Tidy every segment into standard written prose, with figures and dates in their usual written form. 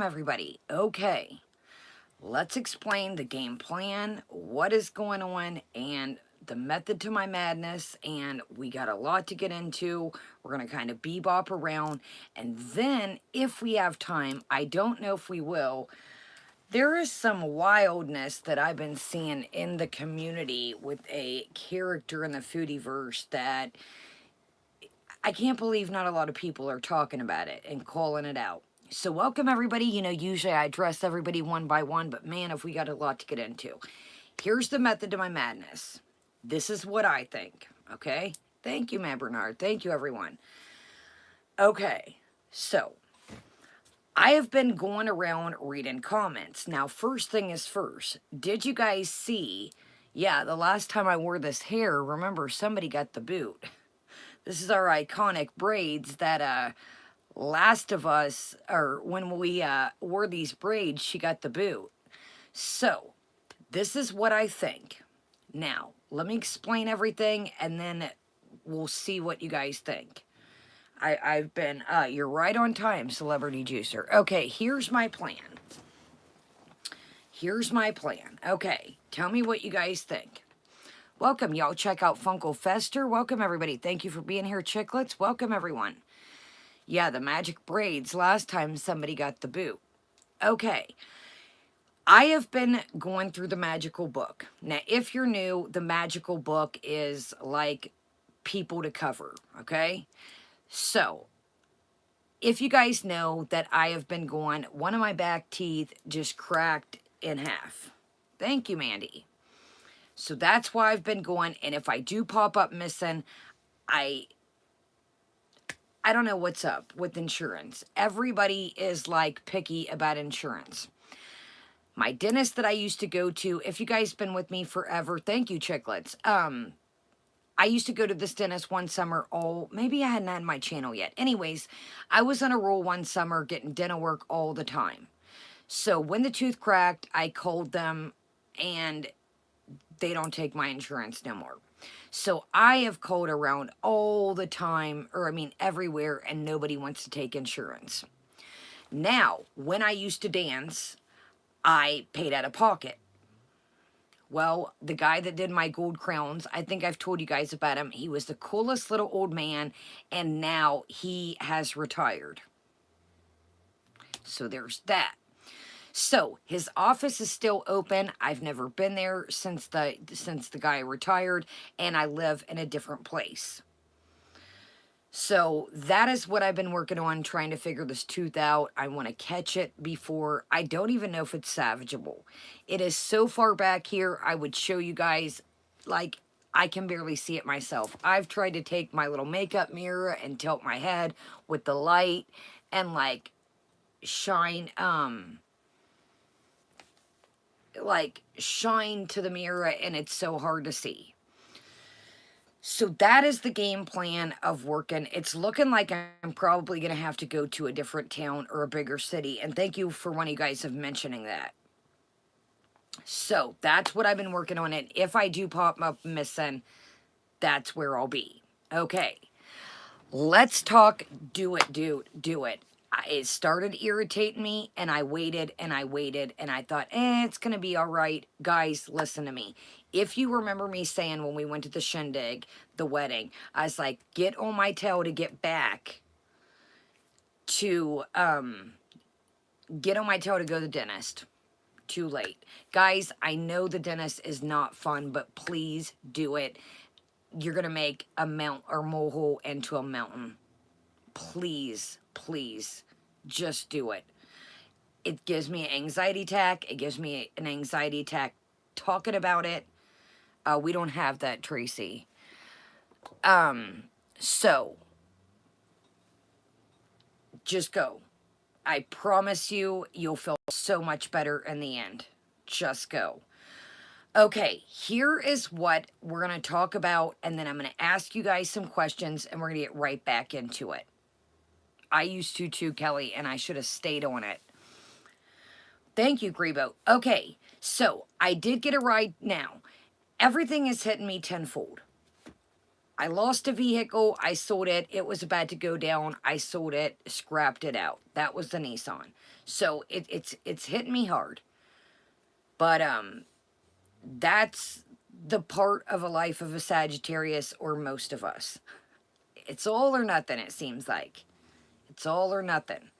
everybody. Okay, let's explain the game plan, what is going on, and the method to my madness. And we got a lot to get into. We're going to kind of bebop around. And then, if we have time, I don't know if we will, there is some wildness that I've been seeing in the community with a character in the foodie verse that I can't believe not a lot of people are talking about it and calling it out. So welcome everybody. You know, usually I address everybody one by one, but man, if we got a lot to get into. Here's the method to my madness. This is what I think, okay? Thank you, Matt Bernard. Thank you, everyone. Okay, so I have been going around reading comments. Now, first thing is first. Did you guys see, yeah, the last time I wore this hair, remember somebody got the boot. This is our iconic braids that Last of Us, or when we wore these braids, she got the boot. So, this is what I think. Now, let me explain everything, and then we'll see what you guys think. I've been, you're right on time, Celebrity Juicer. Okay, here's my plan. Here's my plan. Okay, tell me what you guys think. Welcome, y'all. Check out Funkle Fester. Welcome, everybody. Thank you for being here, Chicklets. Welcome, everyone. Yeah, the magic braids. Last time somebody got the boot. Okay. I have been going through the magical book. Now, if you're new, the magical book is like people to cover, okay? So, if you guys know that I have been going, one of my back teeth just cracked in half. Thank you, Mandy. So that's why I've been going, and if I do pop up missing, I don't know what's up with insurance. Everybody is like picky about insurance. My dentist that I used to go to, if you guys been with me forever, thank you, Chicklets. I used to go to this dentist one summer. Oh, maybe I hadn't had my channel yet. Anyways, I was on a roll one summer getting dental work all the time. So when the tooth cracked, I called them and they don't take my insurance no more. So I have called around all the time, or I mean everywhere, and nobody wants to take insurance. Now, when I used to dance, I paid out of pocket. Well, the guy that did my gold crowns, I think I've told you guys about him. He was the coolest little old man, and now he has retired. So there's that. So his office is still open. I've never been there since the guy retired, and I live in a different place. So that is what I've been working on, trying to figure this tooth out. I want to catch it before, I don't even know if it's salvageable. It is so far back here, I would show you guys, like, I can barely see it myself. I've tried to take my little makeup mirror and tilt my head with the light and, like, shine to the mirror, and it's so hard to see. So that is the game plan of working. It's looking like I'm probably going to have to go to a different town or a bigger city. And thank you for one of you guys of mentioning that. So that's what I've been working on. And if I do pop up missing, that's where I'll be. Okay. Let's talk do it, do it. It started irritating me, and I waited, and I waited, and I thought, it's going to be all right. Guys, listen to me. If you remember me saying when we went to the shindig, the wedding, I was like, get on my tail to get back to, get on my tail to go to the dentist. Too late. Guys, I know the dentist is not fun, but please do it. You're going to make a molehill into a mountain. Please, please, just do it. It gives me an anxiety attack. It gives me an anxiety attack talking about it. We don't have that, Tracy. So, just go. I promise you, you'll feel so much better in the end. Just go. Okay, here is what we're going to talk about, and then I'm going to ask you guys some questions, and we're going to get right back into it. I used to too, Kelly, and I should have stayed on it. Thank you, Grebo. Okay, so I did get a ride now. Everything is hitting me tenfold. I lost a vehicle. I sold it. It was about to go down. I sold it, scrapped it out. That was the Nissan. So it's hitting me hard. But that's the part of a life of a Sagittarius, or most of us. It's all or nothing, it seems like. It's all or nothing.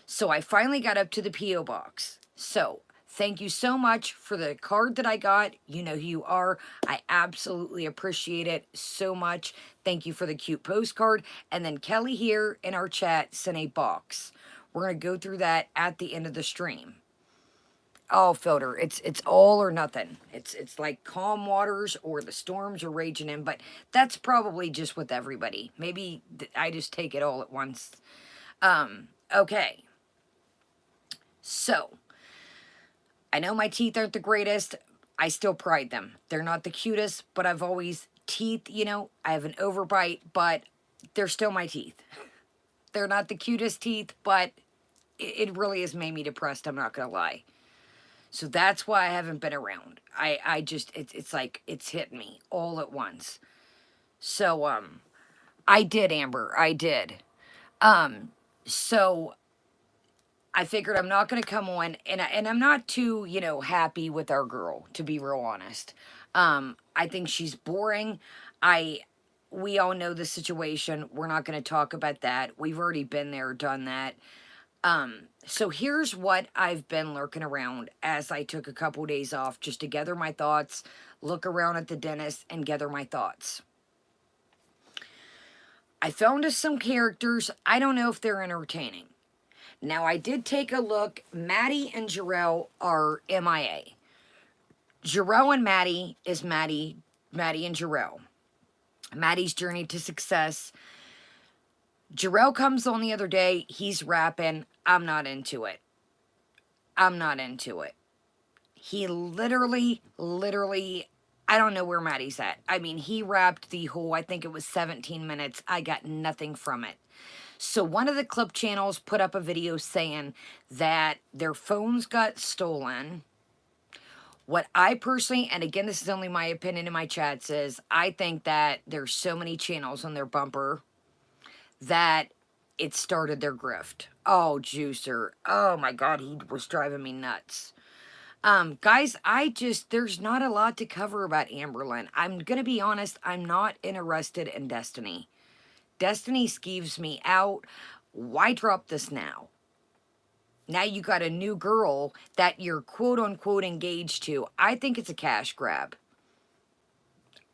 So I finally got up to the P.O. box. So thank you so much for the card that I got. You know who you are. I absolutely appreciate it so much. Thank you for the cute postcard. And then Kelly here in our chat sent a box. We're going to go through that at the end of the stream. Oh, filter, it's all or nothing. It's like calm waters or the storms are raging in, but that's probably just with everybody. Maybe I just take it all at once. Okay. So, I know my teeth aren't the greatest. I still pride them. They're not the cutest, but I've always, teeth, you know, I have an overbite, but they're still my teeth. They're not the cutest teeth, but it really has made me depressed, I'm not gonna lie. So that's why I haven't been around. I just, it's like, it's hit me all at once. So, I did, Amber, I did. So I figured I'm not going to come on, and I'm not too, you know, happy with our girl, to be real honest. I think she's boring. We all know the situation. We're not going to talk about that. We've already been there, done that. So here's what I've been lurking around as I took a couple days off just to gather my thoughts, look around at the dentist, and gather my thoughts. I found us some characters. I don't know if they're entertaining. Now, I did take a look. Maddie and Jarrell are MIA. Jarrell and Maddie is Maddie and Jarrell. Maddie's journey to success. Jarrell comes on the other day. He's rapping. I'm not into it. I'm not into it. He literally, I don't know where Maddie's at. I mean, he rapped the whole, I think it was 17 minutes. I got nothing from it. So one of the clip channels put up a video saying that their phones got stolen. What I personally, and again, this is only my opinion in my chats, is I think that there's so many channels on their bumper that it started their grift. Oh, Juicer. Oh my God, he was driving me nuts. Guys, there's not a lot to cover about Amberlynn. I'm gonna be honest, I'm not interested in Destiny. Destiny skeeves me out. Why drop this now? Now you got a new girl that you're quote-unquote engaged to. I think it's a cash grab.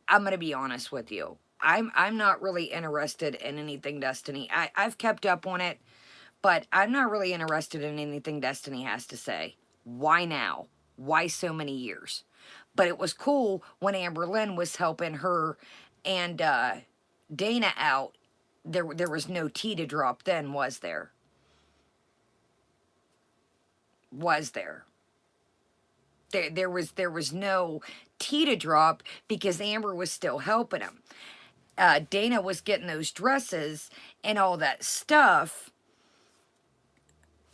I'm going to be honest with you. I'm not really interested in anything Destiny. I've kept up on it, but I'm not really interested in anything Destiny has to say. Why now? Why so many years? But it was cool when Amberlynn was helping her and Dana out. There was no tea to drop then, was there? Was there? There was no tea to drop because Amber was still helping him. Dana was getting those dresses and all that stuff.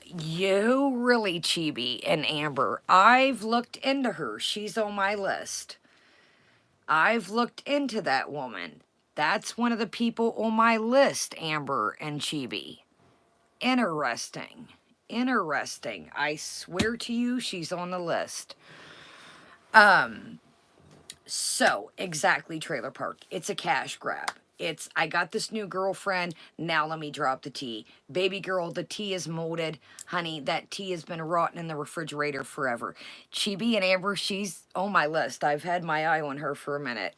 You really, Chibi and Amber. I've looked into her. She's on my list. I've looked into that woman. That's one of the people on my list, Amber and Chibi. Interesting. Interesting. I swear to you, she's on the list. So, exactly, Trailer Park. It's a cash grab. I got this new girlfriend, now let me drop the tea. Baby girl, the tea is molded. Honey, that tea has been rotten in the refrigerator forever. Chibi and Amber, she's on my list. I've had my eye on her for a minute.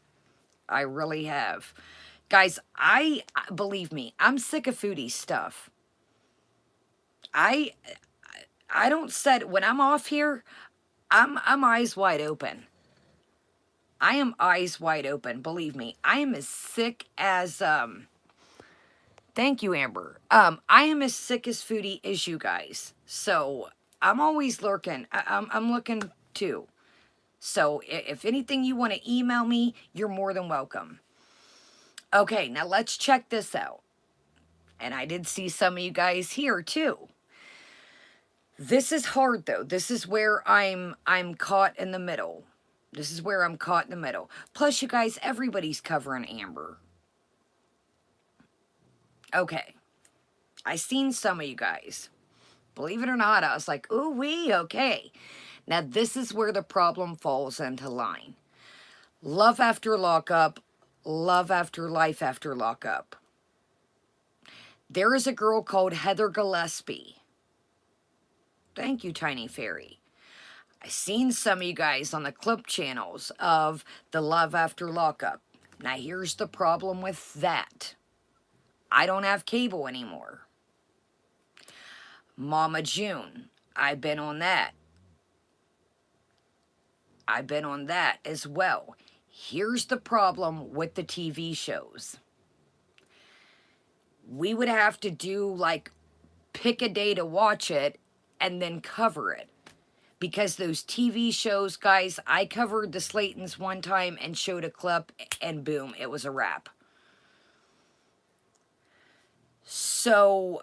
I really have. Guys, believe me, I'm sick of Foodie stuff. I don't set, when I'm off here, I'm eyes wide open. I am eyes wide open, believe me. I am as sick as, thank you, Amber. I am as sick as Foodie as you guys. So, I'm always lurking. I'm looking too. So, if anything you want to email me, you're more than welcome. Okay, now let's check this out. And I did see some of you guys here too. This is hard though. This is where I'm caught in the middle. This is where I'm caught in the middle. Plus, you guys, everybody's covering Amber. Okay. I seen some of you guys. Believe it or not, I was like, ooh wee, okay. Now this is where the problem falls into line. Love after lockup, love after life after lockup. There is a girl called Heather Gillespie. Thank you, Tiny Fairy. I seen some of you guys on the clip channels of the love after lockup. Now here's the problem with that. I don't have cable anymore. Mama June, I've been on that. I've been on that as well. Here's the problem with the TV shows. We would have to do like pick a day to watch it and then cover it. Because those TV shows, guys, I covered the Slaytons one time and showed a clip and boom, it was a wrap. So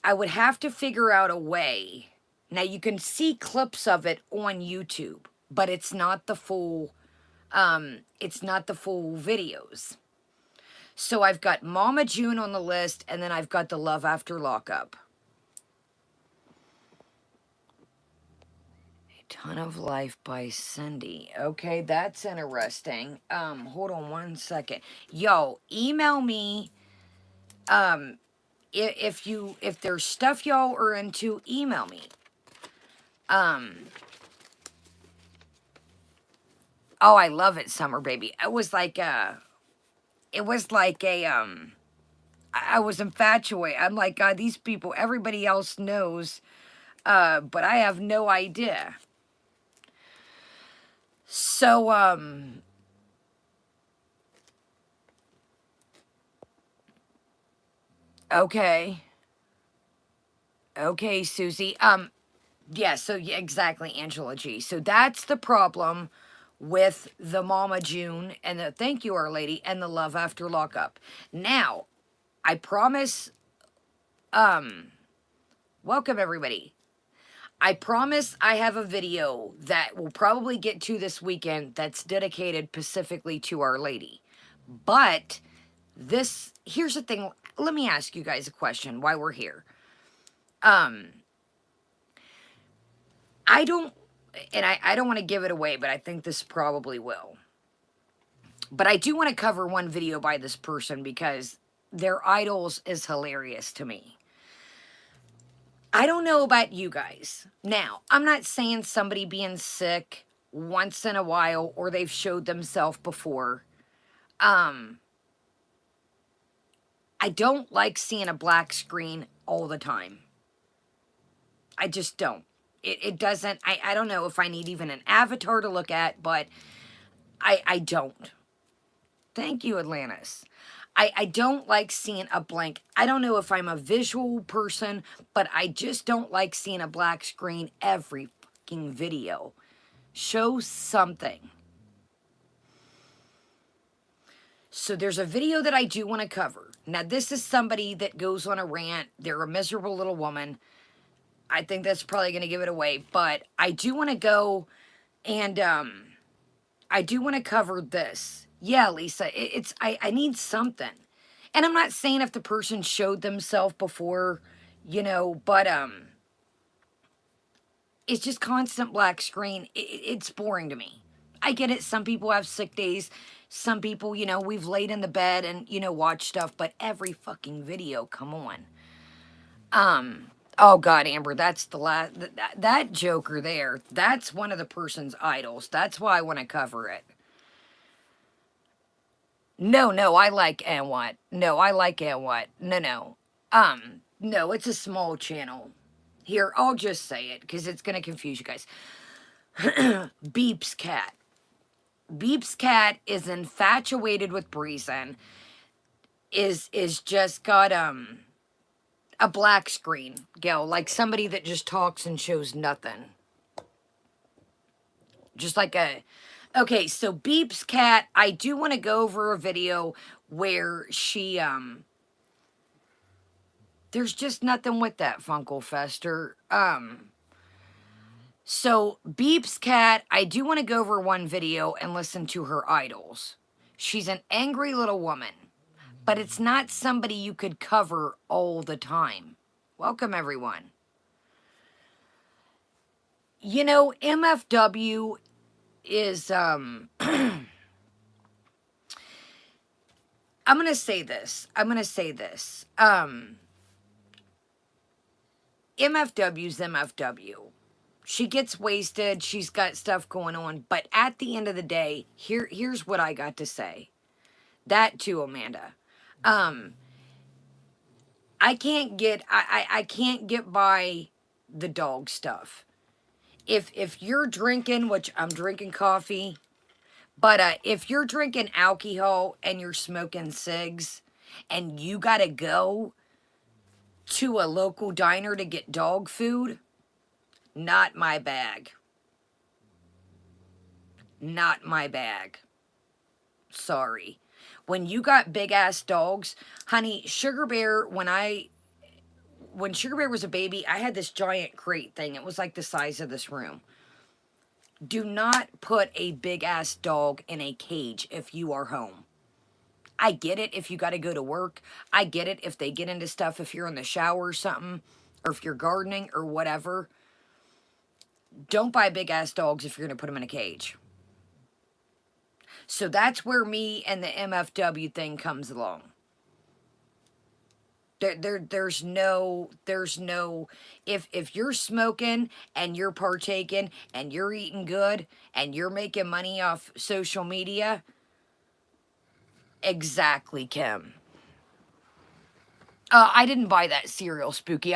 I would have to figure out a way. Now you can see clips of it on YouTube, but it's not the full videos. So I've got Mama June on the list, and then I've got the Love After Lockup. A Ton of Life by Cindy. Okay, that's interesting. Hold on one second. Yo, email me. If there's stuff y'all are into, email me. Oh, I love it, Summer Baby. It was like a I was infatuated. I'm like, God, these people, everybody else knows, but I have no idea. So, okay. Okay, Susie. Yeah, so yeah, exactly, Angela G. So that's the problem with the Mama June and the Thank You, Our Lady, and the Love After Lockup. Now, I promise, welcome everybody. I promise I have a video that we'll probably get to this weekend that's dedicated specifically to Our Lady. But here's the thing. Let me ask you guys a question while we're here. I don't want to give it away, but I think this probably will. But I do want to cover one video by this person because their idols is hilarious to me. I don't know about you guys. Now, I'm not saying somebody being sick once in a while or they've showed themselves before. I don't like seeing a black screen all the time. I just don't. It doesn't, I don't know if I need even an avatar to look at, but I don't. Thank you, Atlantis. I don't like seeing a blank. I don't know if I'm a visual person, but I just don't like seeing a black screen every fucking video. Show something. So there's a video that I do want to cover. Now, this is somebody that goes on a rant. They're a miserable little woman. I think that's probably going to give it away. But I do want to go and I do want to cover this. Yeah, Lisa, I need something. And I'm not saying if the person showed themselves before, you know, but it's just constant black screen. It's boring to me. I get it. Some people have sick days. Some people, you know, we've laid in the bed and, you know, watch stuff, but every fucking video, come on. Oh God, Amber, that's the last, that Joker there, that's one of the person's idols. That's why I want to cover it. No, I like and what? No, I like and what? No. No, it's a small channel. Here, I'll just say it because it's going to confuse you guys. Beep's cat. Beep's cat is infatuated with Breezen. Is just got a black screen, Gail, like somebody that just talks and shows nothing. Just like a... Okay, so Beep's cat, I do want to go over a video where she, there's just nothing with that, Funkle Fester. So Beep's cat, I do want to go over one video and listen to her idols. She's an angry little woman. but it's not somebody you could cover all the time. Welcome, everyone. You know, MFW is, I'm going to say this. MFW's MFW. She gets wasted. She's got stuff going on. But at the end of the day, here's what I got to say. That too, Amanda. I can't get I can't get by the dog stuff. If you're drinking, which I'm drinking coffee, but if you're drinking alcohol and you're smoking cigs and you gotta go to a local diner to get dog food, not my bag. Not my bag. Sorry. When you got big ass dogs, honey, Sugar Bear, when Sugar Bear was a baby, I had this giant crate thing. It was like the size of this room. Do not put a big ass dog in a cage if you are home. I get it if you got to go to work. I get it if they get into stuff if you're in the shower or something, or if you're gardening or whatever. Don't buy big ass dogs if you're going to put them in a cage. So that's where me and the MFW thing comes along. There's no, if you're smoking and you're partaking and you're eating good and you're making money off social media, exactly, Kim. I didn't buy that cereal, Spooky.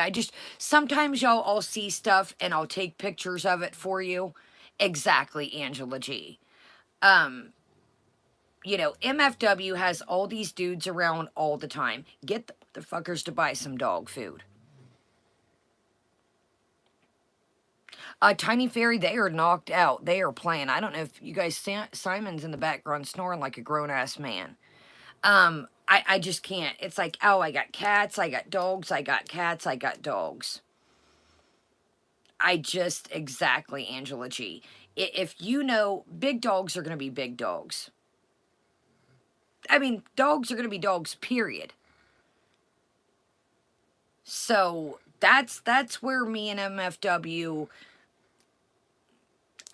Sometimes y'all, I'll see stuff and I'll take pictures of it for you. Exactly, Angela G. You know, MFW has all these dudes around all the time. Get the fuckers to buy some dog food. Tiny Fairy, they are knocked out. They are playing. I don't know if you guys, Simon's in the background snoring like a grown-ass man. I just can't. It's like, oh, I got cats, I got dogs, I got cats, I got dogs. Exactly, Angela G. If you know, big dogs are going to be big dogs. I mean, dogs are going to be dogs, period. So, that's where me and MFW,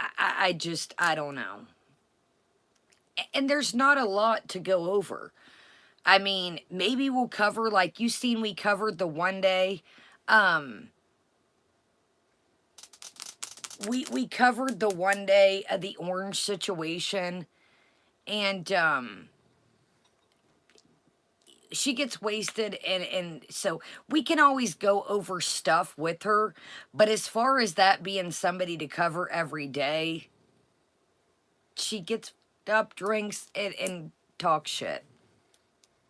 I don't know. And there's not a lot to go over. I mean, maybe we'll cover, like you seen we covered the one day, we covered the one day of the orange situation, and, she gets wasted, and so we can always go over stuff with her, but as far as that being somebody to cover every day, she gets up, drinks, and talks shit.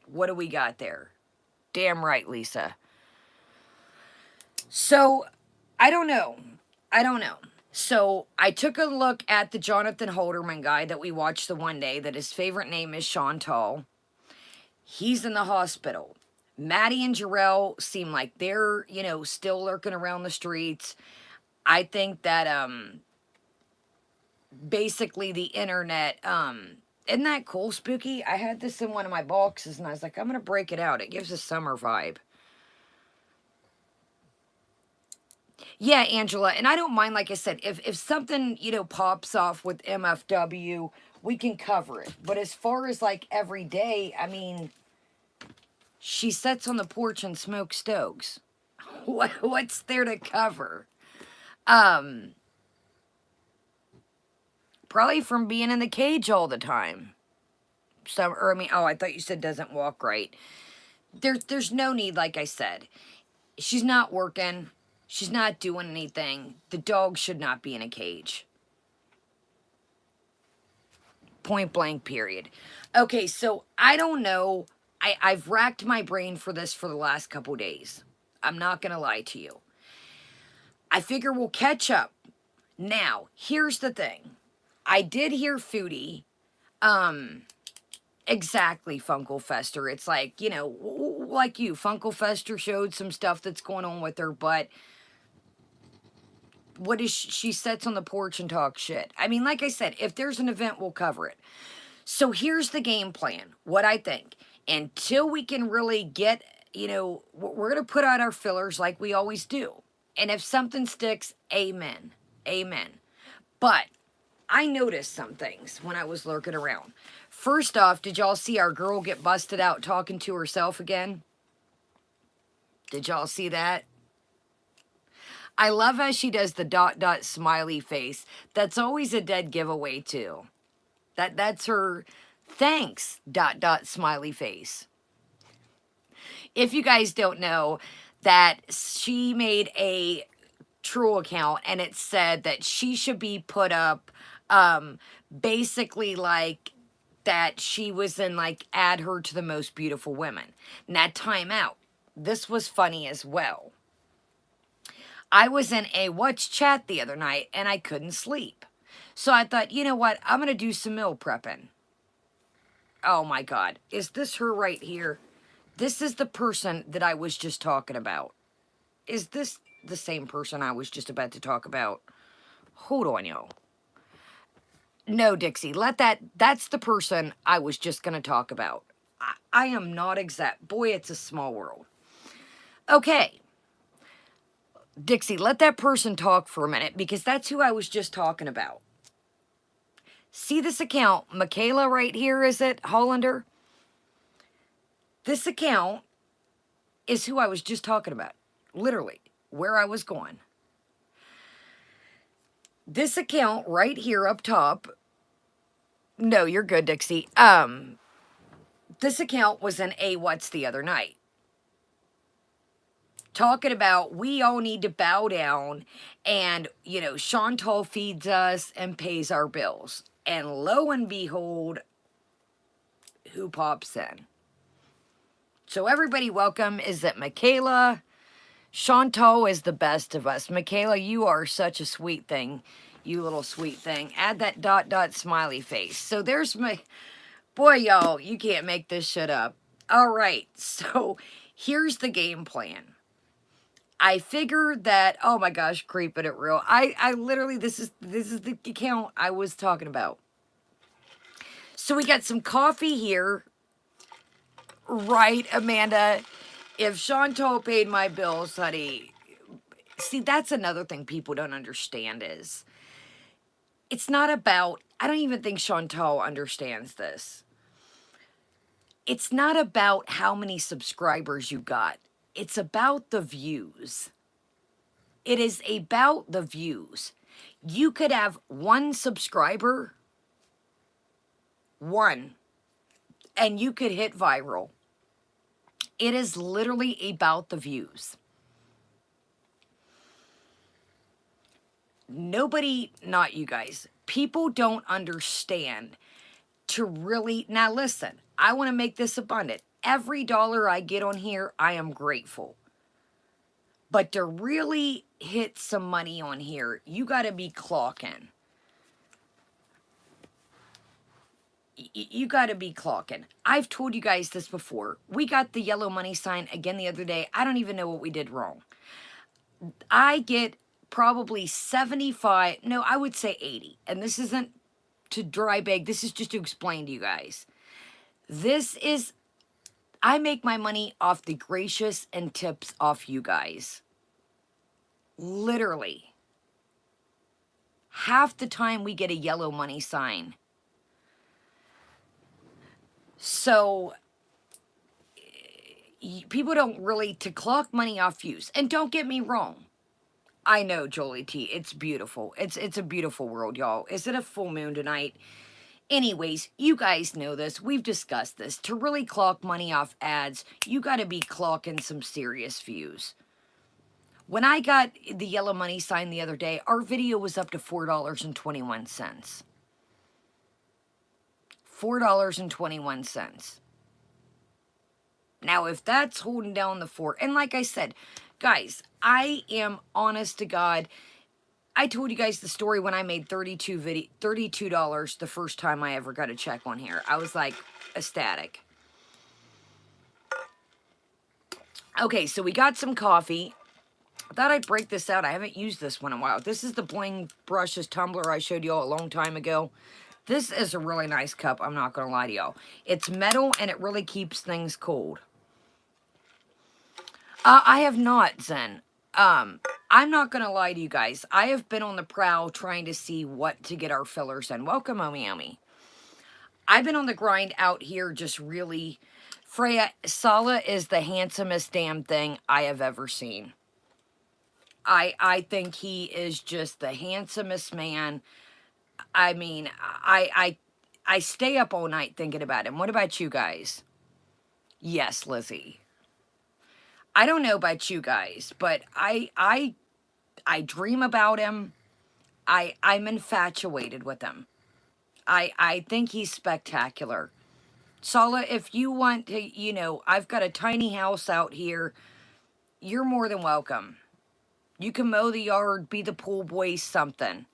What do we got there? Damn right, Lisa. So, I don't know. So, I took a look at the Jonathan Holderman guy that we watched the one day, that his favorite name is Chantal. He's in the hospital. Maddie and Jarrell seem like they're, you know, still lurking around the streets. I think that, basically the internet, isn't that cool, Spooky? I had this in one of my boxes, and I was like, I'm going to break it out. It gives a summer vibe. Yeah, Angela, and I don't mind, like I said, if something, you know, pops off with MFW, we can cover it. But as far as, like, every day, I mean, she sits on the porch and smokes stoves. What's there to cover? Probably from being in the cage all the time. I thought you said doesn't walk right. There's no need, like I said. She's not working. She's not doing anything. The dog should not be in a cage. Point blank, period. Okay, so I don't know. I've racked my brain for this for the last couple days. I'm not going to lie to you. I figure we'll catch up. Now, here's the thing. I did hear Foodie. Exactly, Funkle Fester. It's like, you know, like you, Funkle Fester showed some stuff that's going on with her, but what is she sits on the porch and talks shit. I mean, like I said, if there's an event, we'll cover it. So here's the game plan. What I think. Until we can really get, we're going to put out our fillers like we always do. And if something sticks, amen. Amen. But I noticed some things when I was lurking around. First off, did y'all see our girl get busted out talking to herself again? Did y'all see that? I love how she does the ... smiley face. That's always a dead giveaway too. That's her thanks ... smiley face. If you guys don't know, that she made a True account and it said that she should be put up basically like that she was in, like, add her to the most beautiful women. Now, time out. This was funny as well. I was in a watch chat the other night and I couldn't sleep. So I thought, you know what? I'm going to do some meal prepping. Oh my God. Is this her right here? This is the person that I was just talking about. Is this the same person I was just about to talk about? Hold on, y'all. No, Dixie, that's the person I was just going to talk about. I am not exact. Boy, it's a small world. Okay. Dixie, let that person talk for a minute because that's who I was just talking about. See this account, Michaela right here, is it, Hollander? This account is who I was just talking about. Literally, where I was going. This account right here up top. No, you're good, Dixie. This account was in A What's the other night. Talking about we all need to bow down and, Chantal feeds us and pays our bills. And lo and behold, who pops in? So everybody welcome. Is it Michaela? Chantal is the best of us. Michaela, you are such a sweet thing. You little sweet thing. Add that ... smiley face. So there's my... Boy, y'all, you can't make this shit up. All right, so here's the game plan. I figured that, oh my gosh, creeping it real. I literally, this is the account I was talking about. So we got some coffee here. Right, Amanda? If Chantal paid my bills, honey. See, that's another thing people don't understand is, it's not about, I don't even think Chantal understands this. It's not about how many subscribers you got. It's about the views. It is about the views. You could have one subscriber, one, and you could hit viral. It is literally about the views. Nobody, not you guys, people don't understand to really, now listen, I want to make this abundant. Every dollar I get on here, I am grateful. But to really hit some money on here, you got to be clocking. You got to be clocking. I've told you guys this before. We got the yellow money sign again the other day. I don't even know what we did wrong. I get probably 75, no, I would say 80. And this isn't to dry bag. This is just to explain to you guys. This is, I make my money off the gracious and tips off you guys. Literally. Half the time we get a yellow money sign. So, people don't really, to clock money off views. And don't get me wrong. I know, Jolie T, it's beautiful. It's a beautiful world, y'all. Is it a full moon tonight? Anyways, you guys know this. We've discussed this. To really clock money off ads, you got to be clocking some serious views. When I got the yellow money sign the other day, our video was up to $4.21. $4.21. Now, if that's holding down the fort, and like I said, guys, I am honest to God. I told you guys the story when I made $32 the first time I ever got a check on here. I was like ecstatic. Okay, so we got some coffee. I thought I'd break this out. I haven't used this one in a while. This is the Bling Brushes tumbler I showed you all a long time ago. This is a really nice cup, I'm not going to lie to y'all. It's metal and it really keeps things cold. I have not, Zen. I'm not going to lie to you guys. I have been on the prowl trying to see what to get our fillers in. Welcome, Omi Omi. I've been on the grind out here just really... Freya, Sala is the handsomest damn thing I have ever seen. I think he is just the handsomest man. I mean, I stay up all night thinking about him. What about you guys? Yes, Lizzie. I don't know about you guys, but I dream about him. I'm infatuated with him. I think he's spectacular. Sala, if you want to, you know, I've got a tiny house out here. You're more than welcome. You can mow the yard, be the pool boy, something.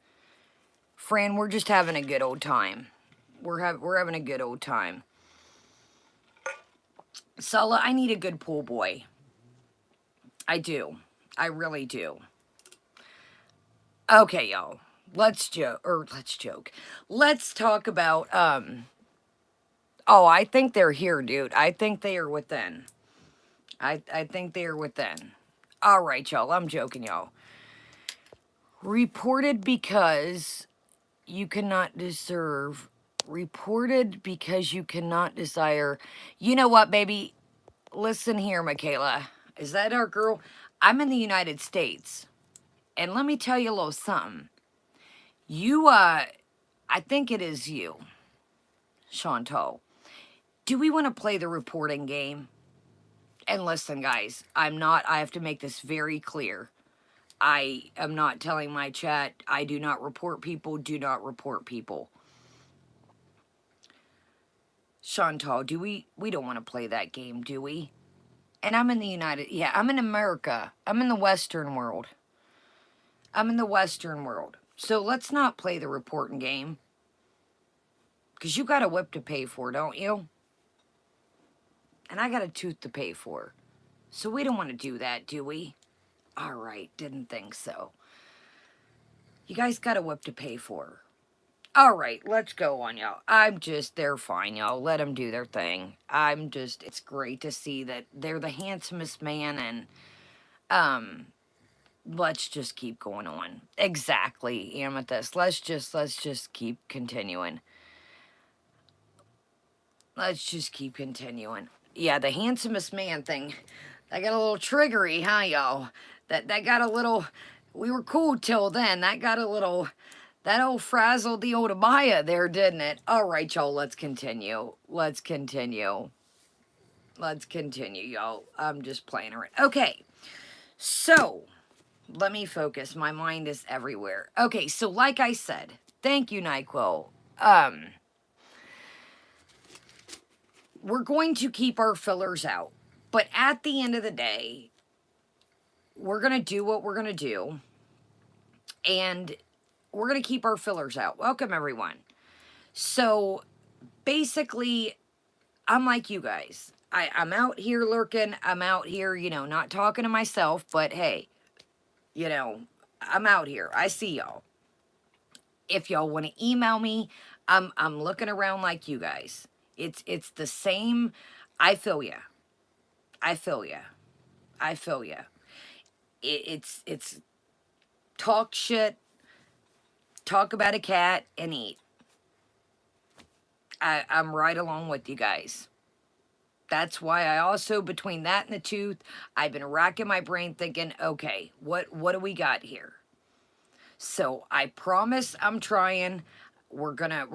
Fran, we're just having a good old time. We're having a good old time. Sala, I need a good pool boy. I do. I really do. Okay, y'all. Let's joke. Let's talk about, oh, I think they're here, dude. I think they are within. I think they are within. All right, y'all. I'm joking, y'all. Reported because you cannot deserve. Reported because you cannot desire. You know what, baby? Listen here, Michaela. Is that our girl? I'm in the United States. And let me tell you a little something. You, I think it is you, Chantal. Do we want to play the reporting game? And listen, guys, I have to make this very clear. I am not telling my chat, I do not report people, do not report people. Chantal, we don't want to play that game, do we? And I'm in I'm in America. I'm in the Western world. I'm in the Western world. So let's not play the reporting game. Because you got a whip to pay for, don't you? And I got a tooth to pay for. So we don't want to do that, do we? All right, didn't think so. You guys got a whip to pay for. All right, let's go on, y'all. They're fine, y'all. Let them do their thing. It's great to see that they're the handsomest man, and, let's just keep going on. Exactly, Amethyst. Let's just keep continuing. Let's just keep continuing. Yeah, the handsomest man thing. That got a little triggery, huh, y'all? That got a little... We were cool till then. That got a little... That old frazzled the old Abaya there, didn't it? All right, y'all, let's continue. Let's continue. Let's continue, y'all. I'm just playing around. Okay, so... Let me focus. My mind is everywhere. Okay, so like I said, thank you, NyQuil. We're going to keep our fillers out. But at the end of the day, we're going to do what we're going to do. And we're going to keep our fillers out. Welcome, everyone. So, basically, I'm like you guys. I'm out here lurking. I'm out here, you know, not talking to myself. But, hey, you know, I'm out here. I see y'all. If y'all want to email me, I'm looking around like you guys. It's the same. I feel ya. I feel ya. I feel ya. It's talk shit, talk about a cat, and eat. I'm right along with you guys. That's why I also, between that and the tooth, I've been racking my brain thinking, okay, what do we got here? So I promise I'm trying. We're gonna,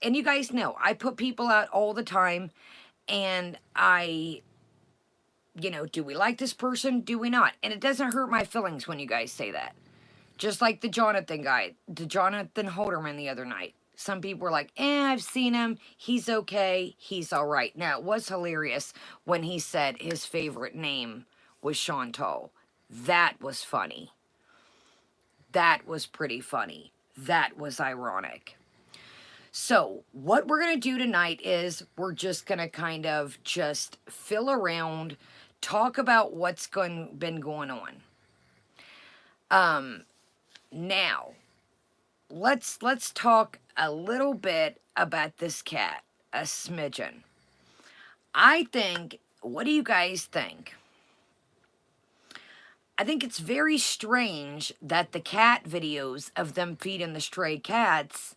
and you guys know, I put people out all the time, and you know, do we like this person? Do we not? And it doesn't hurt my feelings when you guys say that. Just like the Jonathan Holderman the other night. Some people were like, I've seen him. He's okay. He's all right. Now, it was hilarious when he said his favorite name was Chantal. That was funny. That was pretty funny. That was ironic. So, what we're going to do tonight is we're just going to kind of just fill around, talk about what's been going on. Now, let's talk a little bit about this cat, a smidgen. I think, what do you guys think? I think it's very strange that the cat videos of them feeding the stray cats,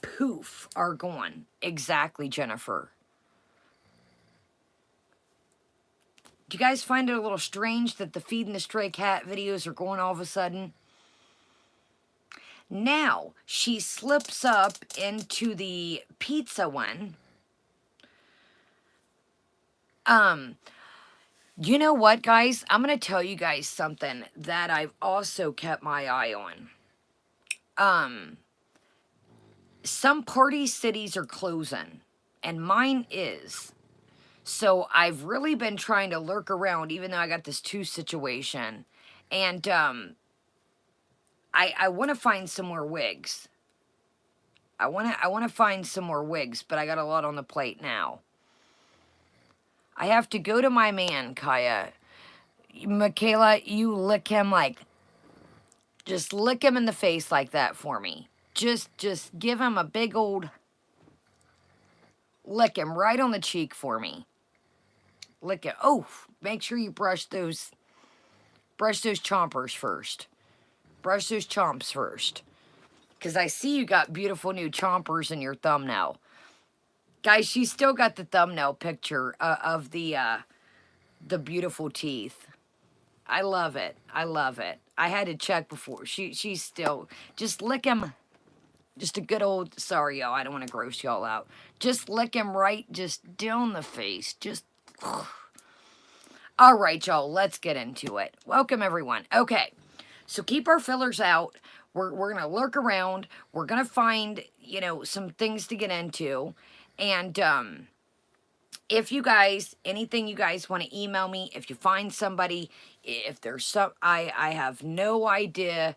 poof, are gone. Exactly, Jennifer. Do you guys find it a little strange that the feeding the stray cat videos are going all of a sudden? Now, she slips up into the pizza one. You know what, guys? I'm going to tell you guys something that I've also kept my eye on. Some party cities are closing, and mine is. So I've really been trying to lurk around, even though I got this two situation. And I want to find some more wigs. I want to find some more wigs, but I got a lot on the plate now. I have to go to my man, Kaya. Michaela, you lick him like, just lick him in the face like that for me. Just give him a big old lick him right on the cheek for me. Lick it. Oh, make sure you brush those chompers first. Brush those chomps first. Because I see you got beautiful new chompers in your thumbnail. Guys, she still got the thumbnail picture of the beautiful teeth. I love it. I love it. I had to check before. She's still, just lick him. Just a good old, sorry y'all, I don't want to gross y'all out. Just lick him right, just down the face. Just, all right, y'all, let's get into it. Welcome, everyone. Okay, so keep our fillers out. We're going to lurk around. We're going to find, you know, some things to get into. And if you guys, anything you guys want to email me, if you find somebody, if there's some, I have no idea.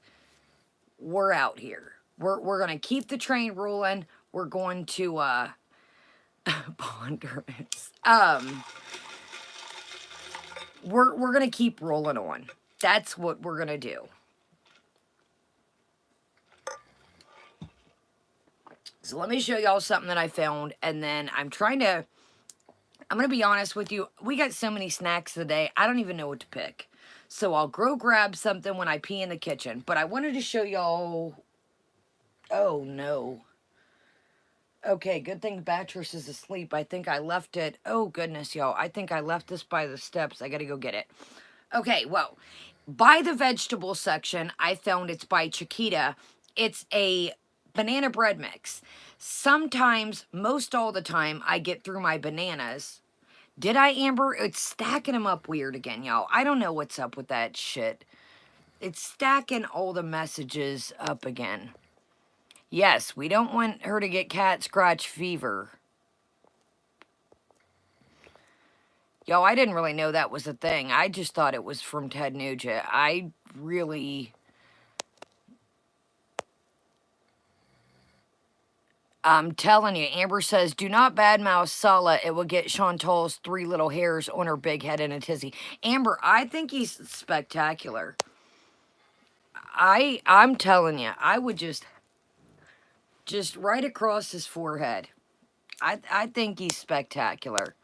We're out here. We're going to keep the train rolling. We're going to, ponderous. We're going to keep rolling on. That's what we're going to do. So let me show y'all something that I found, and then I'm going to be honest with you. We got so many snacks today, I don't even know what to pick. So I'll go grab something when I pee in the kitchen. But I wanted to show y'all, oh no. Okay, good thing Beatrice is asleep. I think I left it. Oh, goodness, y'all. I think I left this by the steps. I got to go get it. Okay, well, by the vegetable section, I found it's by Chiquita. It's a banana bread mix. Sometimes, most all the time, I get through my bananas. Did I, Amber? It's stacking them up weird again, y'all. I don't know what's up with that shit. It's stacking all the messages up again. Yes, we don't want her to get cat scratch fever. Yo, I didn't really know that was a thing. I just thought it was from Ted Nugent. I really... I'm telling you, Amber says, do not badmouth Sala. It will get Chantal's 3 little hairs on her big head in a tizzy. Amber, I think he's spectacular. I'm telling you, I would just right across his forehead. I think he's spectacular.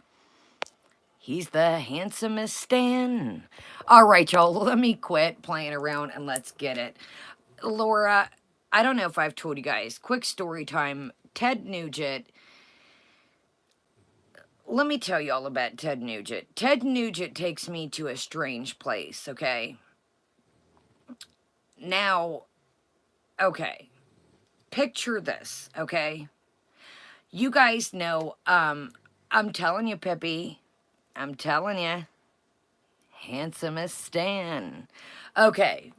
He's the handsomest Stan. All right, y'all, let me quit playing around and let's get it. Laura, I don't know if I've told you guys. Quick story time. Ted Nugent. Let me tell you all about Ted Nugent. Ted Nugent takes me to a strange place, okay? Now, okay. Picture this, okay? You guys know, I'm telling you, Pippi. I'm telling you. Handsomest Stan. Okay.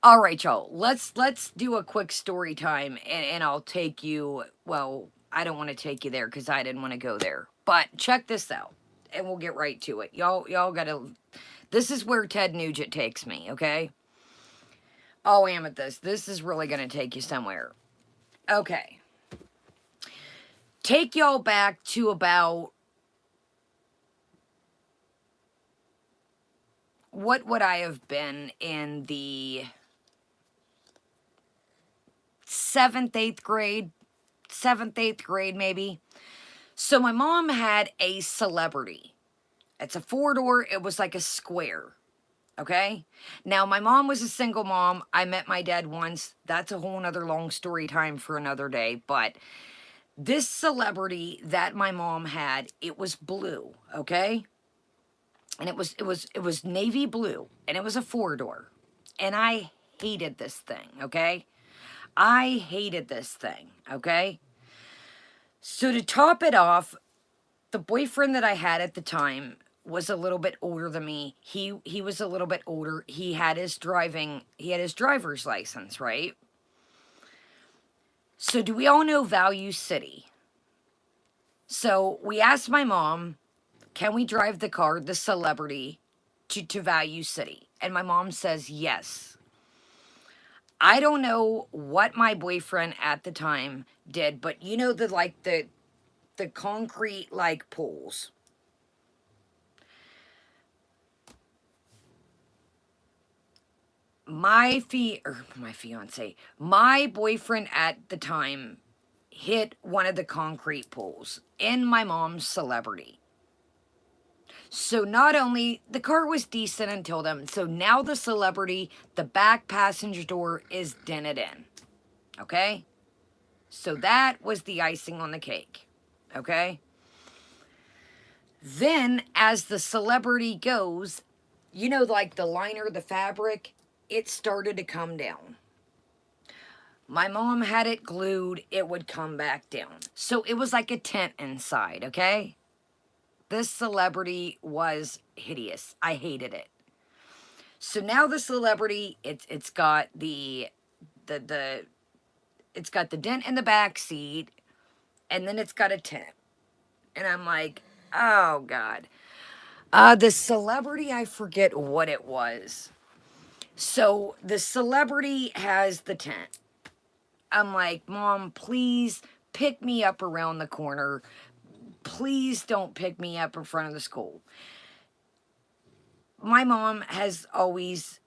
All right, y'all. Let's do a quick story time, and I'll take you. Well, I don't want to take you there because I didn't want to go there. But check this out, and we'll get right to it. Y'all gotta. This is where Ted Nugent takes me. Okay. Oh, Amethyst, this is really gonna take you somewhere. Okay. Take y'all back to about, what would I have been in the 7th, 8th grade, 7th, 8th grade maybe. So my mom had a celebrity. It's a 4-door. It was like a square. Okay. Now my mom was a single mom. I met my dad once. That's a whole nother long story time for another day. But this celebrity that my mom had, it was blue. Okay. And it was navy blue, and it was a 4-door. And I hated this thing. Okay. I hated this thing. Okay. So to top it off, the boyfriend that I had at the time was a little bit older than me. He was a little bit older. He had his driver's license, right? So do we all know Value City? So we asked my mom, can we drive the car, the celebrity, to Value City? And my mom says yes. I don't know what my boyfriend at the time did, but you know the concrete like poles. My fiance, my boyfriend at the time hit one of the concrete poles in my mom's celebrity. So not only the car was decent until then, so now the celebrity, the back passenger door is dented in. Okay? So that was the icing on the cake. Okay? Then as the celebrity goes, you know, like the liner, the fabric, it started to come down. My mom had it glued, it would come back down. So it was like a tent inside, okay? This celebrity was hideous. I hated it. So now the celebrity, it's got the it's got the dent in the back seat, and then it's got a tent. And I'm like, oh God. The celebrity, I forget what it was. So the celebrity has the tent. I'm like, Mom, please pick me up around the corner. Please don't pick me up in front of the school. My mom has always,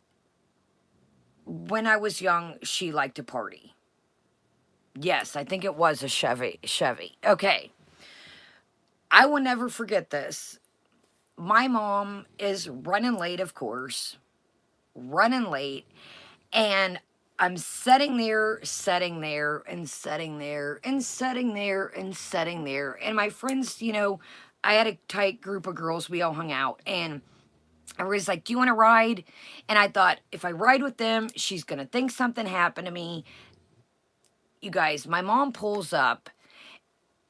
when I was young, she liked to party. Yes, I think it was a Chevy. Okay. I will never forget this. My mom is running late, of course. Running late. And I'm sitting there, sitting there, and sitting there, and sitting there, and sitting there. And my friends, you know, I had a tight group of girls. We all hung out. And everybody's like, do you want to ride? And I thought, if I ride with them, she's going to think something happened to me. You guys, my mom pulls up,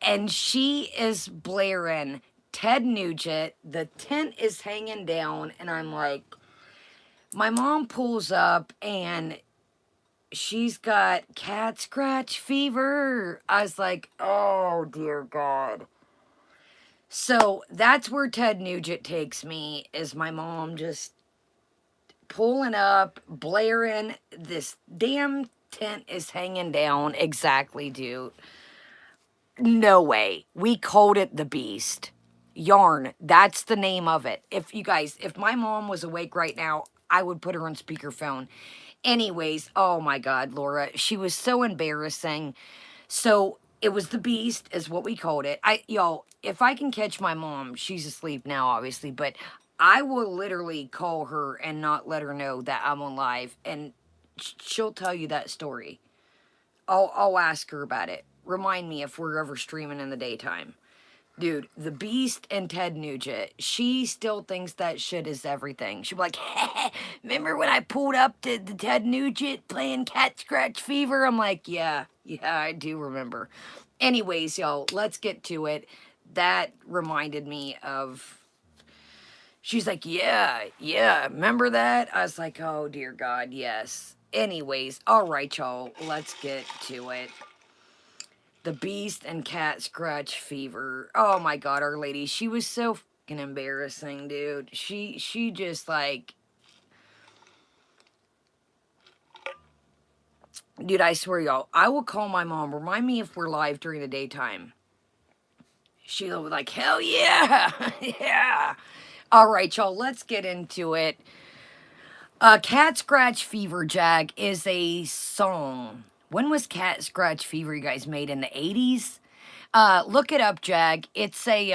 and she is blaring Ted Nugent. The tent is hanging down. And I'm like, my mom pulls up, and she's got cat scratch fever. I was like, oh, dear God. So that's where Ted Nugent takes me, is my mom just pulling up, blaring. This damn tent is hanging down. Exactly, dude. No way. We called it the Beast. Yarn. That's the name of it. If you guys, if my mom was awake right now, I would put her on speakerphone. Anyways, oh my God, Laura, she was so embarrassing. So it was the Beast, is what we called it. Y'all, if I can catch my mom, she's asleep now, obviously, but I will literally call her and not let her know that I'm on live, and she'll tell you that story. I'll ask her about it. Remind me if we're ever streaming in the daytime. Dude, the Beast and Ted Nugent, she still thinks that shit is everything. She'll be like, hey, remember when I pulled up to the Ted Nugent playing Cat Scratch Fever? I'm like, yeah, I do remember. Anyways, y'all, let's get to it. That reminded me of, she's like, yeah, remember that? I was like, oh, dear God, yes. Anyways, all right, y'all, let's get to it. The Beast and Cat Scratch Fever. Oh my God, Our Lady. She was so fucking embarrassing, dude. She just like... Dude, I swear, y'all, I will call my mom. Remind me if we're live during the daytime. She'll be like, hell yeah. Yeah. All right, y'all, let's get into it. Cat Scratch Fever, Jag, is a song When was Cat Scratch Fever, you guys, made? In the 80s? Look it up, Jag. It's a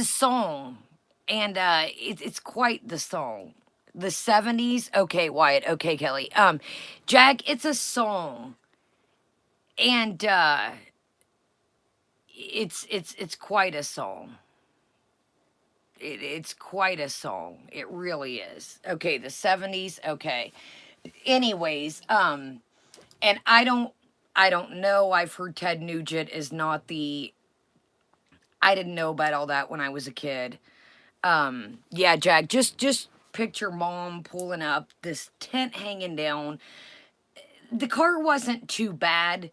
song, and it's quite the song. The 70s? Okay, Wyatt. Okay, Kelly. Jag, it's a song, and it's quite a song. It's quite a song. It really is. Okay, the 70s. Okay. Anyways, and I don't know. I've heard Ted Nugent is not the. I didn't know about all that when I was a kid. Yeah, Jack, just picture mom pulling up, this tent hanging down. The car wasn't too bad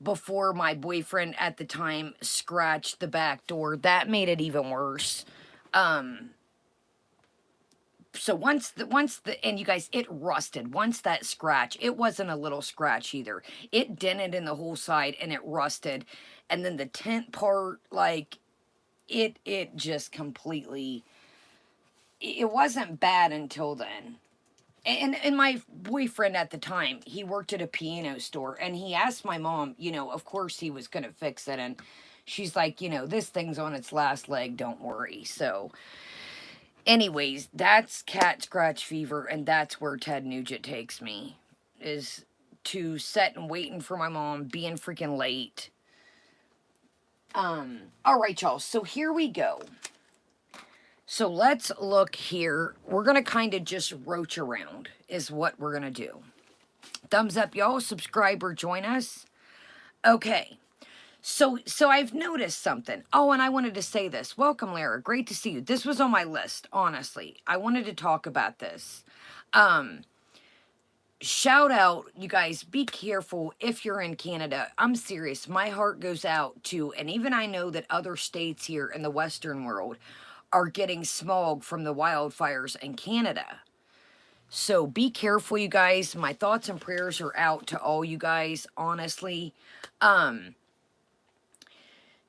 before my boyfriend at the time scratched the back door. That made it even worse. Um, so once the and you guys, it rusted. Once that scratch, it wasn't a little scratch either. It dented in the whole side and it rusted. And then the tent part, like it just completely, it wasn't bad until then. And my boyfriend at the time, he worked at a piano store, and he asked my mom, of course he was going to fix it. And she's like, this thing's on its last leg, don't worry. So anyways, that's Cat Scratch Fever, and that's where Ted Nugent takes me, is to sit and waiting for my mom, being freaking late. All right, y'all, so here we go. So let's look here. We're going to kind of just roach around is what we're going to do. Thumbs up, y'all. Subscribe or join us. Okay. So I've noticed something. Oh, and I wanted to say this. Welcome, Lara. Great to see you. This was on my list, honestly. I wanted to talk about this. Shout out, you guys, be careful if you're in Canada. I'm serious. My heart goes out to, and even I know that other states here in the Western world are getting smog from the wildfires in Canada. So be careful, you guys. My thoughts and prayers are out to all you guys, honestly.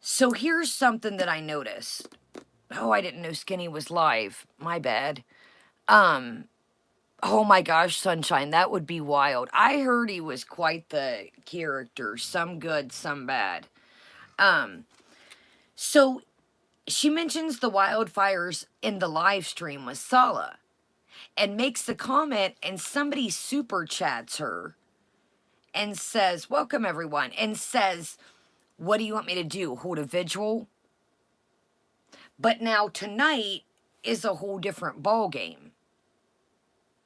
So here's something that I noticed. Oh, I didn't know Skinny was live. My bad. Oh my gosh, Sunshine, that would be wild. I heard he was quite the character. Some good, some bad. So she mentions the wildfires in the live stream with Sala and makes the comment, and somebody super chats her and says, welcome everyone, and says, what do you want me to do? Hold a vigil? But now tonight is a whole different ball game.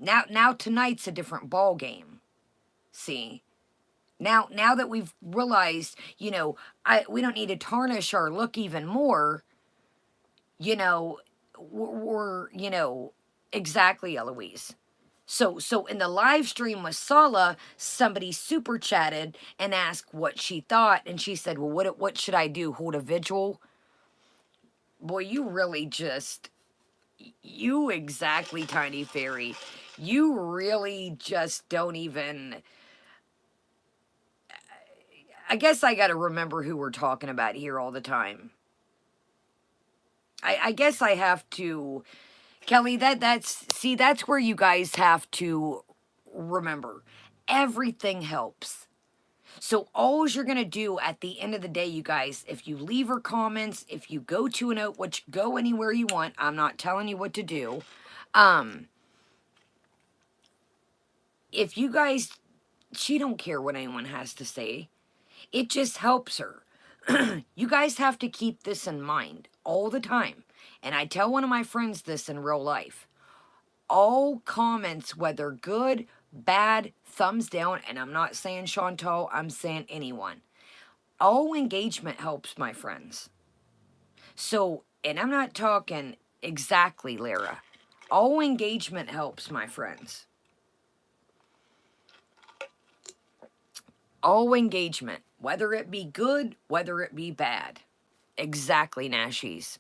Now tonight's a different ball game. See? Now that we've realized, we don't need to tarnish our look even more, we're exactly, Eloise. So in the live stream with Sala, somebody super chatted and asked what she thought, and she said, well, what should I do? Hold a vigil? Boy, you really just, you exactly, Tiny Fairy. You really just don't even, I guess I got to remember who we're talking about here all the time. I guess I have to, Kelly, that's where you guys have to remember. Everything helps. So all you're going to do at the end of the day, you guys, if you leave her comments, if you go to a note, which go anywhere you want, I'm not telling you what to do. If you guys, she don't care what anyone has to say. It just helps her. You guys have to keep this in mind all the time. And I tell one of my friends this in real life. All comments, whether good, bad, thumbs down, and I'm not saying Chantal, I'm saying anyone. All engagement helps, my friends. So, and I'm not talking exactly, Lara. All engagement helps, my friends. All engagement, whether it be good, whether it be bad. Exactly, Nashies.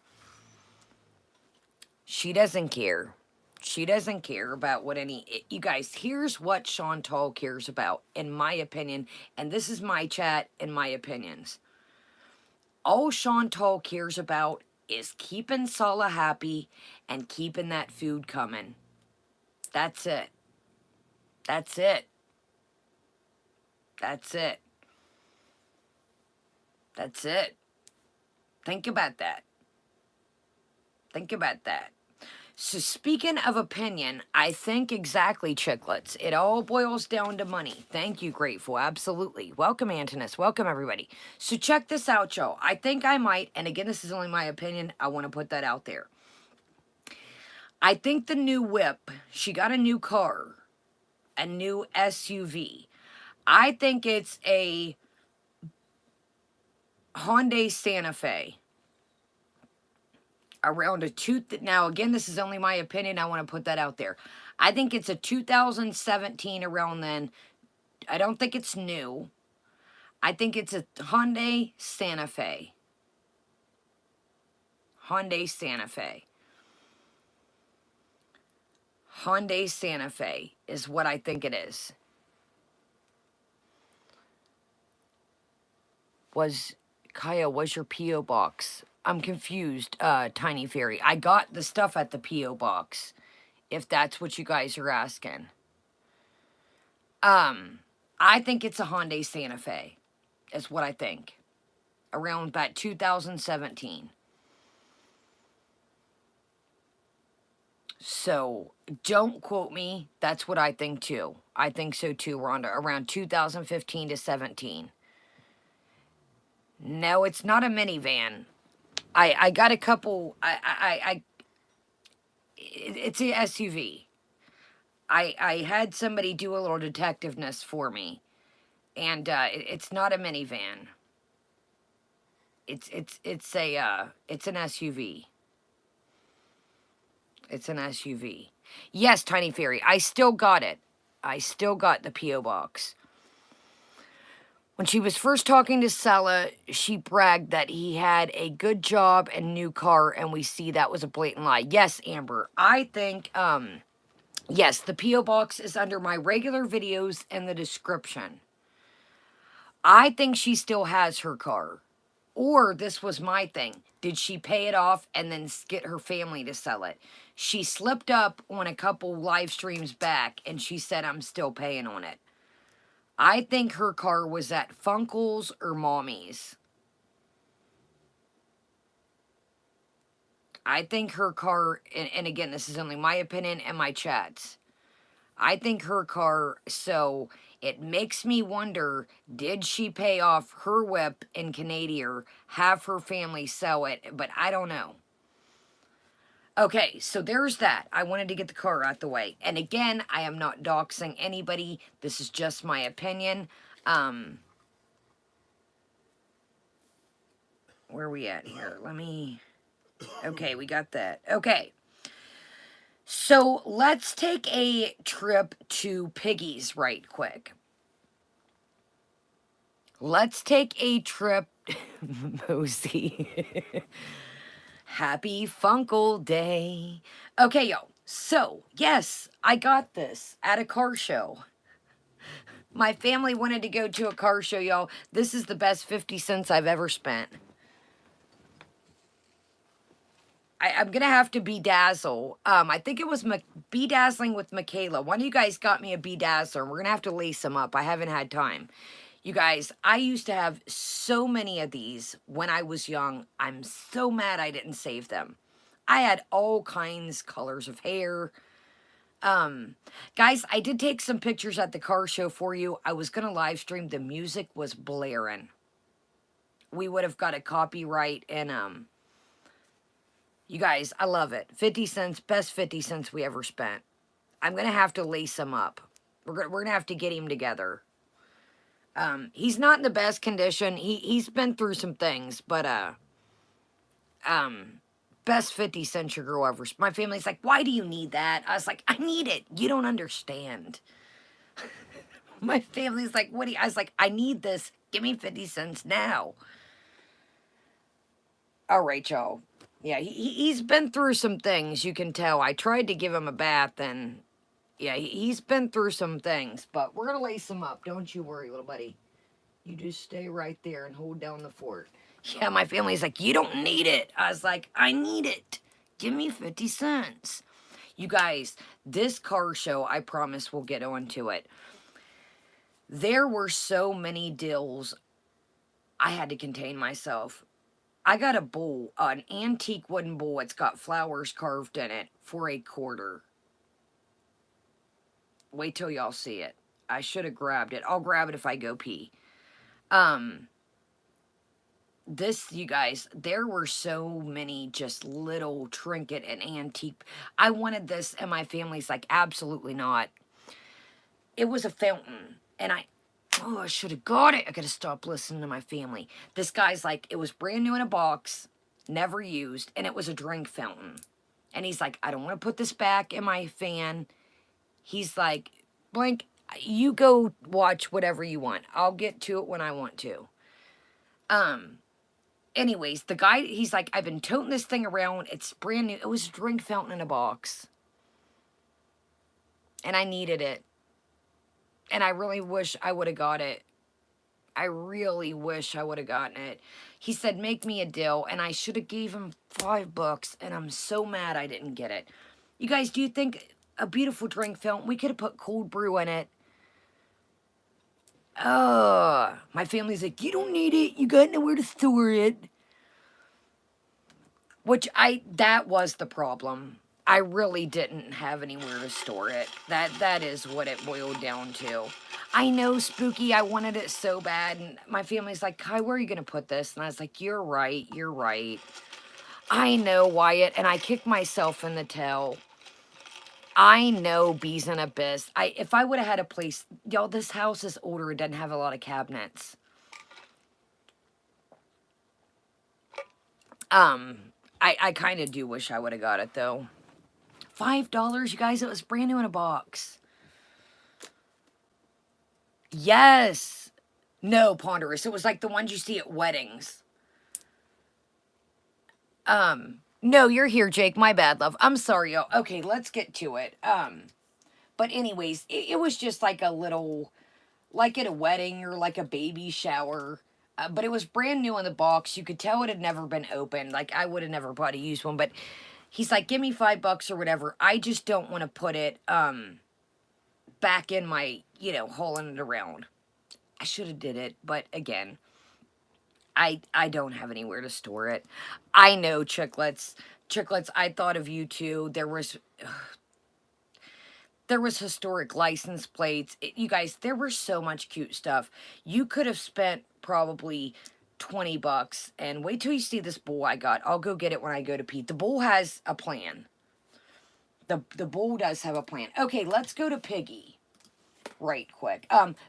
She doesn't care. She doesn't care about what you guys, here's what Chantal cares about, in my opinion, and this is my chat and my opinions. All Chantal cares about is keeping Sala happy and keeping that food coming. That's it. That's it. That's it. That's it. Think about that. Think about that. So speaking of opinion, I think exactly, chicklets. It all boils down to money. Thank you, Grateful. Absolutely. Welcome, Antonis. Welcome, everybody. So check this out, y'all. I think I might, and again, this is only my opinion. I want to put that out there. I think the new whip, she got a new car, a new SUV. I think it's a Hyundai Santa Fe. Around a now again, this is only my opinion. I want to put that out there. I think it's a 2017 around then. I don't think it's new. I think it's a Hyundai Santa Fe. Hyundai Santa Fe. Hyundai Santa Fe is what I think it is. Kaya, was your P.O. box? I'm confused, Tiny Fairy. I got the stuff at the P.O. box, if that's what you guys are asking. I think it's a Hyundai Santa Fe. Is what I think. Around about 2017. So, don't quote me. That's what I think too. I think so too, Rhonda. Around 2015 to 17. No, it's not a minivan. I got a couple. It's a SUV. I had somebody do a little detectiveness for me, and it's not a minivan. It's an SUV. It's an SUV. Yes, Tiny Fairy. I still got it. I still got the P.O. box. When she was first talking to Sella, she bragged that he had a good job and new car, and we see that was a blatant lie. Yes, Amber. I think, yes, the P.O. box is under my regular videos in the description. I think she still has her car. Or this was my thing. Did she pay it off and then get her family to sell it? She slipped up on a couple live streams back and she said, I'm still paying on it. I think her car was at Funkle's or Mommy's. I think her car, and again, this is only my opinion and my chats. I think her car, so it makes me wonder, did she pay off her whip in Canadian, have her family sell it? But I don't know. Okay, so there's that. I wanted to get the car out the way. And again, I am not doxing anybody. This is just my opinion. Where are we at here? Okay, we got that. Okay. So let's take a trip to Piggy's right quick. Let's take a trip, Mosey. Happy Funkle Day. Okay, yo. So, yes, I got this at a car show. My family wanted to go to a car show, y'all. This is the best 50 cents I've ever spent. I'm going to have to bedazzle. I think it was bedazzling with Michaela. One of you guys got me a bedazzler. We're going to have to lace them up. I haven't had time. You guys, I used to have so many of these when I was young. I'm so mad I didn't save them. I had all kinds, colors of hair. Guys, I did take some pictures at the car show for you. I was going to live stream. The music was blaring. We would have got a copyright and, you guys, I love it. 50 cents, best 50 cents we ever spent. I'm going to have to lace him up. We're going to have to get him together. He's not in the best condition. He's been through some things, but, best 50 cents your girl ever. My family's like, why do you need that? I was like, I need it. You don't understand. My family's like, what do you, I was like, I need this. Give me 50 cents now. All right, y'all. Yeah, he's been through some things, you can tell. I tried to give him a bath, and yeah, he's been through some things. But we're going to lace him up. Don't you worry, little buddy. You just stay right there and hold down the fort. Yeah, my family's like, you don't need it. I was like, I need it. Give me 50 cents. You guys, this car show, I promise we'll get onto it. There were so many deals, I had to contain myself. I got a bowl, an antique wooden bowl. It's got flowers carved in it for a quarter. Wait till y'all see it. I should have grabbed it. I'll grab it if I go pee. Um, this, you guys, there were so many just little trinket and antique. I wanted this, and my family's like, absolutely not. It was a fountain, and I should have got it. I gotta stop listening to my family. This guy's like, it was brand new in a box, never used, and it was a drink fountain. And he's like, I don't want to put this back in my fan. He's like, Blank, you go watch whatever you want. I'll get to it when I want to. Anyways, the guy, he's like, I've been toting this thing around. It's brand new. It was a drink fountain in a box. And I needed it. And I really wish I would have got it. I really wish I would have gotten it. He said, make me a deal. And I should have gave him $5. And I'm so mad I didn't get it. You guys, do you think a beautiful drink fountain, we could have put cold brew in it? My family's like, you don't need it. You got nowhere to store it. That was the problem. I really didn't have anywhere to store it. That is what it boiled down to. I know, Spooky, I wanted it so bad. And my family's like, Kai, where are you going to put this? And I was like, you're right. You're right. I know, Wyatt. And I kicked myself in the tail. I know, bees and abyss. If I would have had a place, y'all, this house is older. It doesn't have a lot of cabinets. I kind of do wish I would have got it, though. $5, you guys. It was brand new in a box. Yes. No, Ponderous. It was like the ones you see at weddings. No, you're here, Jake. My bad, love. I'm sorry, y'all. Okay, let's get to it. But anyways, it was just like a little, like at a wedding or like a baby shower. But it was brand new in the box. You could tell it had never been opened. Like, I would have never bought a used one. But he's like, give me $5 or whatever. I just don't want to put it back in my, hauling it around. I should have did it. But again, I don't have anywhere to store it. I know, Chicklets. Chicklets, I thought of you too. There was historic license plates. You guys, there was so much cute stuff. You could have spent probably $20. And wait till you see this bowl I got. I'll go get it when I go to Pete. The bowl has a plan. The bowl does have a plan. Okay, let's go to Piggy right quick.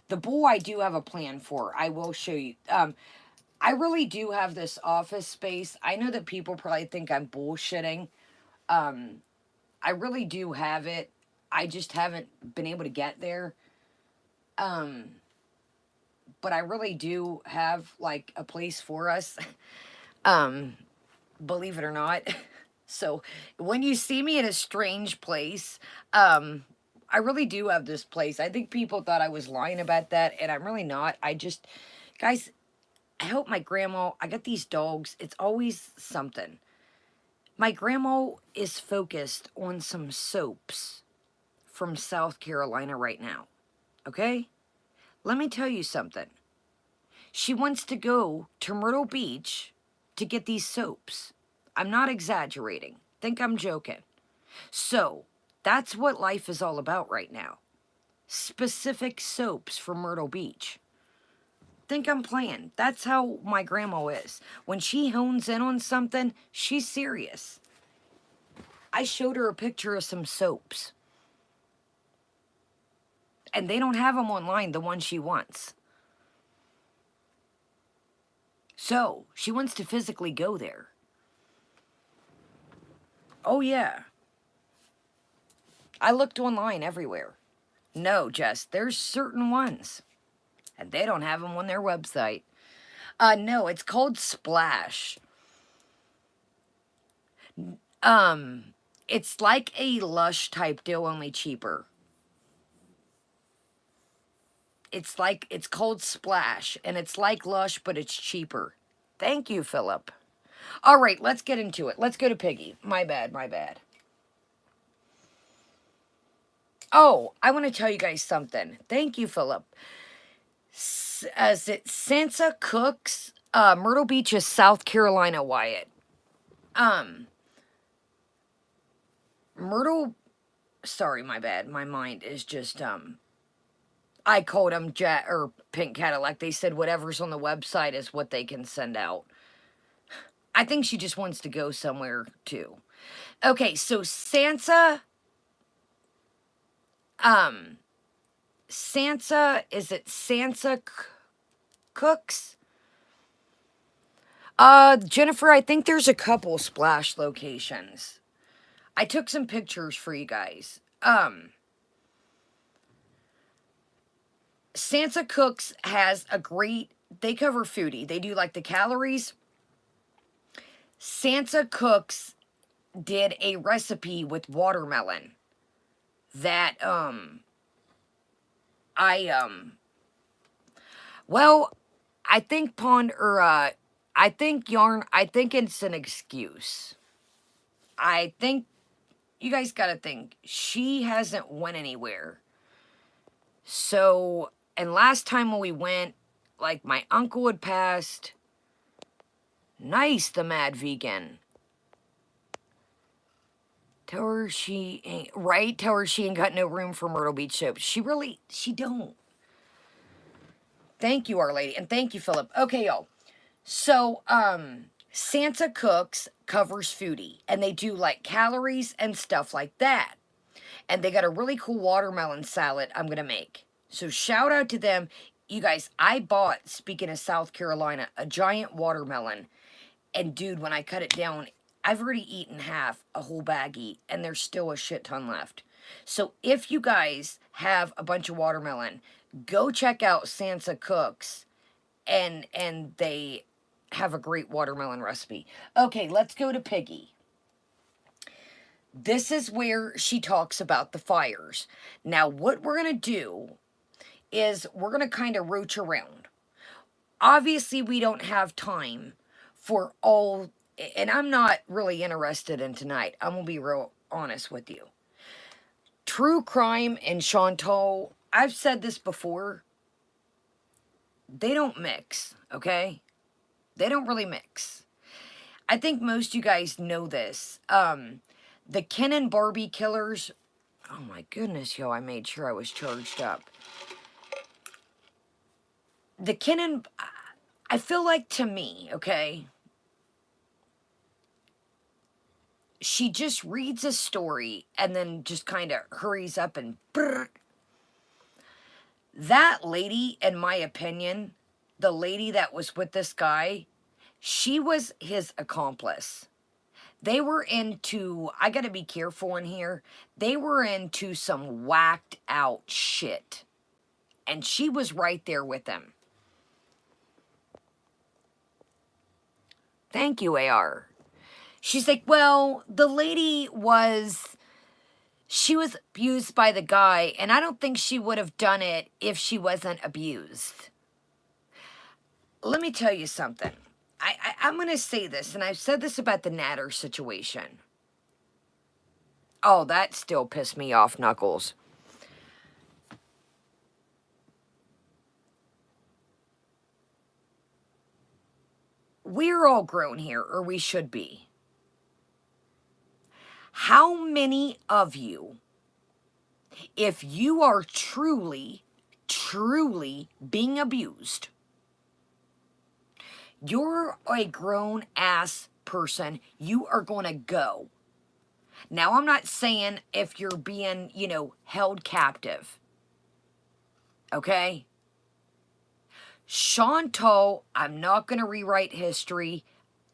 The bowl I do have a plan for. I will show you. I really do have this office space. I know that people probably think I'm bullshitting. I really do have it. I just haven't been able to get there. But I really do have, like, a place for us. Believe it or not. So, when you see me in a strange place, I really do have this place. I think people thought I was lying about that, and I'm really not. Guys, I help my grandma. I got these dogs. It's always something. My grandma is focused on some soaps from South Carolina right now. Okay? Let me tell you something. She wants to go to Myrtle Beach to get these soaps. I'm not exaggerating. Think I'm joking. So, that's what life is all about right now. Specific soaps for Myrtle Beach. Think I'm playing. That's how my grandma is. When she hones in on something, she's serious. I showed her a picture of some soaps. And they don't have them online, the one she wants. So, she wants to physically go there. Oh, yeah. I looked online everywhere. No, Jess, there's certain ones. And they don't have them on their website. No, it's called Splash. It's like a Lush type deal, only cheaper. It's called Splash, and it's like Lush, but it's cheaper. Thank you, Philip. All right, let's get into it. Let's go to Piggy. My bad, my bad. Oh, I want to tell you guys something. Thank you, Philip. As it Sansa Cooks, Myrtle Beach is South Carolina, Wyatt. Myrtle, sorry, my bad. My mind is just, I called them or Pink Cadillac. They said whatever's on the website is what they can send out. I think she just wants to go somewhere, too. Okay, so Sansa, is it Sansa Cooks? Jennifer, I think there's a couple splash locations. I took some pictures for you guys. Sansa Cooks has a great, they cover Foodie. They do like the calories. Sansa Cooks did a recipe with watermelon that, well, I think I think it's an excuse. I think you guys gotta think, she hasn't went anywhere. So, and last time when we went, like, my uncle had passed. Nice, the mad vegan. Tell her she ain't, right? Tell her she ain't got no room for Myrtle Beach soap. She don't. Thank you, Our Lady, and thank you, Philip. Okay, y'all. So, Sansa Cooks covers Foodie, and they do, like, calories and stuff like that. And they got a really cool watermelon salad I'm going to make. So, shout out to them. You guys, I bought, speaking of South Carolina, a giant watermelon. And, dude, when I cut it down, I've already eaten half a whole baggie, and there's still a shit ton left. So, if you guys have a bunch of watermelon, go check out Sansa Cooks, and they have a great watermelon recipe. Okay, let's go to Piggy. This is where she talks about the fires. Now, what we're going to do is we're going to kind of roach around. Obviously, we don't have time for all, and I'm not really interested in tonight. I'm going to be real honest with you. True crime and Chantal, I've said this before, they don't mix, okay? They don't really mix. I think most of you guys know this. The Ken and Barbie killers, oh my goodness, yo, I made sure I was charged up. The Ken and, I feel like to me, okay, she just reads a story and then just kind of hurries up and brrr. That lady, in my opinion, the lady that was with this guy, she was his accomplice. They were into, I gotta be careful in here, they were into some whacked out shit. And she was right there with them. Thank you, AR. She's like, well, the lady she was abused by the guy, and I don't think she would have done it if she wasn't abused. Let me tell you something. I'm going to say this, and I've said this about the Natter situation. Oh, that still pissed me off, Knuckles. We're all grown here, or we should be. How many of you, if you are truly, truly being abused, you're a grown-ass person, you are going to go. Now, I'm not saying if you're being, held captive. Okay? Chantal, I'm not going to rewrite history.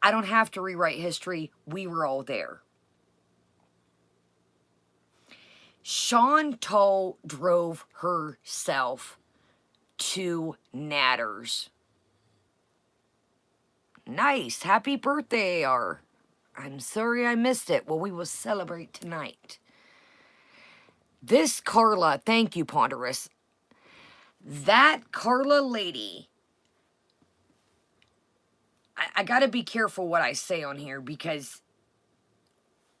I don't have to rewrite history. We were all there. Chantal drove herself to Natter's. Nice. Happy birthday, AR. I'm sorry I missed it. Well, we will celebrate tonight. This Carla, thank you, Ponderous. That Carla lady, I gotta be careful what I say on here because,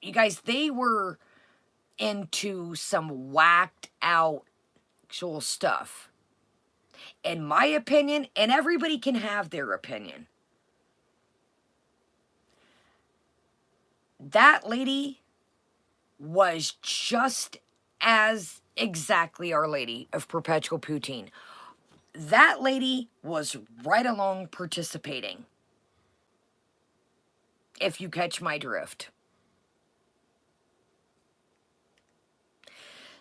you guys, they were into some whacked out actual stuff. In my opinion, and everybody can have their opinion, that lady was just as exactly Our Lady of Perpetual Poutine. That lady was right along participating, if you catch my drift.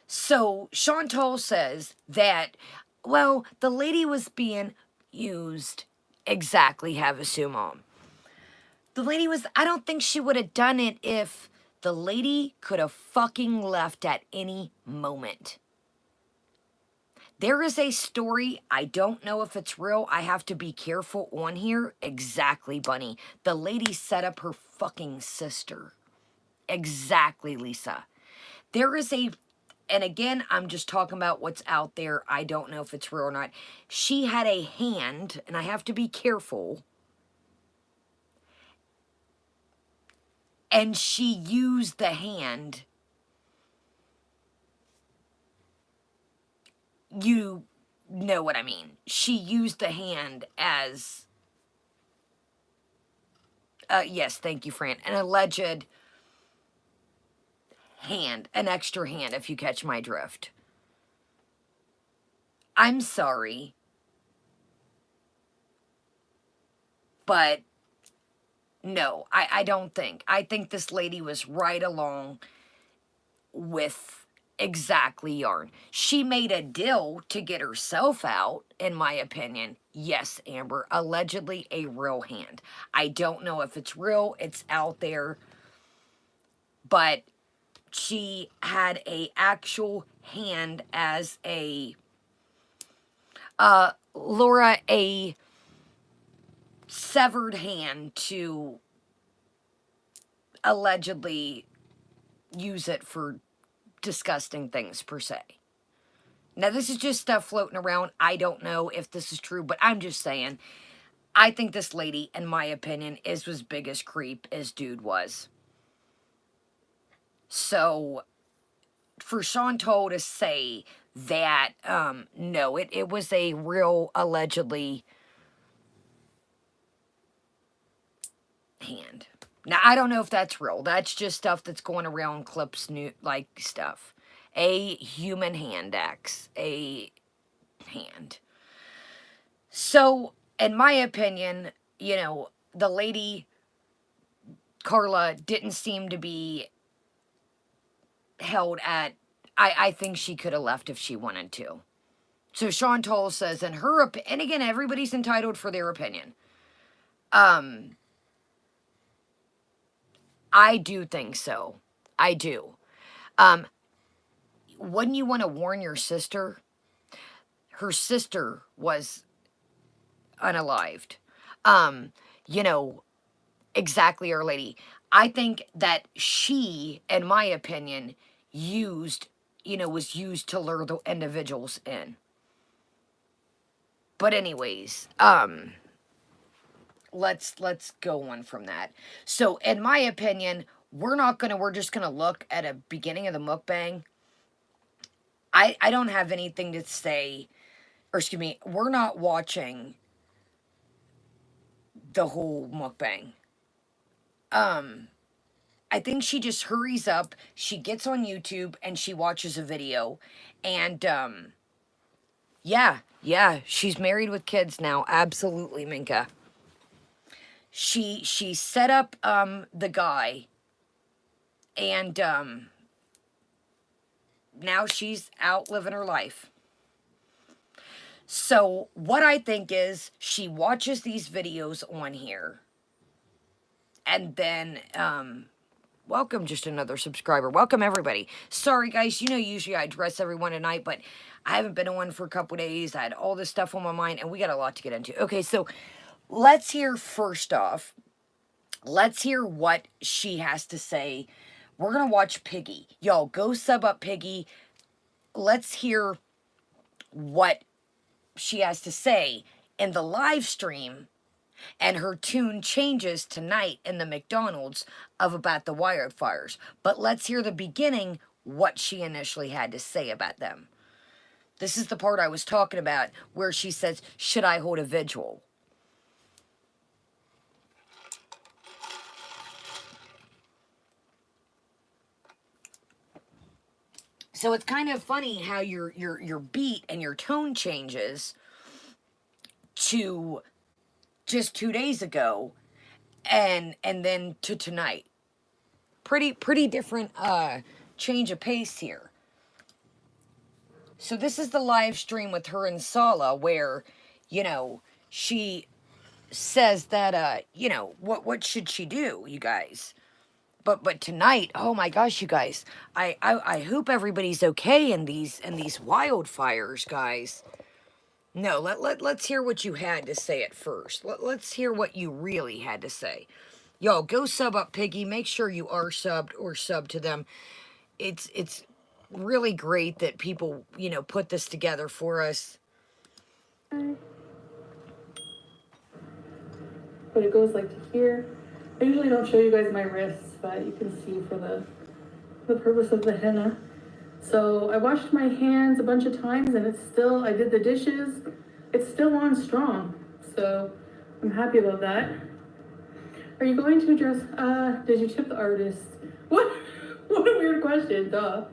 So Chantal says that, well, the lady was being used exactly, Havasu. The lady was, I don't think she would have done it if the lady could have fucking left at any moment. There is a story, I don't know if it's real, I have to be careful on here. Exactly, Bunny. The lady set up her fucking sister. Exactly, Lisa. There is a, and again, I'm just talking about what's out there. I don't know if it's real or not. She had a hand, and I have to be careful, and she used the hand. You know what I mean. She used the hand as, yes, thank you, Fran, an alleged hand, an extra hand, if you catch my drift. I'm sorry, but no, I don't think. I think this lady was right along with exactly Yarn. She made a deal to get herself out, in my opinion. Yes, Amber, allegedly a real hand. I don't know if it's real, it's out there, but she had a actual hand as a, Laura, a severed hand to allegedly use it for disgusting things, per se. Now, this is just stuff floating around. I don't know if this is true, but I'm just saying, I think this lady, in my opinion, is as big as creep as dude was. So, for Chantal to say that, no, it was a real, allegedly, hand. Now, I don't know if that's real. That's just stuff that's going around clips, new, like, stuff. A human hand axe. A hand. So, in my opinion, you know, the lady, Carla, didn't seem to be held at, I think she could have left if she wanted to. So Chantal says, in her, and again, everybody's entitled for their opinion. I do think so. I do. Wouldn't you want to warn your sister? Her sister was unalived. You know, exactly, Our Lady. I think that she, in my opinion, used, you know, was used to lure the individuals in. But anyways, let's go on from that. So, in my opinion, we're just gonna look at a beginning of the mukbang. I don't have anything to say, or excuse me, we're not watching the whole mukbang. I think she just hurries up, she gets on YouTube, and she watches a video. And, yeah, she's married with kids now. Absolutely, Minka. She set up, the guy, and, now she's out living her life. So, what I think is, she watches these videos on here, and then, welcome, just another subscriber. Welcome, everybody. Sorry, guys. You know, usually I address everyone tonight, but I haven't been on for a couple days. I had all this stuff on my mind, and we got a lot to get into. Okay, so let's hear, first off, let's hear what she has to say. We're going to watch Piggy. Y'all, go sub up Piggy. Let's hear what she has to say in the live stream. And her tune changes tonight in the McDonald's of about the wildfires. But let's hear the beginning, what she initially had to say about them. This is the part I was talking about where she says, should I hold a vigil? So it's kind of funny how your beat and your tone changes to just 2 days ago and then to tonight. Pretty different change of pace here. So this is the live stream with her and Sala where, you know, she says that you know, what should she do, you guys? But tonight, oh my gosh, you guys, I hope everybody's okay in these wildfires, guys. No, let's hear what you had to say at first. Let's hear what you really had to say. Y'all, go sub up Piggy. Make sure you are subbed or sub to them. It's really great that people, you know, put this together for us. But it goes like to here. I usually don't show you guys my wrists, but you can see for the purpose of the henna. So I washed my hands a bunch of times and it's still, I did the dishes, it's still on strong. So I'm happy about that. Are you going to address, did you tip the artist? What? What a weird question, duh.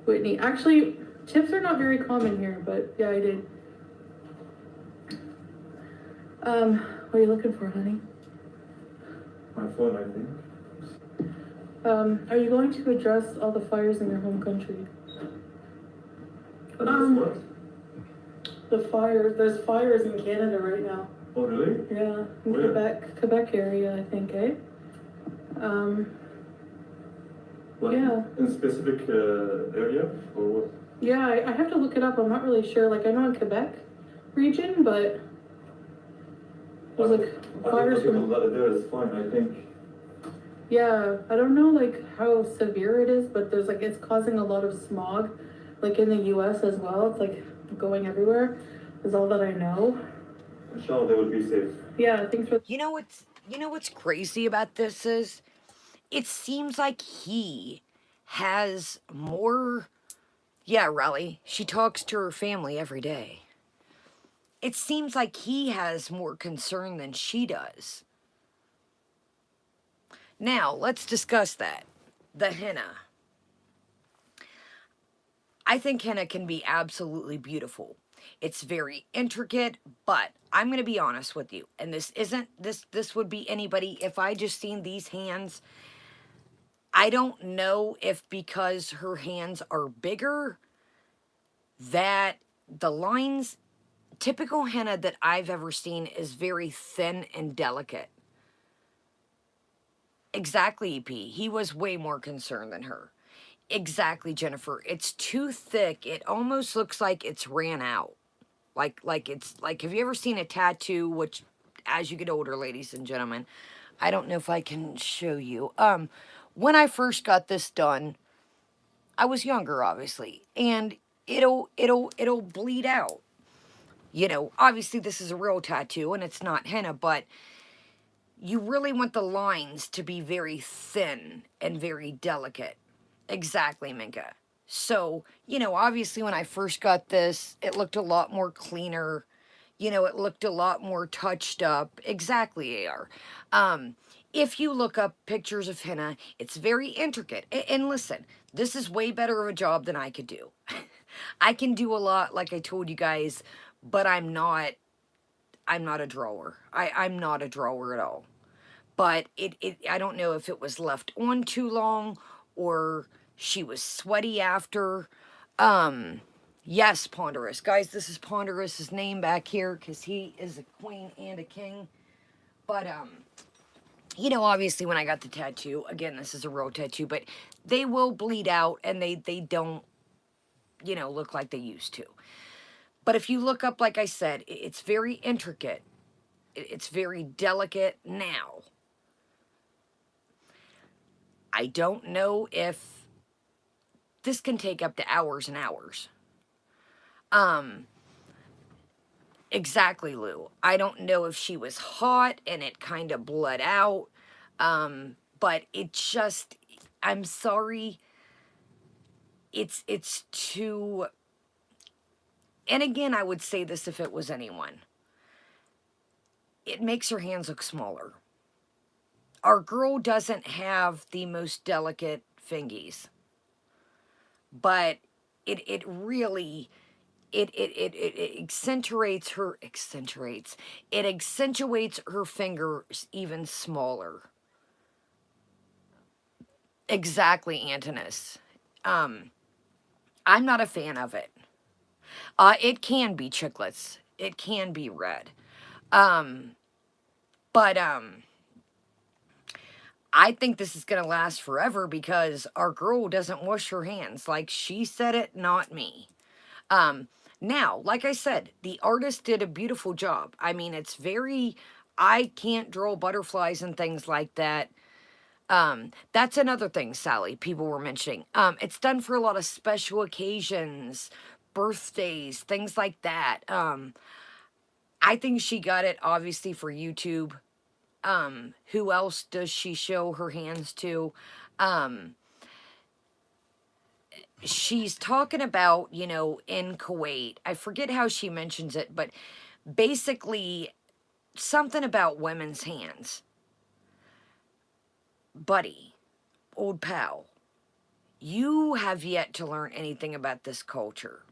Whitney, actually, tips are not very common here, but yeah, I did. What are you looking for, honey? My phone, I think. Are you going to address all the fires in your home country? What? The fires, there's fires in Canada right now. Oh, really? Yeah, in Where? Quebec area, I think, eh? Like Yeah. in specific area or what? Yeah, I have to look it up, I'm not really sure, like, I know in Quebec region, but there's like fires from... There is fine, I think. Yeah, I don't know like how severe it is, but there's like, it's causing a lot of smog, like in the US as well, it's like going everywhere, is all that I know. Inshallah, they will be safe. Yeah, thanks for... You know what's crazy about this is, it seems like he has more. Yeah, Raleigh, she talks to her family every day. It seems like he has more concern than she does. Now, let's discuss that. The henna. I think henna can be absolutely beautiful. It's very intricate, but I'm going to be honest with you. And this would be anybody, if I just seen these hands, I don't know if because her hands are bigger that the lines, typical henna that I've ever seen is very thin and delicate. Exactly, EP. He was way more concerned than her. Exactly, Jennifer. It's too thick. It almost looks like it's ran out. Like it's like, have you ever seen a tattoo, which as you get older, ladies and gentlemen, I don't know if I can show you. When I first got this done, I was younger, obviously, and it'll bleed out. You know, obviously this is a real tattoo and it's not henna, but you really want the lines to be very thin and very delicate. Exactly, Minka. So, you know, obviously when I first got this, it looked a lot more cleaner. You know, it looked a lot more touched up. Exactly, AR. If you look up pictures of henna, it's very intricate. And listen, this is way better of a job than I could do. I can do a lot, like I told you guys, but I'm not a drawer. I'm not a drawer at all. But I don't know if it was left on too long or she was sweaty after. Yes, Ponderous. Guys, this is Ponderous's name back here because he is a queen and a king. But, you know, obviously when I got the tattoo, again, this is a real tattoo, but they will bleed out and they don't, you know, look like they used to. But if you look up, like I said, it's very intricate. It's very delicate now. I don't know if this can take up to hours and hours. Exactly, Lou. I don't know if she was hot and it kind of bled out. But it just, I'm sorry. It's too, and again, I would say this if it was anyone. It makes her hands look smaller. Our girl doesn't have the most delicate fingies, but it really it accentuates her fingers even smaller. Exactly, Antinous. I'm not a fan of it. It can be chiclets. It can be red. Um, but I think this is gonna last forever because our girl doesn't wash her hands. Like she said it, not me. Um, Now, like I said, the artist did a beautiful job. I mean, it's very, I can't draw butterflies and things like that. That's another thing, Sally, people were mentioning. It's done for a lot of special occasions, birthdays, things like that. I think she got it obviously for YouTube. Who else does she show her hands to? Um, she's talking about, you know, in Kuwait. I forget how she mentions it, but basically something about women's hands. Buddy, old pal, you have yet to learn anything about this culture.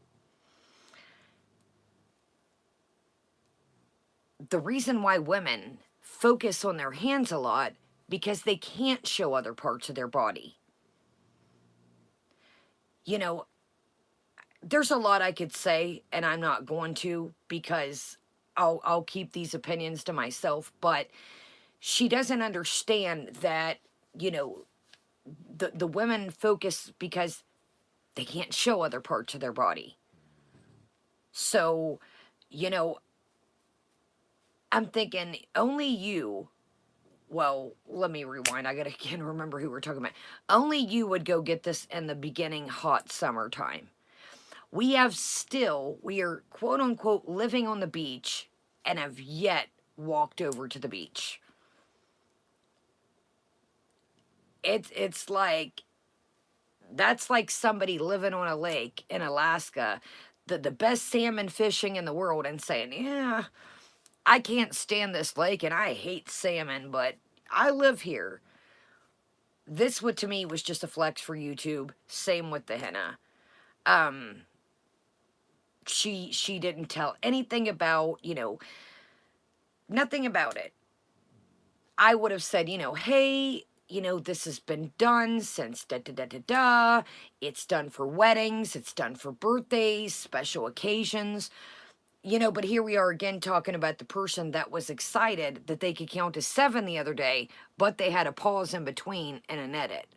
The reason why women focus on their hands a lot because they can't show other parts of their body. You know, there's a lot I could say, and I'm not going to because I'll keep these opinions to myself, but she doesn't understand that, you know, the women focus because they can't show other parts of their body. So, you know, I'm thinking only you, well, let me rewind. I gotta again remember who we're talking about. Only you would go get this in the beginning hot summertime. We are quote unquote living on the beach and have yet walked over to the beach. It's like, that's like somebody living on a lake in Alaska, the best salmon fishing in the world, and saying, yeah, I can't stand this lake and I hate salmon, but I live here. This what to me was just a flex for YouTube. Same with the henna. Um, she didn't tell anything about, you know, nothing about it. I would have said, you know, hey, you know, this has been done since da da da da da. It's done for weddings, it's done for birthdays, special occasions. You know, but here we are again talking about the person that was excited that they could count to 7 the other day, but they had a pause in between and an edit.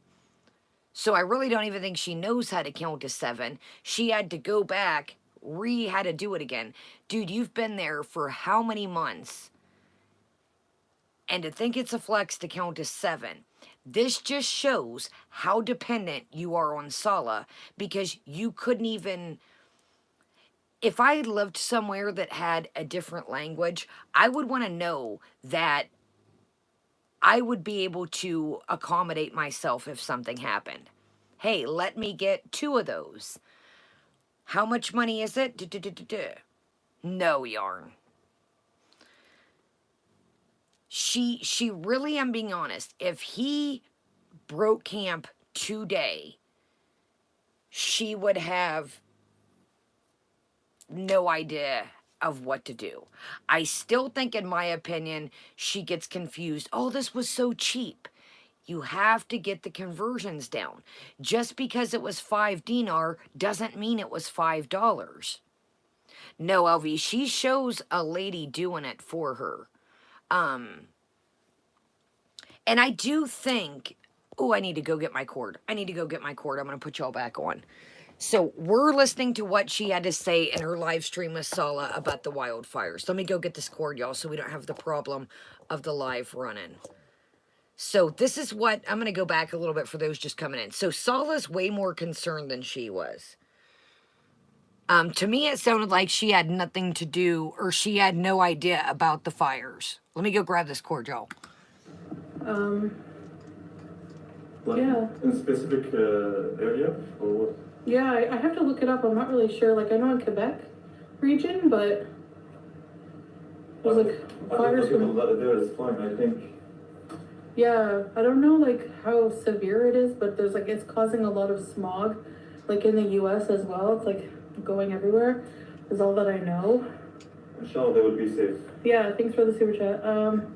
So I really don't even think she knows how to count to 7. She had to go back, had to do it again. Dude, you've been there for how many months? And to think it's a flex to count to 7. This just shows how dependent you are on Sala because you couldn't even. If I lived somewhere that had a different language, I would want to know that I would be able to accommodate myself if something happened. Hey, let me get 2 of those. How much money is it? No, Yarn. She really, I'm being honest, if he broke camp today, she would have no idea of what to do. I still think, in my opinion, she gets confused. Oh, this was so cheap. You have to get the conversions down. Just because it was 5 dinar doesn't mean it was $5. No, LV, she shows a lady doing it for her. And I do think, oh, I need to go get my cord. I'm going to put y'all back on. So we're listening to what she had to say in her live stream with Sala about the wildfires. Let me go get this cord, y'all, so we don't have the problem of the live running. So this is what, I'm going to go back a little bit for those just coming in. So Sala's way more concerned than she was. To me, it sounded like she had nothing to do, or she had no idea about the fires. Let me go grab this cord, y'all. Like Yeah. in specific area or what? Yeah, I have to look it up. I'm not really sure. Like, I know in Quebec, region, but there's like fires from. There is fine, I think. Yeah, I don't know like how severe it is, but there's like it's causing a lot of smog, like in the U.S. as well. It's like going everywhere. Is all that I know. Inshallah, they will be safe. Yeah, thanks for the super chat. Are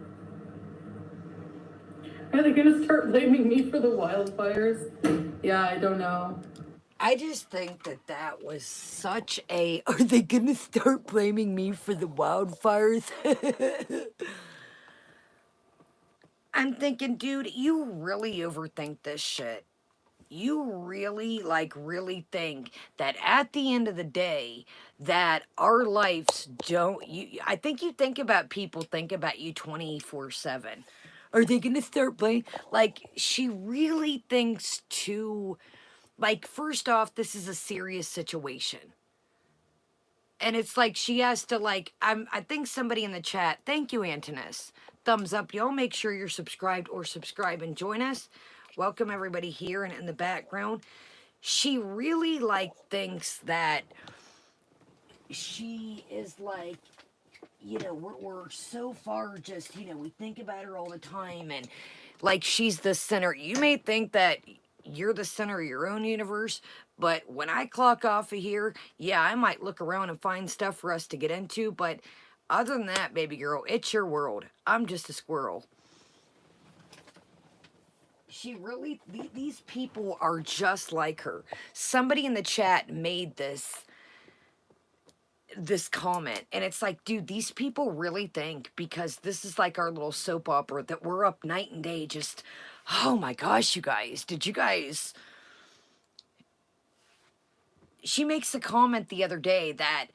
they gonna start blaming me for the wildfires? Yeah, I don't know. I just think that that was such a. Are they gonna start blaming me for the wildfires? I'm thinking, dude, you really overthink this shit. You really, really think that at the end of the day, that our lives don't. I think you think about people think about you 24/7. Are they gonna start blaming? Like, she really thinks too. Like, first off, this is a serious situation. And it's like she has to I think somebody in the chat, thank you, Antonis. Thumbs up, y'all. Make sure you're subscribed or subscribe and join us. Welcome everybody here and in the background. She really thinks that she is we're so far just, we think about her all the time and she's the center. You may think that you're the center of your own universe, but when I clock off of here, yeah, I might look around and find stuff for us to get into, but other than that, baby girl, it's your world. I'm just a squirrel. She really, these people are just like her. Somebody in the chat made this comment, and it's like, dude, these people really think because this is like our little soap opera that we're up night and day just, oh my gosh, you guys, did you guys... She makes a comment the other day that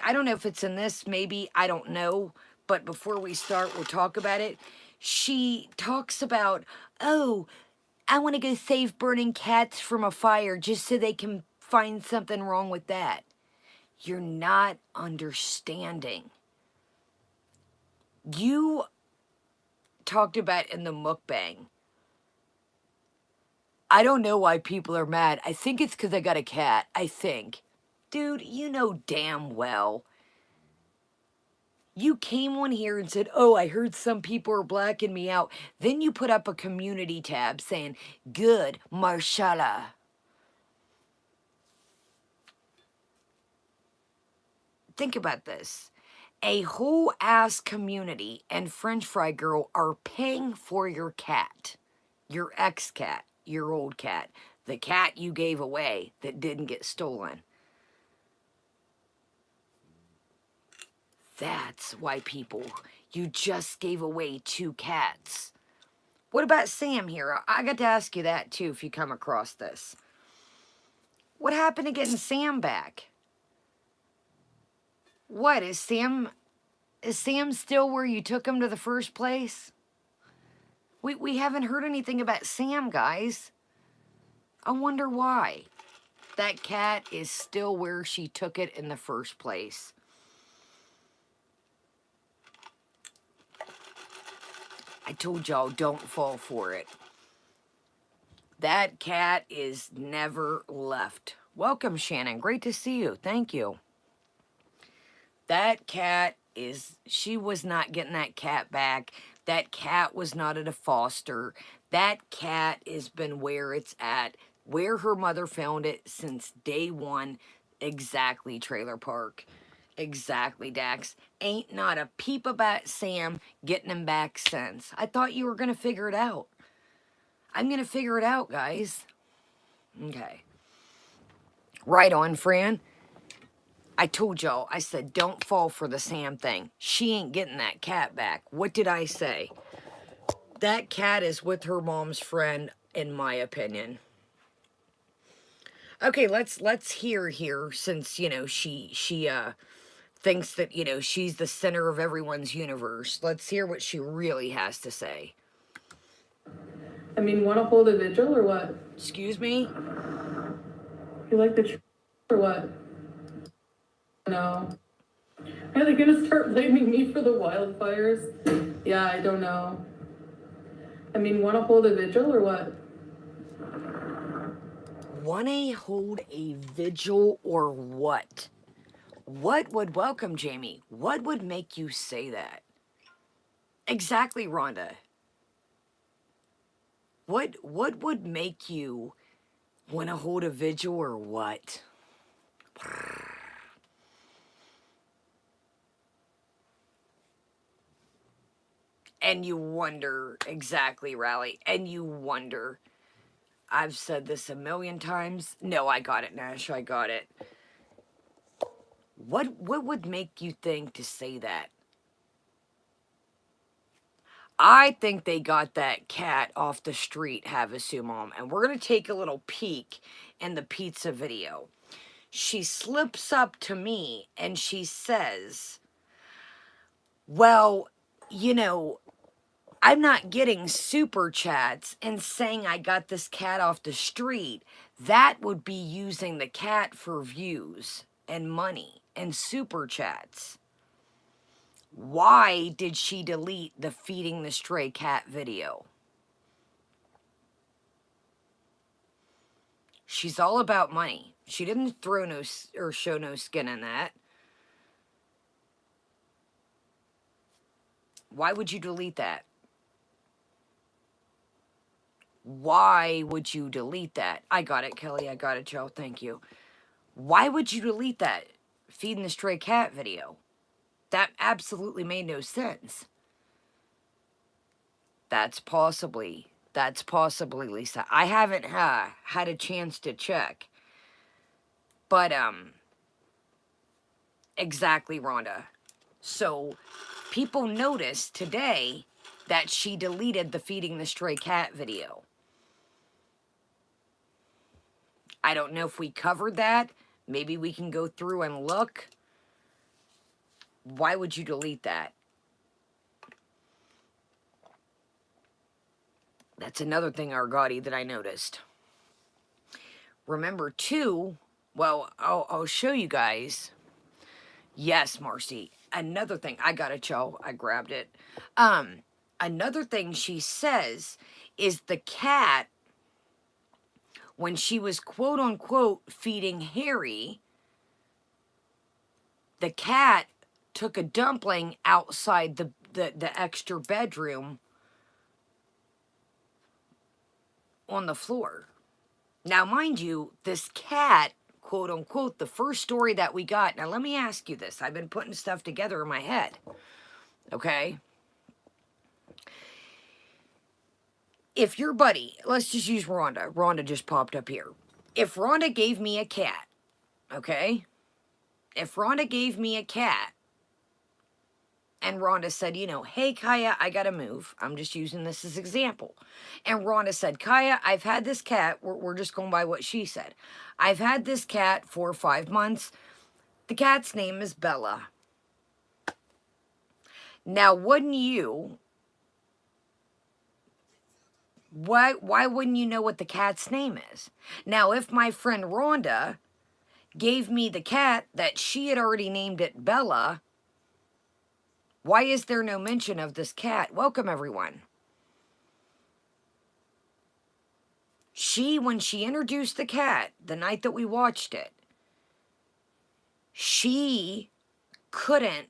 I don't know if it's in this, maybe, I don't know, but before we start, we'll talk about it. She talks about, oh, I want to go save burning cats from a fire just so they can find something wrong with that. You're not understanding. You talked about in the mukbang. I don't know why people are mad. I think it's because I got a cat. I think. Dude, you know damn well. You came on here and said, oh, I heard some people are blacking me out. Then you put up a community tab saying, good, mashallah. Think about this. A whole ass community and French Fry Girl are paying for your cat. Your ex-cat. Your old cat. The cat you gave away that didn't get stolen. That's why people, you just gave away 2 cats. What about Sam here? I got to ask you that too if you come across this. What happened to getting Sam back? What, is Sam still where you took him to the first place? We haven't heard anything about Sam, guys. I wonder why. That cat is still where she took it in the first place. I told y'all, don't fall for it. That cat is never left. Welcome, Shannon. Great to see you. Thank you. That cat she was not getting that cat back. That cat was not at a foster. That cat has been where it's at, where her mother found it since day one. Exactly, Trailer Park. Exactly, Dax. Ain't not a peep about Sam getting him back since. I thought you were going to figure it out. I'm going to figure it out, guys. Okay. Right on, Fran. I told y'all, I said, don't fall for the Sam thing. She ain't getting that cat back. What did I say? That cat is with her mom's friend, in my opinion. Okay, let's hear here, since, she thinks that, she's the center of everyone's universe. Let's hear what she really has to say. I mean, want to hold a vigil or what? Excuse me? You like the or what? No. Are they gonna start blaming me for the wildfires? Yeah, I don't know. I mean, want to hold a vigil or what? Want to hold a vigil or what? welcome, Jamie? What would make you say that? Exactly, Rhonda. What would make you want to hold a vigil or what? And you wonder, exactly, Rally, and you wonder. I've said this a million times. No, I got it, Nash, I got it. What would make you think to say that? I think they got that cat off the street, Havasu Mom, and we're going to take a little peek in the pizza video. She slips up to me and she says, well, you know, I'm not getting super chats and saying I got this cat off the street. That would be using the cat for views and money and super chats. Why did she delete the feeding the stray cat video? She's all about money. She didn't throw no or show no skin in that. Why would you delete that? Why would you delete that? I got it, Kelly. I got it, Joe. Thank you. Why would you delete that feeding the stray cat video? That absolutely made no sense. That's possibly, Lisa. I haven't had a chance to check. But, exactly, Rhonda. So, people noticed today that she deleted the feeding the stray cat video. I don't know if we covered that. Maybe we can go through and look. Why would you delete that? That's another thing, Argotti, that I noticed. Remember, too, well, I'll show you guys. Yes, Marcy. Another thing, I got it, Joe. I grabbed it. Another thing she says is the cat, when she was quote unquote feeding Harry, the cat took a dumpling outside the extra bedroom on the floor. Now, mind you, this cat, quote unquote, the first story that we got. Now, let me ask you this. I've been putting stuff together in my head. Okay? If your buddy, let's just use Rhonda. Rhonda just popped up here. If Rhonda gave me a cat, okay? If Rhonda gave me a cat, and Rhonda said, you know, hey, Kaya, I gotta move. I'm just using this as example. And Rhonda said, Kaya, I've had this cat. We're just going by what she said. I've had this cat for 5 months. The cat's name is Bella. Now, wouldn't you... Why wouldn't you know what the cat's name is? Now, if my friend Rhonda gave me the cat that she had already named it Bella... Why is there no mention of this cat? Welcome, everyone. When she introduced the cat, the night that we watched it, she couldn't,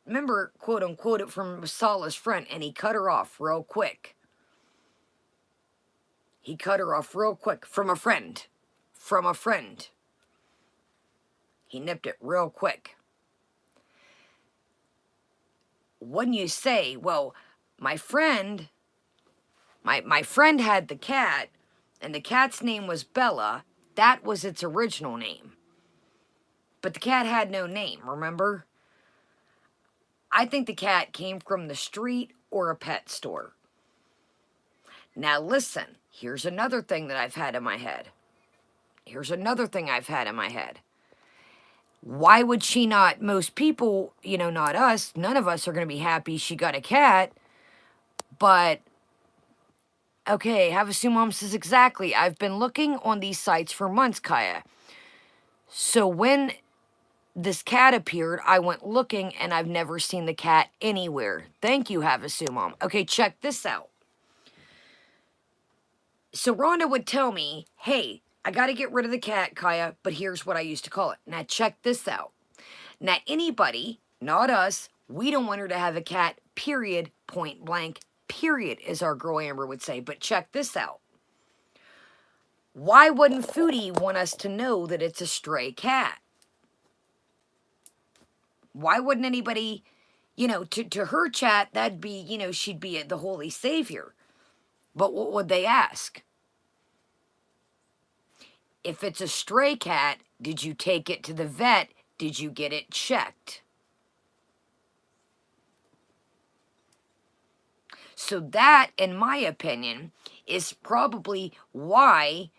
remember, quote unquote, it from Masala's friend, and he cut her off real quick. He cut her off real quick from a friend. From a friend. He nipped it real quick. Wouldn't you say, well, my friend had the cat, and the cat's name was Bella. That was its original name. But the cat had no name, remember? I think the cat came from the street or a pet store. Now listen, here's another thing that I've had in my head. Here's another thing I've had in my head. Why would she not, most people, you know, not us, none of us are going to be happy she got a cat, but, okay, Havasu Mom says, exactly, I've been looking on these sites for months, Kaya. So when this cat appeared, I went looking, and I've never seen the cat anywhere. Thank you, Havasu Mom. Okay, check this out. So Rhonda would tell me, hey, I got to get rid of the cat, Kaya, but here's what I used to call it. Now check this out. Now, anybody, not us, we don't want her to have a cat, period, point blank, period, as our girl Amber would say. But check this out. Why wouldn't Foodie want us to know that it's a stray cat? Why wouldn't anybody, you know, to her chat, that'd be, you know, she'd be the holy savior. But what would they ask? If it's a stray cat, did you take it to the vet? Did you get it checked? So that, in my opinion, is probably why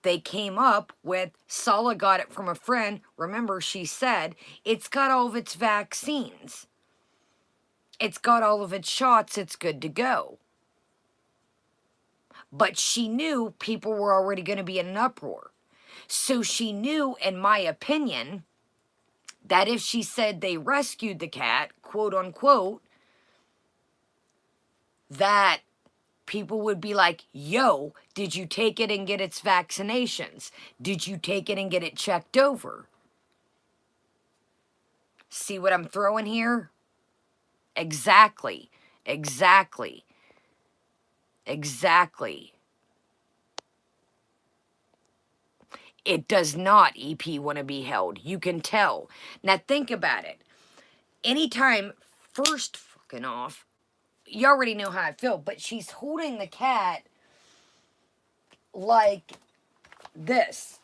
they came up with Sala got it from a friend. Remember, she said it's got all of its vaccines. It's got all of its shots. It's good to go. But she knew people were already going to be in an uproar. So she knew, in my opinion, that if she said they rescued the cat, quote unquote, that people would be like, yo, did you take it and get its vaccinations? Did you take it and get it checked over? See what I'm throwing here? Exactly. Exactly. Exactly. It does not, EP, want to be held. You can tell. Now think about it. Anytime, first fucking off, you already know how I feel, but she's holding the cat like this.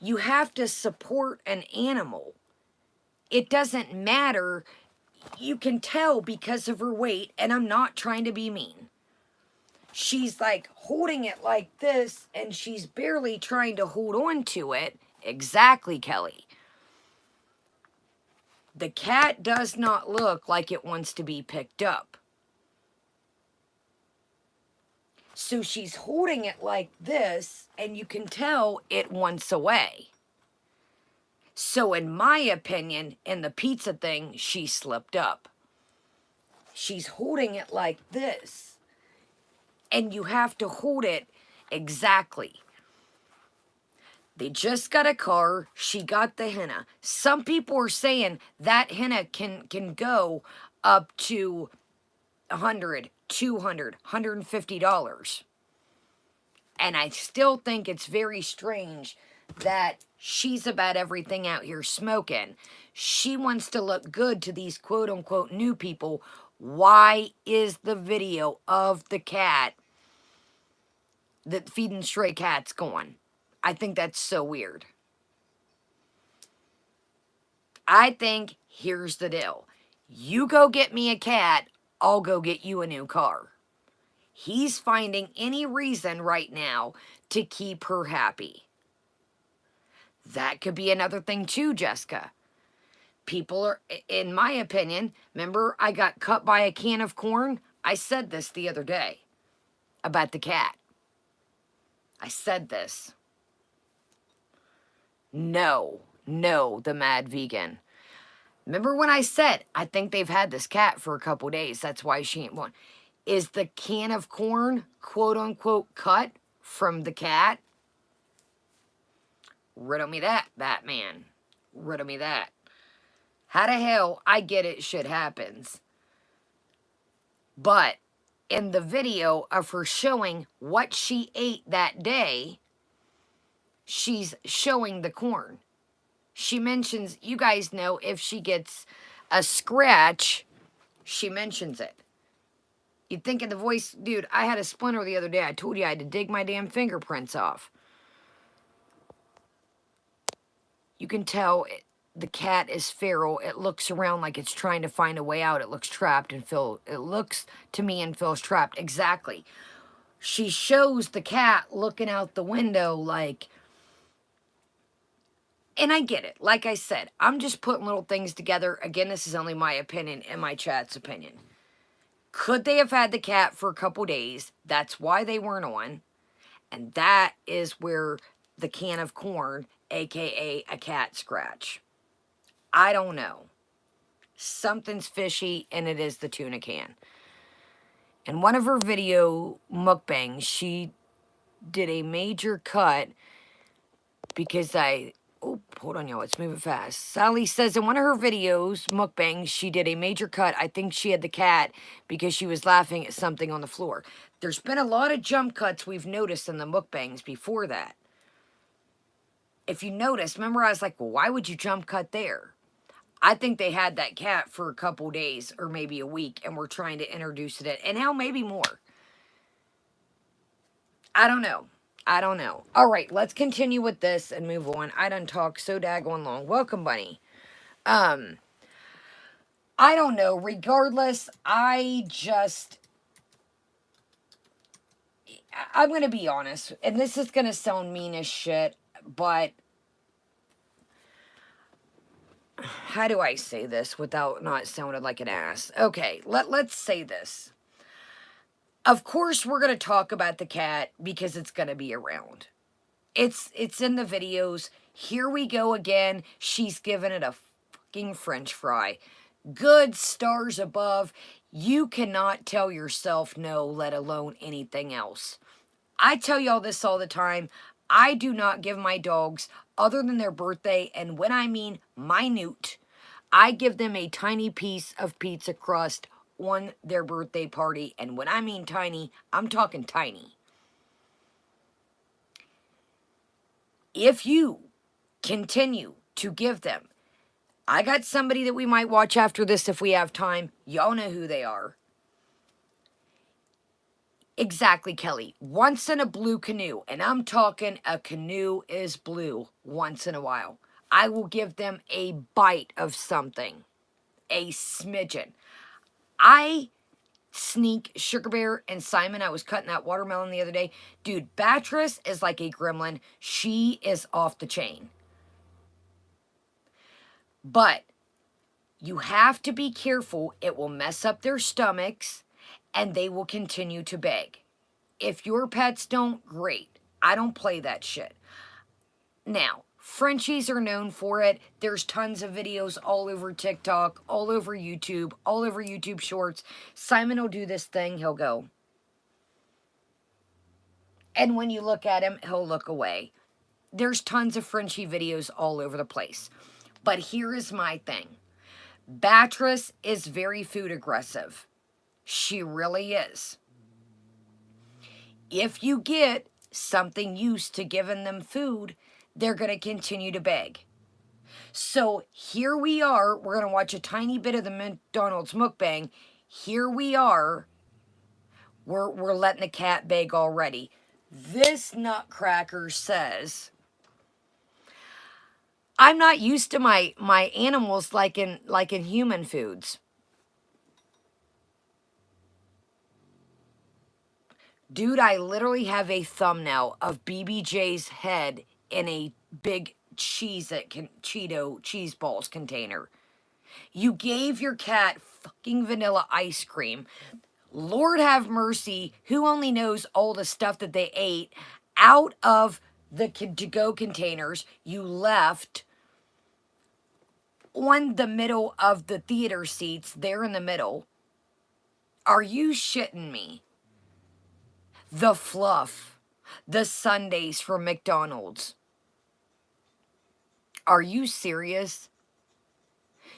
You have to support an animal. It doesn't matter. You can tell because of her weight, and I'm not trying to be mean. She's like holding it like this, and she's barely trying to hold on to it. Exactly, Kelly. The cat does not look like it wants to be picked up. So she's holding it like this, and you can tell it wants away. So in my opinion, in the pizza thing, she slipped up. She's holding it like this. And you have to hold it exactly. They just got a car. She got the henna. Some people are saying that henna can go up to $100, $200, $150. And I still think it's very strange that she's about everything out here smoking. She wants to look good to these quote-unquote new people. Why is the video of the cat that feeding stray cats going? I think that's so weird. I think here's the deal. You go get me a cat, I'll go get you a new car. He's finding any reason right now to keep her happy. That could be another thing too, Jessica. People are, in my opinion, remember I got cut by a can of corn? I said this the other day about the cat. I said this. No, the mad vegan. Remember when I said, I think they've had this cat for a couple days. That's why she ain't one. Is the can of corn, quote unquote, cut from the cat? Riddle me that, Batman. Riddle me that. How the hell, I get it, shit happens. But in the video of her showing what she ate that day, she's showing the corn. She mentions, you guys know, if she gets a scratch, she mentions it. You'd think in the voice, dude, I had a splinter the other day. I told you I had to dig my damn fingerprints off. You can tell the cat is feral. It looks around like it's trying to find a way out. It looks trapped and it looks to me and feels trapped. Exactly. She shows the cat looking out the window like, and I get it. Like I said, I'm just putting little things together. Again, this is only my opinion and my chat's opinion. Could they have had the cat for a couple days? That's why they weren't on. And that is where the can of corn, aka a cat scratch. I don't know. Something's fishy, and it is the tuna can. In one of her video mukbangs, she did a major cut because oh, hold on, y'all. It's moving fast. Sally says in one of her videos, mukbangs, she did a major cut. I think she had the cat because she was laughing at something on the floor. There's been a lot of jump cuts we've noticed in the mukbangs before that. If you notice, remember I was like, well, why would you jump cut there? I think they had that cat for a couple days or maybe a week and we're trying to introduce it in. And now maybe more. I don't know. I don't know. All right, let's continue with this and move on. I done talked so daggone long. Welcome, Bunny. I don't know. Regardless, I'm going to be honest. And this is going to sound mean as shit, but how do I say this without not sounding like an ass? Okay, let's say this. Of course, we're going to talk about the cat because it's going to be around. It's in the videos. Here we go again. She's giving it a fucking French fry. Good stars above. You cannot tell yourself no, let alone anything else. I tell y'all this all the time. I do not give my dogs, other than their birthday, and when I mean minute, I give them a tiny piece of pizza crust on their birthday party. And when I mean tiny, I'm talking tiny. If you continue to give them, I got somebody that we might watch after this if we have time. Y'all know who they are. Exactly, Kelly. Once in a blue canoe, and I'm talking a canoe is blue once in a while. I will give them a bite of something. A smidgen. I sneak Sugar Bear and Simon. I was cutting that watermelon the other day. Dude, Beatrice is like a gremlin. She is off the chain. But you have to be careful. It will mess up their stomachs and they will continue to beg. If your pets don't, great. I don't play that shit. Now, Frenchies are known for it. There's tons of videos all over TikTok, all over YouTube Shorts. Simon will do this thing, he'll go. And when you look at him, he'll look away. There's tons of Frenchie videos all over the place. But here is my thing. Beatrice is very food aggressive. She really is. If you get something used to giving them food, they're going to continue to beg. So here we are. We're going to watch a tiny bit of the McDonald's mukbang. Here we are. We're letting the cat beg already. This nutcracker says, I'm not used to my animals like in human foods. Dude, I literally have a thumbnail of BBJ's head in a big Cheeto cheese balls container. You gave your cat fucking vanilla ice cream. Lord have mercy, who only knows all the stuff that they ate out of the to-go containers you left on the middle of the theater seats, there in the middle. Are you shitting me? The fluff, the sundaes from McDonald's. Are you serious?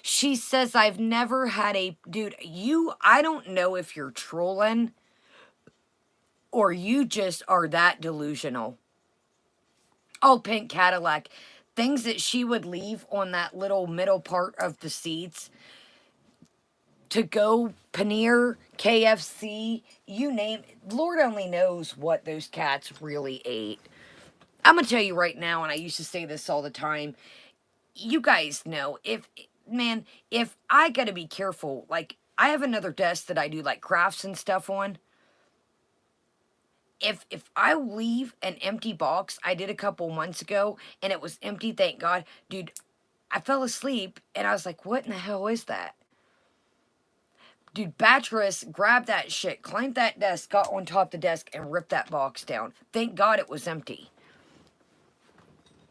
She says, I've never had a... Dude, I don't know if you're trolling or you just are that delusional. Oh, pink Cadillac. Things that she would leave on that little middle part of the seats. To go Paneer, KFC, you name it. Lord only knows what those cats really ate. I'm going to tell you right now, and I used to say this all the time. You guys know, if I got to be careful. Like, I have another desk that I do, like, crafts and stuff on. If I leave an empty box, I did a couple months ago, and it was empty, thank God. Dude, I fell asleep, and I was like, what in the hell is that? Dude, Beatrice grabbed that shit, climbed that desk, got on top of the desk, and ripped that box down. Thank God it was empty.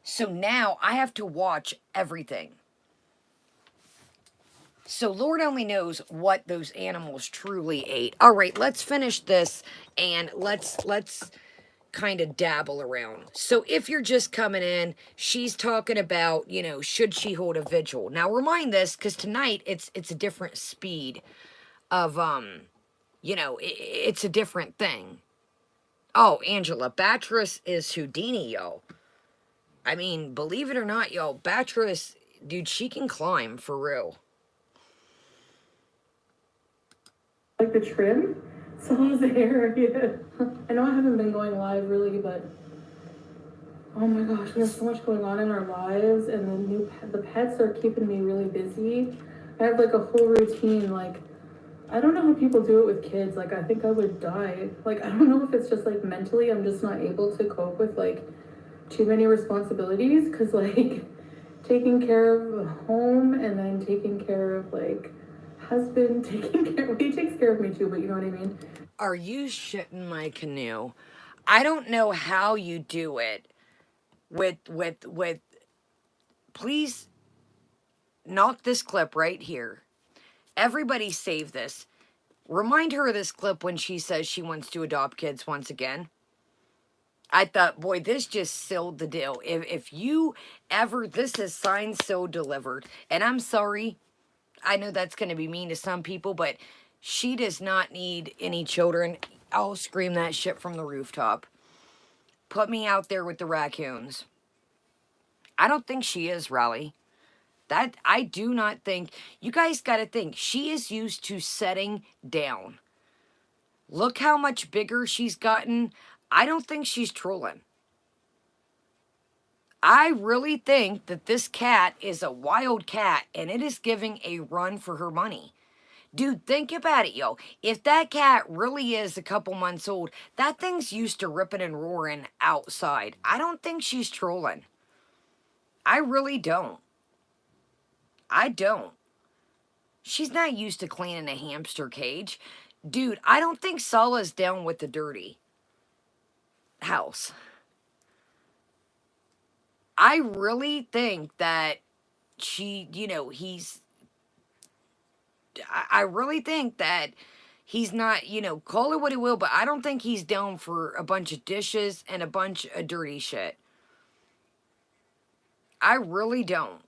So now I have to watch everything. So Lord only knows what those animals truly ate. All right, let's finish this, and let's kind of dabble around. So if you're just coming in, she's talking about, you know, should she hold a vigil? Now remind this, because tonight it's a different speed of, you know, it's a different thing. Oh, Angela, Batress is Houdini, yo. I mean, believe it or not, yo, Batress, dude, she can climb for real. Like the trim? So how's the hair? Yeah. I know I haven't been going live really, but oh my gosh, there's so much going on in our lives, and the pets are keeping me really busy. I have like a whole routine. Like, I don't know how people do it with kids. Like, I think I would die. Like, I don't know if it's just like mentally I'm just not able to cope with like too many responsibilities, because like taking care of the home and then taking care of like husband, taking care, well, he takes care of me too, but you know what I mean. Are you shitting my canoe? I don't know how you do it with please knock this clip right here. Everybody save this. Remind her of this clip when she says she wants to adopt kids once again. I thought, boy, this just sealed the deal. If you ever, this is signed, sealed, delivered. And I'm sorry, I know that's going to be mean to some people, but she does not need any children. I'll scream that shit from the rooftop. Put me out there with the raccoons. I don't think she is, Raleigh. That, I do not think, you guys got to think, she is used to setting down. Look how much bigger she's gotten. I don't think she's trolling. I really think that this cat is a wild cat and it is giving a run for her money. Dude, think about it, yo. If that cat really is a couple months old, that thing's used to ripping and roaring outside. I don't think she's trolling. I really don't. I don't. She's not used to cleaning a hamster cage. Dude, I don't think Sala's down with the dirty house. I really think that she, you know, I really think that he's not, you know, call it what he will, but I don't think he's down for a bunch of dishes and a bunch of dirty shit. I really don't.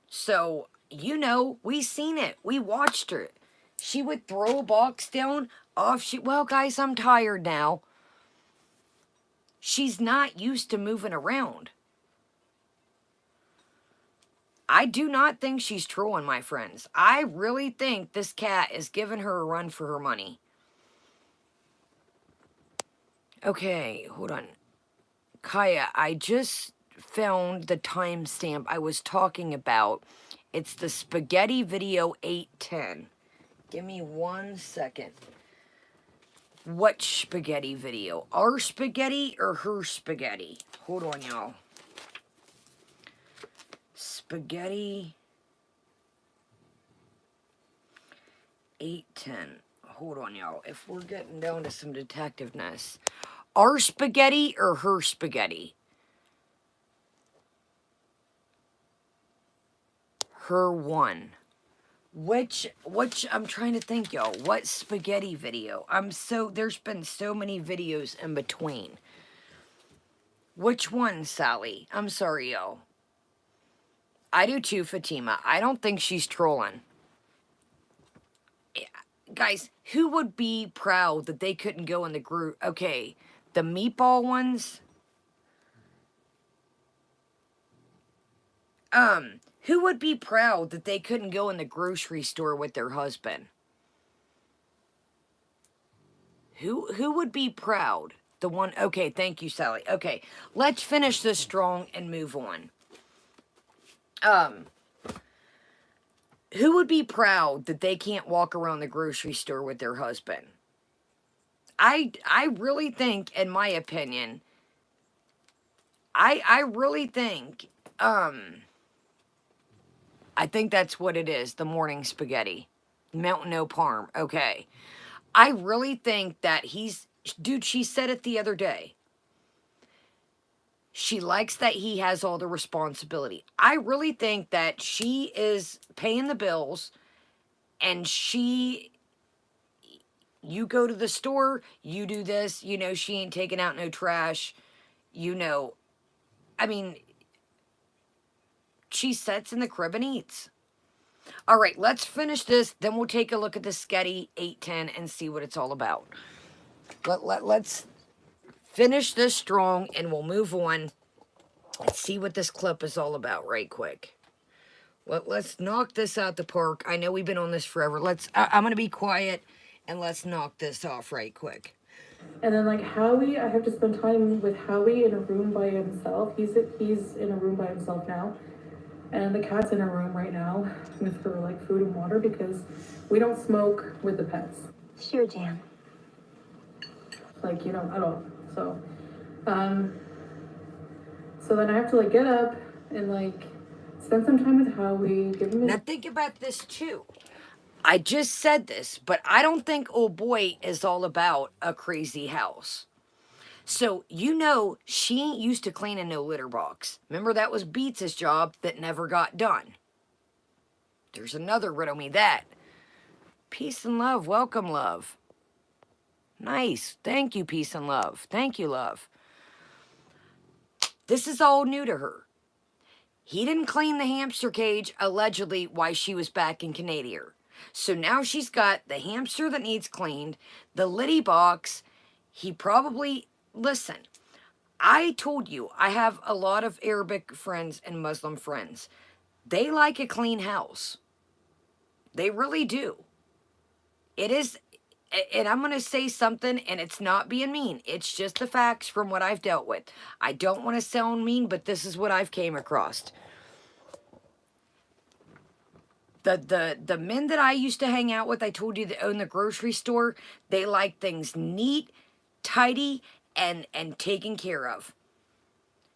So, you know, we seen it. We watched her. She would throw a box down off. Well, guys, I'm tired now. She's not used to moving around. I do not think she's trolling, my friends. I really think this cat is giving her a run for her money. Okay, hold on. Kaya, I just found the timestamp I was talking about. It's the spaghetti video 810. Give me 1 second. What spaghetti video? Our spaghetti or her spaghetti? Hold on, y'all. Spaghetti 810. Hold on, y'all. If we're getting down to some detectiveness. Our spaghetti or her spaghetti? Her one. Which I'm trying to think, y'all. What spaghetti video? There's been so many videos in between. Which one, Sally? I'm sorry, y'all. I do too, Fatima. I don't think she's trolling. Guys, who would be proud that they couldn't go in the group? Okay, the meatball ones. Who would be proud that they couldn't go in the grocery store with their husband? Who would be proud? The one, okay, thank you, Sally. Okay, let's finish this strong and move on. Who would be proud that they can't walk around the grocery store with their husband? I really think, in my opinion, I really think, I think that's what it is, the morning spaghetti. Mountain no parm, okay. I really think that dude, she said it the other day. She likes that he has all the responsibility. I really think that she is paying the bills and she, you go to the store, you do this, you know, she ain't taking out no trash, you know, I mean, she sits in the crib and eats. All right, let's finish this, then we'll take a look at the Sketty 810 and see what it's all about. Let's finish this strong and we'll move on and see what this clip is all about right quick. Let's knock this out the park. I know we've been on this forever. I'm going to be quiet and let's knock this off right quick. And then like Howie, I have to spend time with Howie in a room by himself. He's in a room by himself now. And the cat's in a room right now with her like food and water because we don't smoke with the pets. Sure, Jan. Like, you know, at all. So, so then I have to like get up and like spend some time with Howie, give him Now think about this too. I just said this, but I don't think old boy is all about a crazy house. So, you know, she ain't used to cleaning no litter box. Remember, that was Beats' job that never got done. There's another riddle me that. Peace and love. Welcome, love. Nice. Thank you, peace and love. Thank you, love. This is all new to her. He didn't clean the hamster cage, allegedly, while she was back in Canada. So now she's got the hamster that needs cleaned, the litty box. He probably... Listen, I told you, I have a lot of Arabic friends and Muslim friends. They like a clean house. They really do. It is... And I'm going to say something, and it's not being mean. It's just the facts from what I've dealt with. I don't want to sound mean, but this is what I've came across. The men that I used to hang out with, I told you, that own the grocery store, they like things neat, tidy, and taken care of.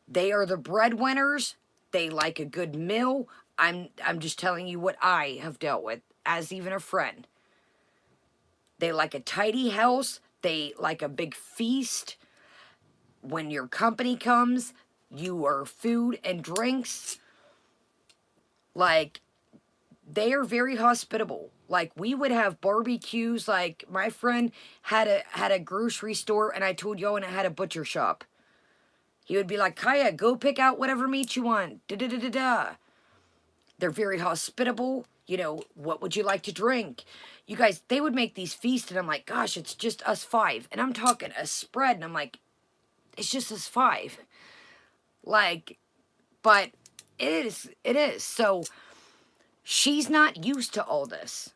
They are the breadwinners. They like a good meal. I'm just telling you what I have dealt with as even a friend. They like a tidy house. They like a big feast. When your company comes, you are food and drinks. Like, they are very hospitable. Like, we would have barbecues. Like, my friend had a grocery store, and I told y'all, and it had a butcher shop. He would be like, Kaya, go pick out whatever meat you want. Da-da-da-da-da. They're very hospitable. You know, what would you like to drink? You guys, they would make these feasts, and I'm like, gosh, it's just us five. And I'm talking a spread, and I'm like, it's just us five. Like, but it is. So, she's not used to all this.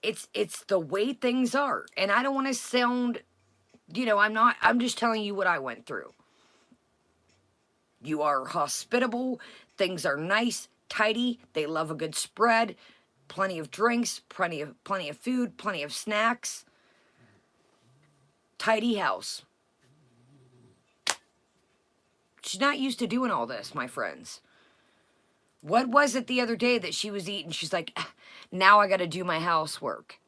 It's the way things are. And I don't want to sound, you know, I'm just telling you what I went through. You are hospitable. Things are nice, tidy. They love a good spread. Plenty of drinks, plenty of food, plenty of snacks. Tidy house. She's not used to doing all this, my friends. What was it the other day that she was eating? She's like, now I got to do my housework.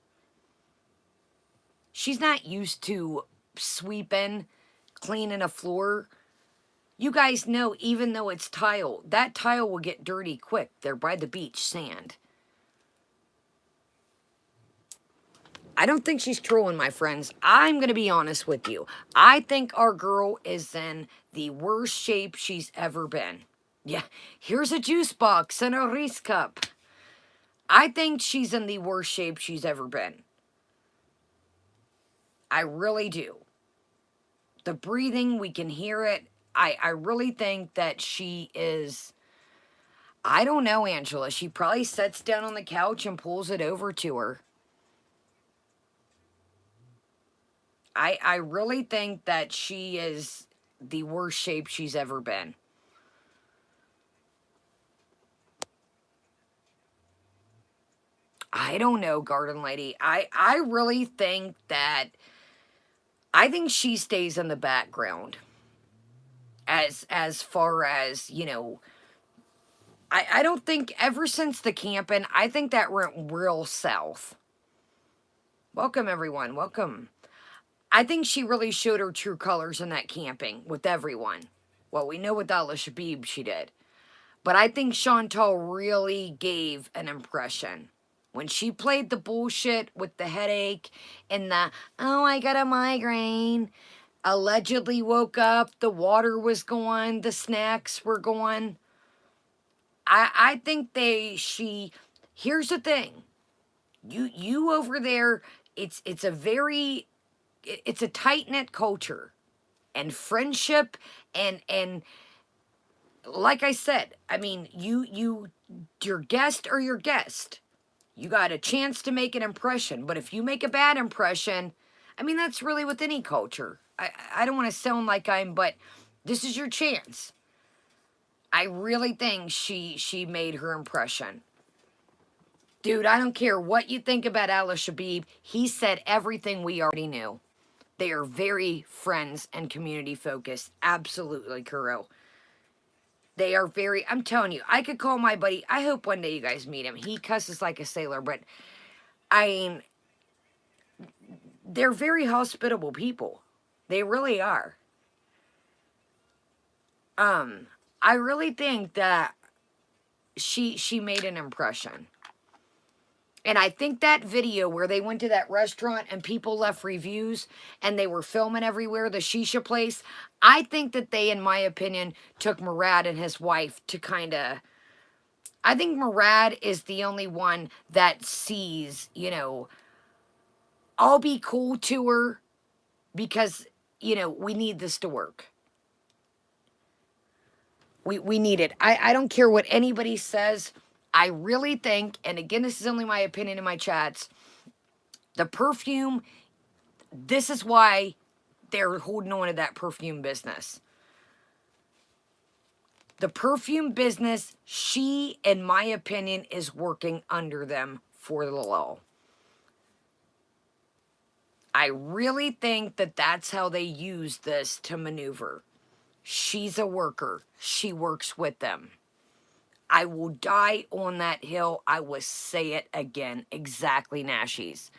She's not used to sweeping, cleaning a floor. You guys know, even though it's tile, that tile will get dirty quick. They're by the beach, sand. I don't think she's trolling, my friends. I'm going to be honest with you. I think our girl is in the worst shape she's ever been. Yeah, here's a juice box and a Reese cup. I think she's in the worst shape she's ever been. I really do. The breathing, we can hear it. I really think that she is... I don't know, Angela. She probably sits down on the couch and pulls it over to her. I really think that she is the worst shape she's ever been. I don't know, Garden Lady. I really think that... I think she stays in the background. As far as, you know... I don't think ever since the camping, I think that went real south. Welcome, everyone. Welcome. I think she really showed her true colors in that camping with everyone. Well, we know with Allah Shabib she did. But I think Chantal really gave an impression When she played the bullshit with the headache and the, oh, I got a migraine, allegedly woke up, the water was gone, the snacks were gone. I think here's the thing. You over there, it's a tight-knit culture and friendship and like I said, I mean, your guest or your guest. You got a chance to make an impression, but if you make a bad impression, I mean, that's really with any culture. I don't want to sound like but this is your chance. I really think she made her impression. Dude, I don't care what you think about Al Shabib. He said everything we already knew. They are very friends and community focused. Absolutely, Kuro. They are very, I'm telling you, I could call my buddy. I hope one day you guys meet him. He cusses like a sailor, but I mean, they're very hospitable people. They really are. I really think that she made an impression. And I think that video where they went to that restaurant and people left reviews and they were filming everywhere, the shisha place, I think that they, in my opinion, took Murad and his wife to kind of, I think Murad is the only one that sees, I'll be cool to her because, we need this to work. We need it. I don't care what anybody says. I really think, and again, this is only my opinion in my chats, the perfume, this is why they're holding on to that perfume business. The perfume business, she, in my opinion, is working under them for the law. I really think that that's how they use this to maneuver. She's a worker. She works with them. I will die on that hill. I will say it again. Exactly, Nashies.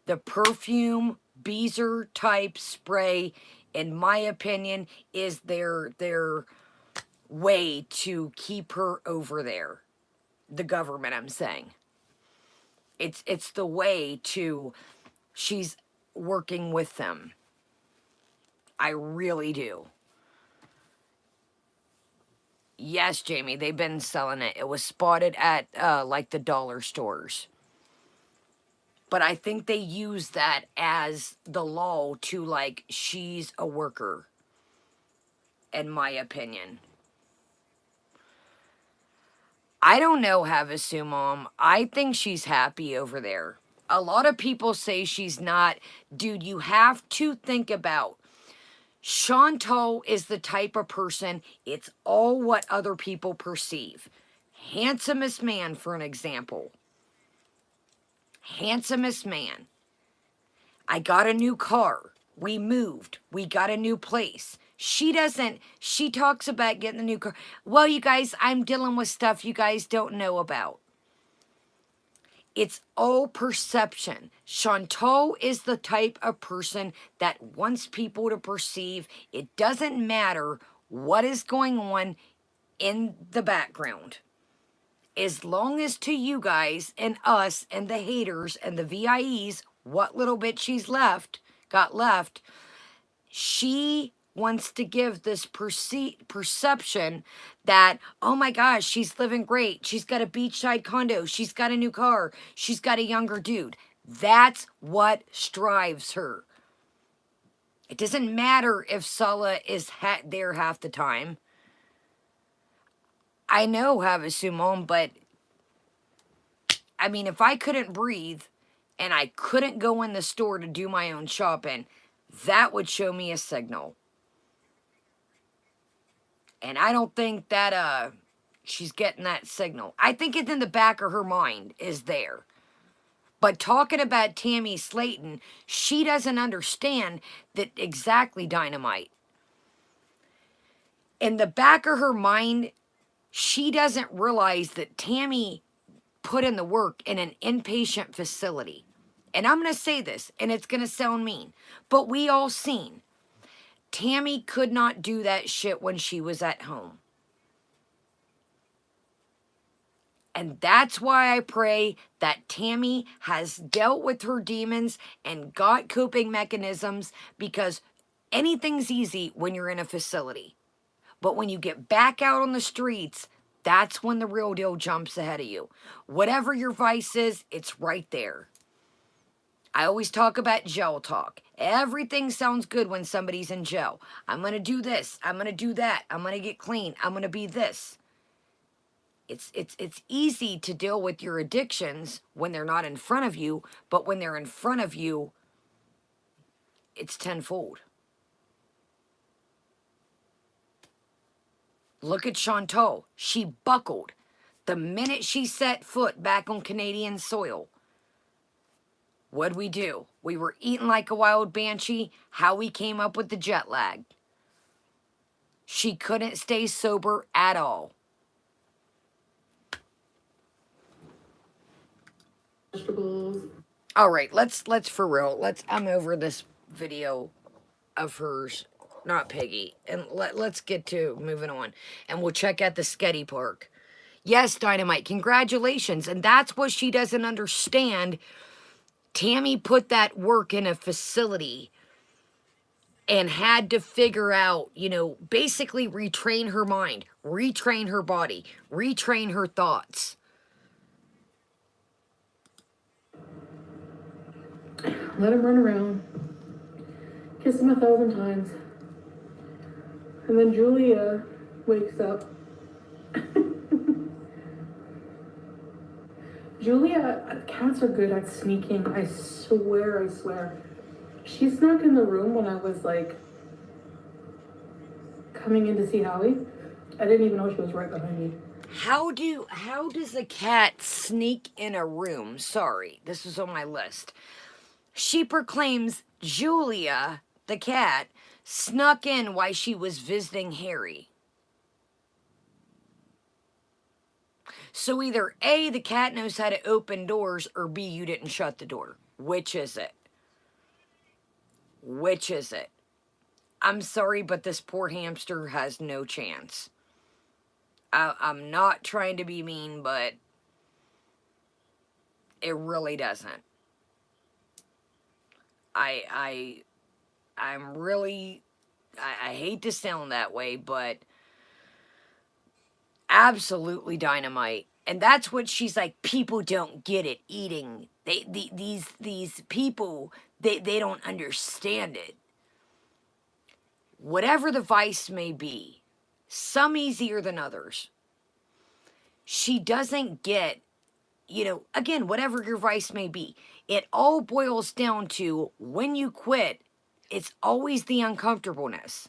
The perfume Beezer type spray, in my opinion, is their way to keep her over there. The government, I'm saying. It's the way to, she's working with them. I really do. Yes, Jamie, they've been selling it. It was spotted at, like, the dollar stores. But I think they use that as the law to, like, she's a worker. In my opinion. I don't know, Havasu Mom. I think she's happy over there. A lot of people say she's not. Dude, you have to think about Chantal is the type of person, it's all what other people perceive. Handsomest man, for an example. Handsomest man. I got a new car. We moved. We got a new place. She talks about getting the new car. Well, you guys, I'm dealing with stuff you guys don't know about. It's all perception. Chantal is the type of person that wants people to perceive. It doesn't matter what is going on in the background. As long as to you guys and us and the haters and the VIEs, what little bit she's got left, she wants to give this perception that, oh my gosh, she's living great. She's got a beachside condo. She's got a new car. She's got a younger dude. That's what strives her. It doesn't matter if Sala is there half the time. I know, Havasu Mom, but I mean, if I couldn't breathe and I couldn't go in the store to do my own shopping, that would show me a signal. And I don't think that she's getting that signal. I think it's in the back of her mind is there. But talking about Tammy Slayton, she doesn't understand that exactly, Dynamite. In the back of her mind, she doesn't realize that Tammy put in the work in an inpatient facility. And I'm going to say this, and it's going to sound mean, but we all seen. Tammy could not do that shit when she was at home. And that's why I pray that Tammy has dealt with her demons and got coping mechanisms, because anything's easy when you're in a facility. But when you get back out on the streets, that's when the real deal jumps ahead of you. Whatever your vice is, it's right there. I always talk about jail talk. Everything sounds good when somebody's in jail. I'm going to do this. I'm going to do that. I'm going to get clean. I'm going to be this. It's easy to deal with your addictions when they're not in front of you, but when they're in front of you, it's tenfold. Look at Chantal. She buckled the minute she set foot back on Canadian soil. What'd we do? We were eating like a wild banshee. How we came up with the jet lag. She couldn't stay sober at all. Vegetables. All right, let's for real. I'm over this video of hers, not Piggy, and let's get to moving on, and we'll check out the Sketty Park. Yes, Dynamite, congratulations. And that's what she doesn't understand. Tammy put that work in a facility and had to figure out, basically retrain her mind, retrain her body, retrain her thoughts. Let him run around. Kiss him 1,000 times. And then Julia wakes up. Julia, cats are good at sneaking. I swear. She snuck in the room when I was like coming in to see Howie. I didn't even know she was right behind me. How does a cat sneak in a room? Sorry, this was on my list. She proclaims Julia, the cat, snuck in while she was visiting Harry. So either A, the cat knows how to open doors, or B, you didn't shut the door. Which is it? Which is it? I'm sorry, but this poor hamster has no chance. I'm not trying to be mean, but it really doesn't. I'm really, I hate to sound that way, but absolutely Dynamite. And that's what she's like, people don't get it, eating. These people, they don't understand it. Whatever the vice may be, some easier than others, she doesn't get, again, whatever your vice may be, it all boils down to, when you quit, it's always the uncomfortableness.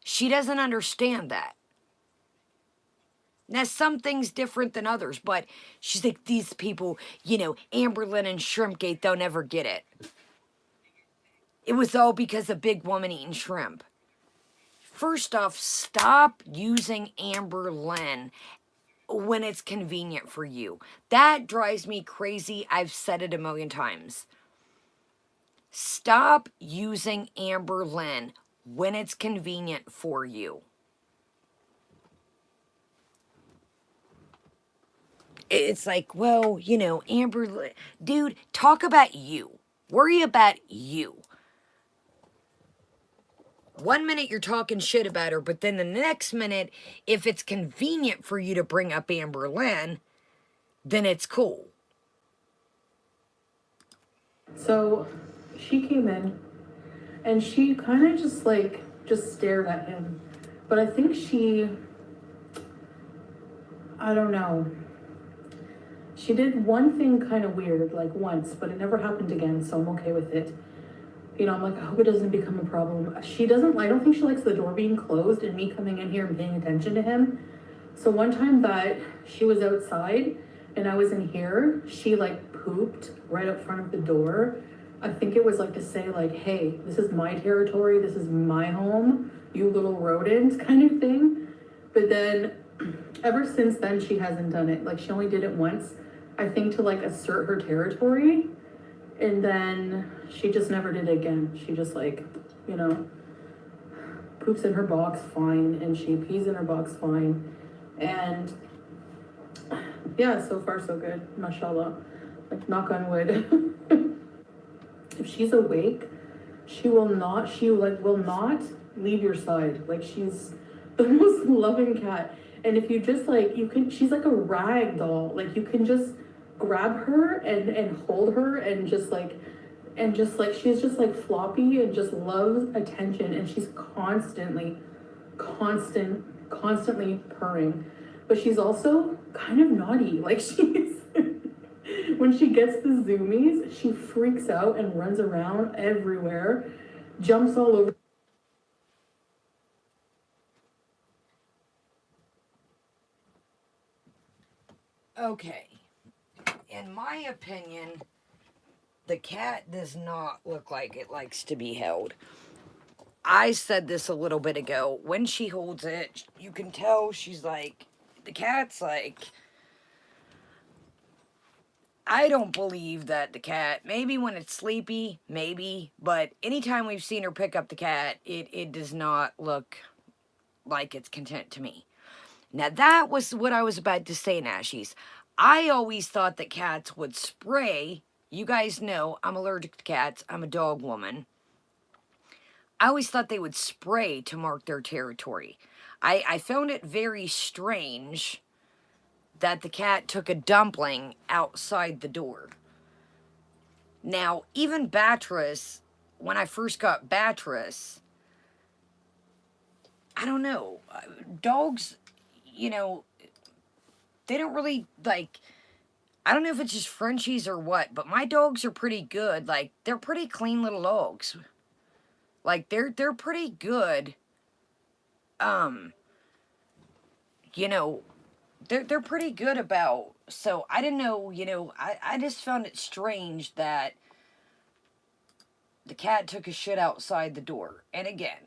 She doesn't understand that. Now, some things different than others, but she's like, these people, Amberlynn and Shrimpgate, they'll never get it. It was all because of Big Woman eating shrimp. First off, stop using Amberlynn when it's convenient for you. That drives me crazy. I've said it a million times. Stop using Amberlynn when it's convenient for you. It's like, well, Amberlynn, dude, talk about you. Worry about you. 1 minute you're talking shit about her, but then the next minute, if it's convenient for you to bring up Amberlynn, then it's cool. So she came in and she kind of just stared at him. But I think I don't know. She did one thing kind of weird, like once, but it never happened again, so I'm okay with it. I'm like, I hope it doesn't become a problem. I don't think she likes the door being closed and me coming in here and paying attention to him. So one time that she was outside and I was in here, she pooped right up front of the door. I think it was to say hey, this is my territory, this is my home, you little rodent kind of thing. But then ever since then, she hasn't done it. She only did it once, I think, to assert her territory. And then she just never did it again. She just poops in her box fine, and she pees in her box fine. And yeah, so far so good, mashallah. Like, knock on wood. If she's awake, she like will not leave your side. Like, she's the most loving cat. And if you just like, she's like a rag doll. Like, you can just grab her and hold her and just like, she's just like floppy and just loves attention. And she's constantly purring. But she's also kind of naughty. Like, she's, when she gets the zoomies, she freaks out and runs around everywhere, jumps all over. Okay. In my opinion, the cat does not look like it likes to be held. I said this a little bit ago. When she holds it, you can tell she's like, the cat's like, I don't believe that the cat, maybe when it's sleepy, maybe, but anytime we've seen her pick up the cat, it does not look like it's content to me. Now, that was what I was about to say, Nashies. I always thought that cats would spray. You guys know I'm allergic to cats. I'm a dog woman. I always thought they would spray to mark their territory. I found it very strange that the cat took a dumpling outside the door. Now, even Beatrice, when I first got Beatrice, I don't know. Dogs, you know, they don't really, like, I don't know if it's just Frenchies or what, but my dogs are pretty good. Like, they're pretty clean little dogs. Like, they're pretty good. You know, they're pretty good about. So I didn't know, I just found it strange that the cat took a shit outside the door. And again,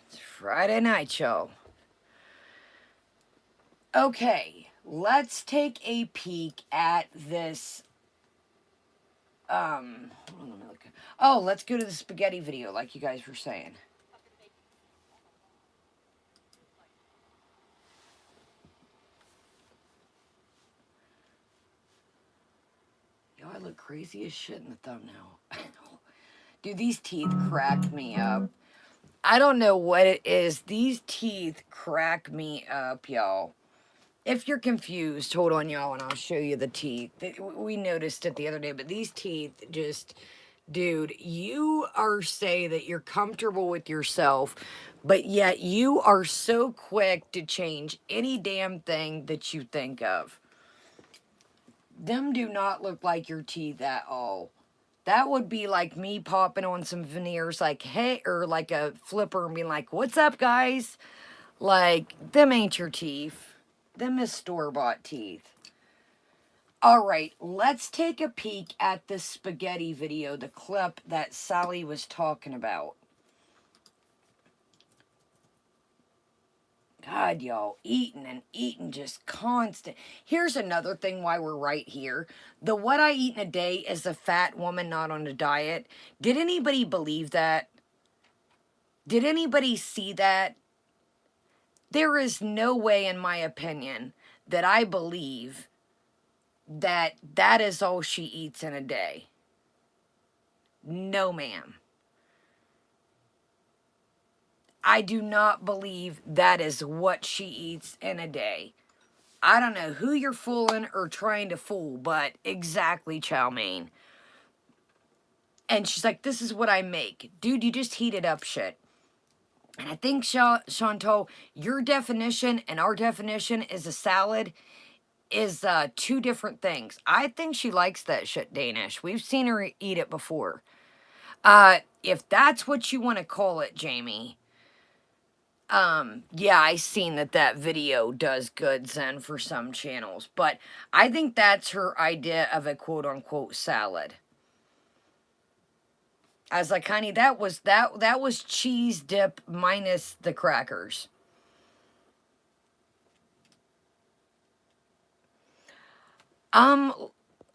it's Friday night, y'all. Okay, let's take a peek at this. Hold on, let me look. Oh, let's go to the spaghetti video, like you guys were saying. Yo, I look crazy as shit in the thumbnail. Dude, these teeth cracked me up. I don't know what it is. These teeth crack me up, y'all. If you're confused, hold on, y'all, and I'll show you the teeth. We noticed it the other day, but these teeth just... Dude, you are say that you're comfortable with yourself, but yet you are so quick to change any damn thing that you think of. Them do not look like your teeth at all. That would be like me popping on some veneers like, hey, or like a flipper and being like, what's up, guys? Like, them ain't your teeth. Them is store-bought teeth. All right, let's take a peek at the spaghetti video, the clip that Sally was talking about. God, y'all, eating and eating, just constant. Here's another thing why we're right here. The what I eat in a day is a fat woman not on a diet. Did anybody believe that? Did anybody see that? There is no way, in my opinion, that I believe that that is all she eats in a day. No, ma'am. I do not believe that is what she eats in a day. I don't know who you're fooling or trying to fool, but exactly, chow mein. And she's like, this is what I make. Dude, you just heated up shit. And I think, Chantal, your definition and our definition is a salad is two different things. I think she likes that shit Danish. We've seen her eat it before. If that's what you want to call it, Jamie, yeah, I seen that video does good, Zen, for some channels, but I think that's her idea of a quote-unquote salad. I was like, honey, that was cheese dip minus the crackers.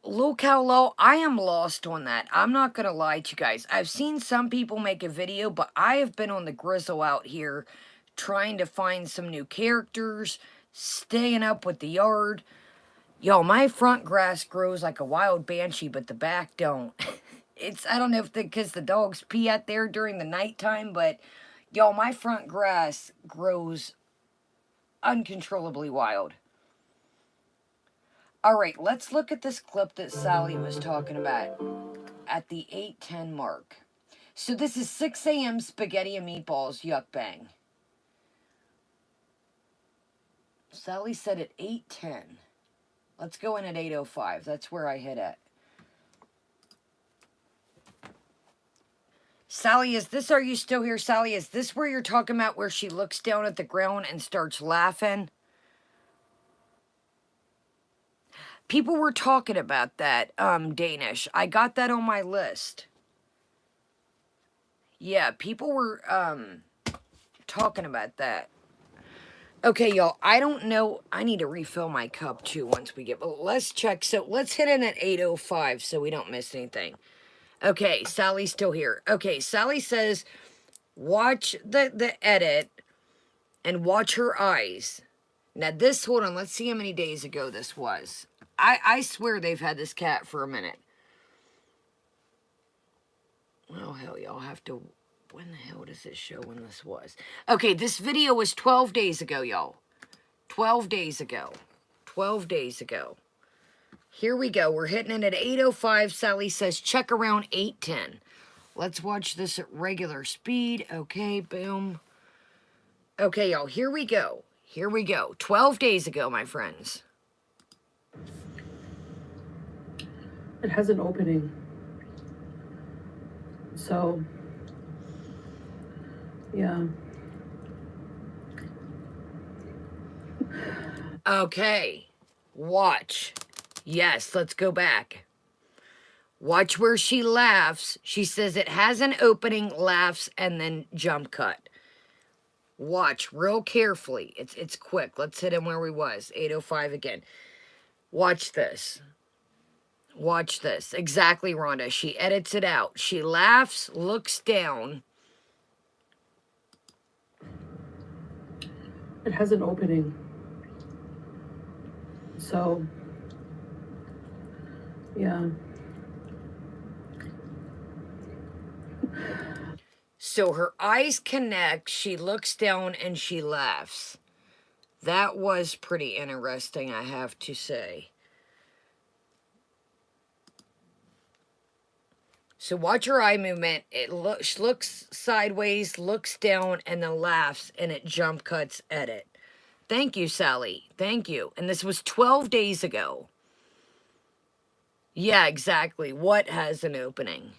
Look how low. I am lost on that. I'm not going to lie to you guys. I've seen some people make a video, but I have been on the grizzle out here trying to find some new characters, staying up with the yard. Yo, my front grass grows like a wild banshee, but the back don't. I don't know if because the dogs pee out there during the nighttime, but yo, my front grass grows uncontrollably wild. All right, let's look at this clip that Sally was talking about at the 8:10 mark. So this is 6 a.m. spaghetti and meatballs, yuck bang. Sally said at 8:10. Let's go in at 8:05. That's where I hit at. Sally, are you still here? Sally, is this where you're talking about where she looks down at the ground and starts laughing? People were talking about that, Danish. I got that on my list. Yeah, people were, talking about that. Okay, y'all, I don't know. I need to refill my cup, too, once we get... But let's check. So, let's hit in at 8:05 so we don't miss anything. Okay, Sally's still here. Okay, Sally says, watch the edit and watch her eyes. Now, hold on, let's see how many days ago this was. I swear they've had this cat for a minute. Oh, hell, y'all have to... When the hell does it show when this was? Okay, this video was 12 days ago, y'all. 12 days ago. 12 days ago. Here we go. We're hitting it at 8:05. Sally says check around 8:10. Let's watch this at regular speed. Okay, boom. Okay, y'all, here we go. Here we go. 12 days ago, my friends. It has an opening. So, yeah. Okay. Watch. Yes, let's go back. Watch where she laughs. She says it has an opening, laughs, and then jump cut. Watch real carefully. It's quick. Let's hit him where we was. 8:05 again. Watch this. Watch this. Exactly, Rhonda. She edits it out. She laughs, looks down. It has an opening. So, yeah. So her eyes connect, she looks down, and she laughs. That was pretty interesting, I have to say. So watch her eye movement. It looks sideways, looks down, and then laughs, and it jump cuts edit. Thank you, Sally. Thank you. And this was 12 days ago. Yeah, exactly. What has an opening?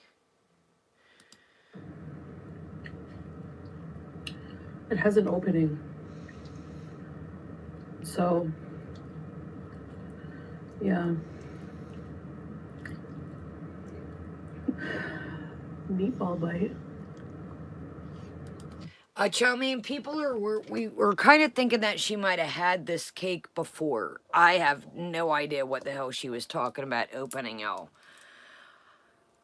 It has an opening. So, yeah. Meatball bite. Chow mein, people we were kind of thinking that she might have had this cake before. I have no idea what the hell she was talking about opening, y'all.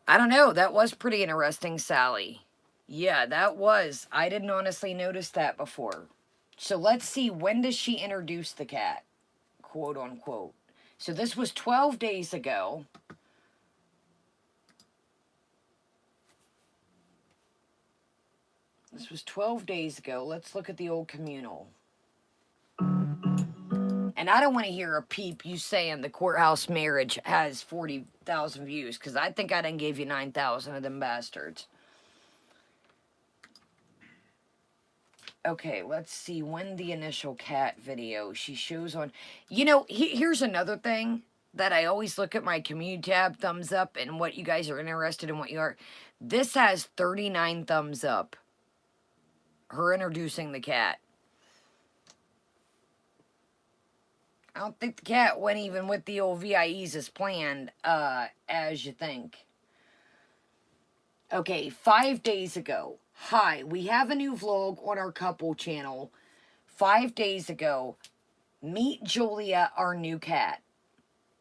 I don't know. That was pretty interesting, Sally. Yeah, that was. I didn't honestly notice that before. So let's see. When does she introduce the cat? Quote unquote. So this was 12 days ago. This was 12 days ago. Let's look at the old communal. And I don't want to hear a peep you saying the courthouse marriage has 40,000 views, because I think I done gave you 9,000 of them bastards. Okay, let's see when the initial cat video she shows on. You know, here's another thing that I always look at my community tab, thumbs up, and what you guys are interested in, what you are. This has 39 thumbs up. Her introducing the cat. I don't think the cat went even with the old VIEs as planned, as you think. Okay, 5 days ago. Hi, we have a new vlog on our couple channel. 5 days ago, meet Julia, our new cat.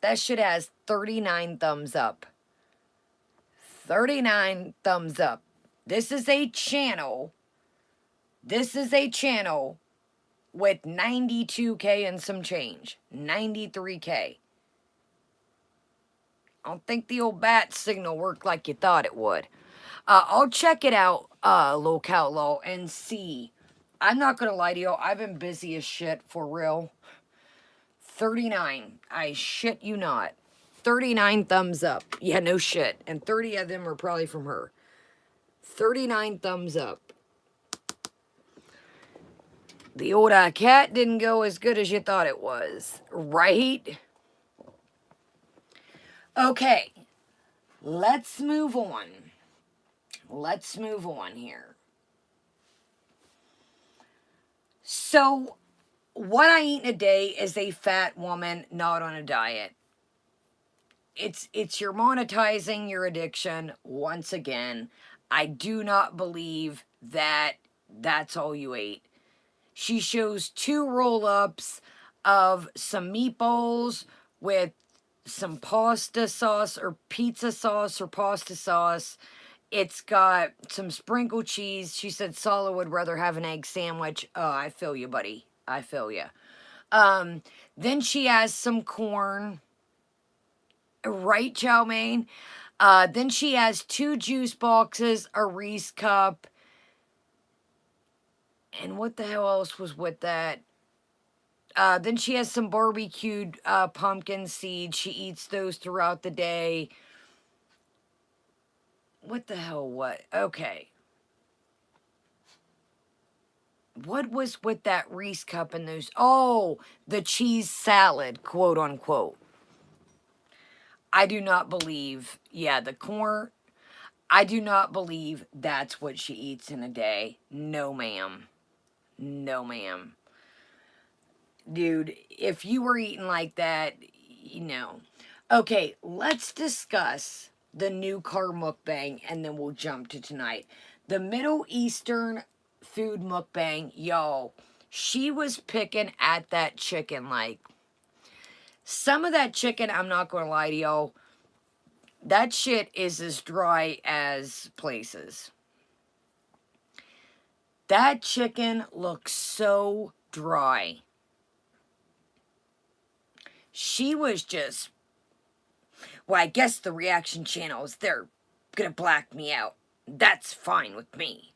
That shit has 39 thumbs up. 39 thumbs up. This is a channel. This is a channel with 92K and some change. 93K. I don't think the old bat signal worked like you thought it would. I'll check it out, Locale Law, and see. I'm not gonna lie to you, I've been busy as shit, for real. 39. I shit you not. 39 thumbs up. Yeah, no shit. And 30 of them are probably from her. 39 thumbs up. The old cat didn't go as good as you thought it was, right? Okay, let's move on. Let's move on here. So, what I eat in a day is a fat woman not on a diet. It's you're monetizing your addiction once again. I do not believe that that's all you ate. She shows 2 roll-ups of some meatballs with some pasta sauce or pizza sauce or pasta sauce. It's got some sprinkled cheese. She said Sala would rather have an egg sandwich. Oh, I feel you, buddy. I feel you. Then she has some corn. Right, chow mein? Then she has 2 juice boxes, a Reese cup. And what the hell else was with that? Then she has some barbecued pumpkin seeds. She eats those throughout the day. What the hell, what? Okay. What was with that Reese cup and those? Oh, the cheese salad, quote unquote. I do not believe, yeah, the corn. I do not believe that's what she eats in a day. No, ma'am. No, ma'am. Dude, if you were eating like that, you know. Okay, let's discuss the new car mukbang and then we'll jump to tonight. The Middle Eastern food mukbang, y'all. She was picking at that chicken like. Some of that chicken, I'm not going to lie to y'all, that shit is as dry as places. That chicken looks so dry. She was just, well, I guess the reaction channels, they're gonna black me out. That's fine with me.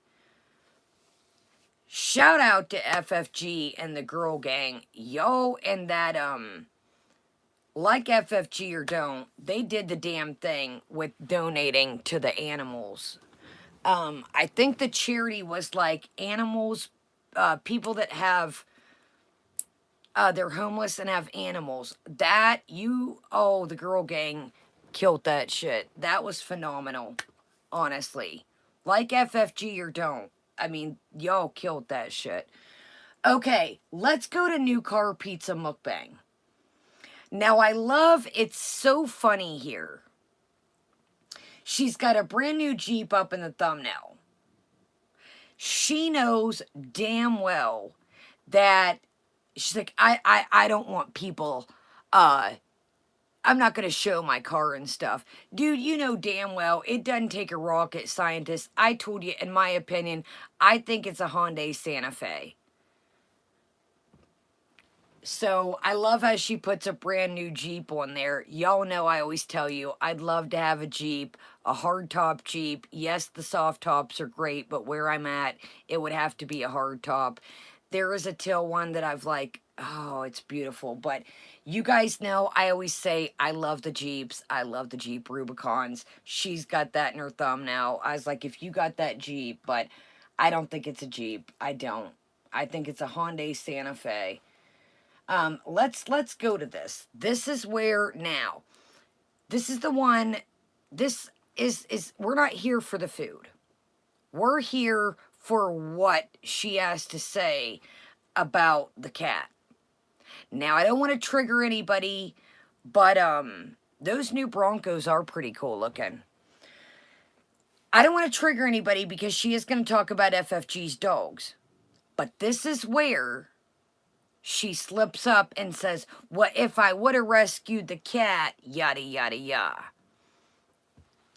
Shout out to FFG and the girl gang. Yo, and that, like FFG or don't, they did the damn thing with donating to the animals. I think the charity was like animals, people that have, they're homeless and have animals. That, the girl gang killed that shit. That was phenomenal, honestly. Like FFG or don't. I mean, y'all killed that shit. Okay, let's go to New Car Pizza Mukbang. Now, I love, it's so funny here. She's got a brand new Jeep up in the thumbnail. She knows damn well that she's like, I don't want people, I'm not going to show my car and stuff. Dude, you know damn well it doesn't take a rocket scientist. I told you, in my opinion, I think it's a Hyundai Santa Fe. So, I love how she puts a brand new Jeep on there. Y'all know I always tell you, I'd love to have a Jeep, a hardtop Jeep. Yes, the soft tops are great, but where I'm at, it would have to be a hardtop. There is a Till one that I've like, oh, it's beautiful. But you guys know, I always say, I love the Jeeps. I love the Jeep Rubicons. She's got that in her thumb now. I was like, if you got that Jeep, but I don't think it's a Jeep. I don't. I think it's a Hyundai Santa Fe. Let's go to this. This is where now. This is the one. This is we're not here for the food. We're here for what she has to say about the cat. Now, I don't want to trigger anybody, but those new Broncos are pretty cool looking. I don't want to trigger anybody because she is going to talk about FFG's dogs. But this is where she slips up and says, "What if I would have rescued the cat?" Yada, yada, yada.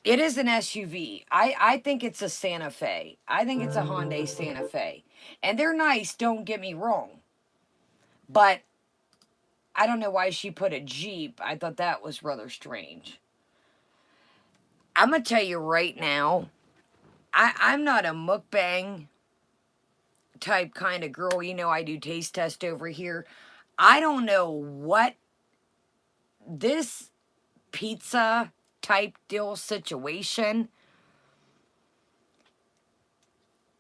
It is an SUV. I think it's a Santa Fe. I think it's a Hyundai Santa Fe. And they're nice, don't get me wrong. But I don't know why she put a Jeep. I thought that was rather strange. I'm going to tell you right now, I'm not a mukbang type kind of girl. You know, I do taste test over here. I don't know what this pizza type deal situation.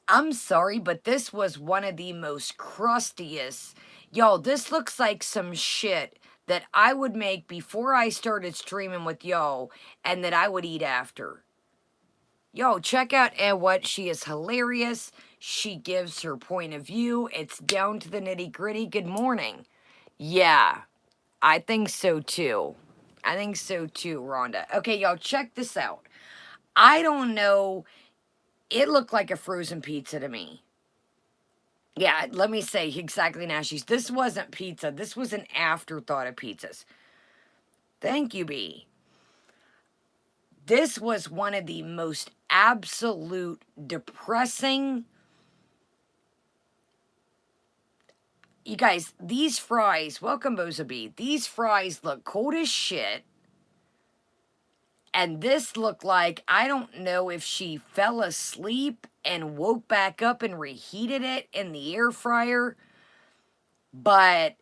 I'm sorry, but this was one of the most crustiest. Y'all, this looks like some shit that I would make before I started streaming with y'all and that I would eat after. Yo, check out and what she is hilarious. She gives her point of view. It's down to the nitty gritty. Good morning. Yeah, I think so too. I think so too, Rhonda. Okay, y'all, check this out. I don't know. It looked like a frozen pizza to me. Yeah, let me say exactly, Nashies. This wasn't pizza. This was an afterthought of pizzas. Thank you, B. This was one of the most absolute depressing. You guys, these fries, welcome Boza B. These fries look cold as shit. And this looked like, I don't know if she fell asleep and woke back up and reheated it in the air fryer. But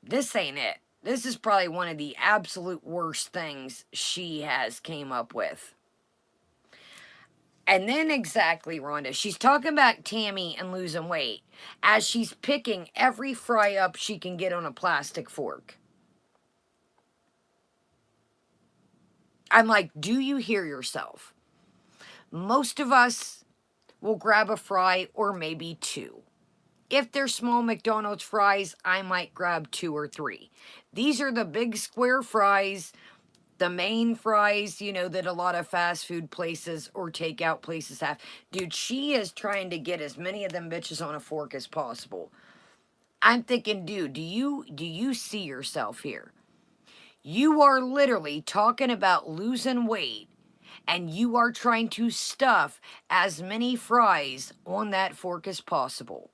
this ain't it. This is probably one of the absolute worst things she has came up with. And then exactly, Rhonda, she's talking about Tammy and losing weight as she's picking every fry up she can get on a plastic fork. I'm like, do you hear yourself? Most of us will grab a fry or maybe two. If they're small McDonald's fries, I might grab 2 or 3. These are the big square fries, the main fries, you know, that a lot of fast food places or takeout places have. Dude, she is trying to get as many of them bitches on a fork as possible. I'm thinking, dude, do you see yourself here? You are literally talking about losing weight and you are trying to stuff as many fries on that fork as possible.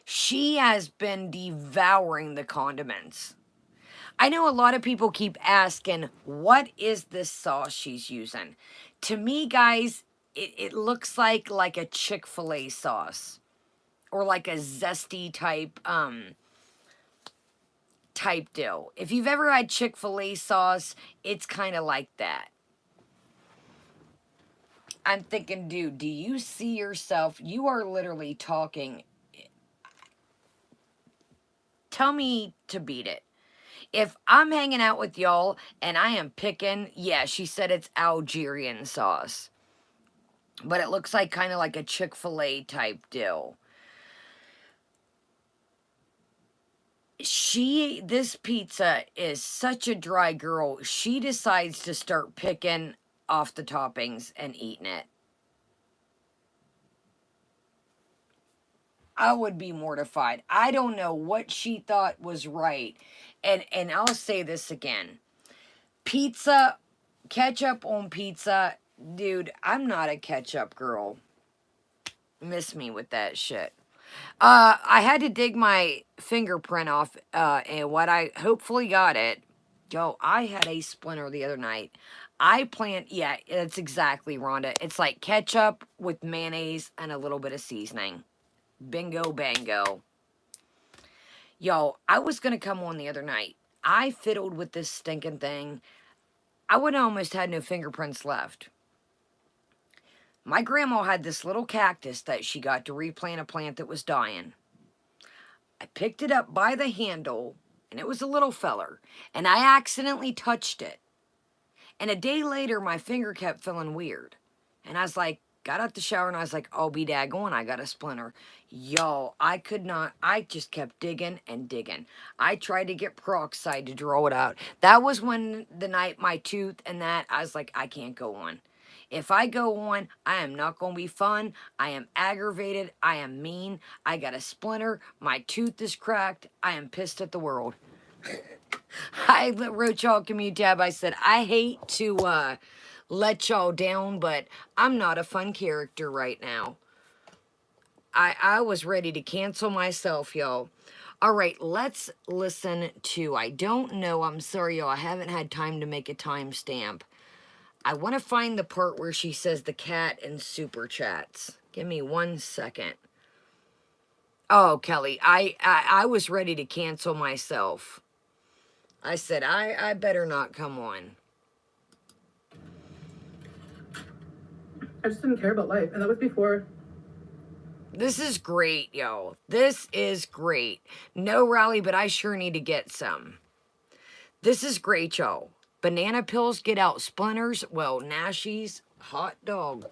She has been devouring the condiments. I know a lot of people keep asking, what is this sauce she's using? To me, guys, it looks like a Chick-fil-A sauce. Or like a zesty type deal. If you've ever had Chick-fil-A sauce, it's kind of like that. I'm thinking, dude, do you see yourself? You are literally talking. Tell me to beat it. If I'm hanging out with y'all and I am picking, yeah, she said it's Algerian sauce. But it looks like kind of like a Chick-fil-A type deal. This pizza is such a dry girl. She decides to start picking off the toppings and eating it. I would be mortified. I don't know what she thought was right. And I'll say this again. Pizza, ketchup on pizza. Dude, I'm not a ketchup girl. Miss me with that shit. I had to dig my fingerprint off, and what I hopefully got it. Yo, I had a splinter the other night. Yeah, that's exactly, Rhonda. It's like ketchup with mayonnaise and a little bit of seasoning. Bingo, bango. Yo, I was going to come on the other night. I fiddled with this stinking thing. I would almost had no fingerprints left. My grandma had this little cactus that she got to replant a plant that was dying. I picked it up by the handle, and it was a little feller, and I accidentally touched it. And a day later, my finger kept feeling weird. And I was like, got out the shower, and I was like, oh, be daggone, I got a splinter. Yo, I could not, I just kept digging and digging. I tried to get peroxide to draw it out. That was when the night my tooth and that, I was like, I can't go on. If I go on, I am not going to be fun. I am aggravated. I am mean. I got a splinter. My tooth is cracked. I am pissed at the world. I wrote y'all community tab. I said, I hate to let y'all down, but I'm not a fun character right now. I was ready to cancel myself, y'all. All right, let's listen to, I don't know, I'm sorry, y'all, I haven't had time to make a timestamp. I want to find the part where she says the cat in super chats. Give me 1 second. Oh, Kelly, I was ready to cancel myself. I said, I better not come on. I just didn't care about life. And that was before. This is great, yo. This is great. No rally, but I sure need to get some. This is great, y'all. Banana pills get out splinters. Well, Nashies, hot dog.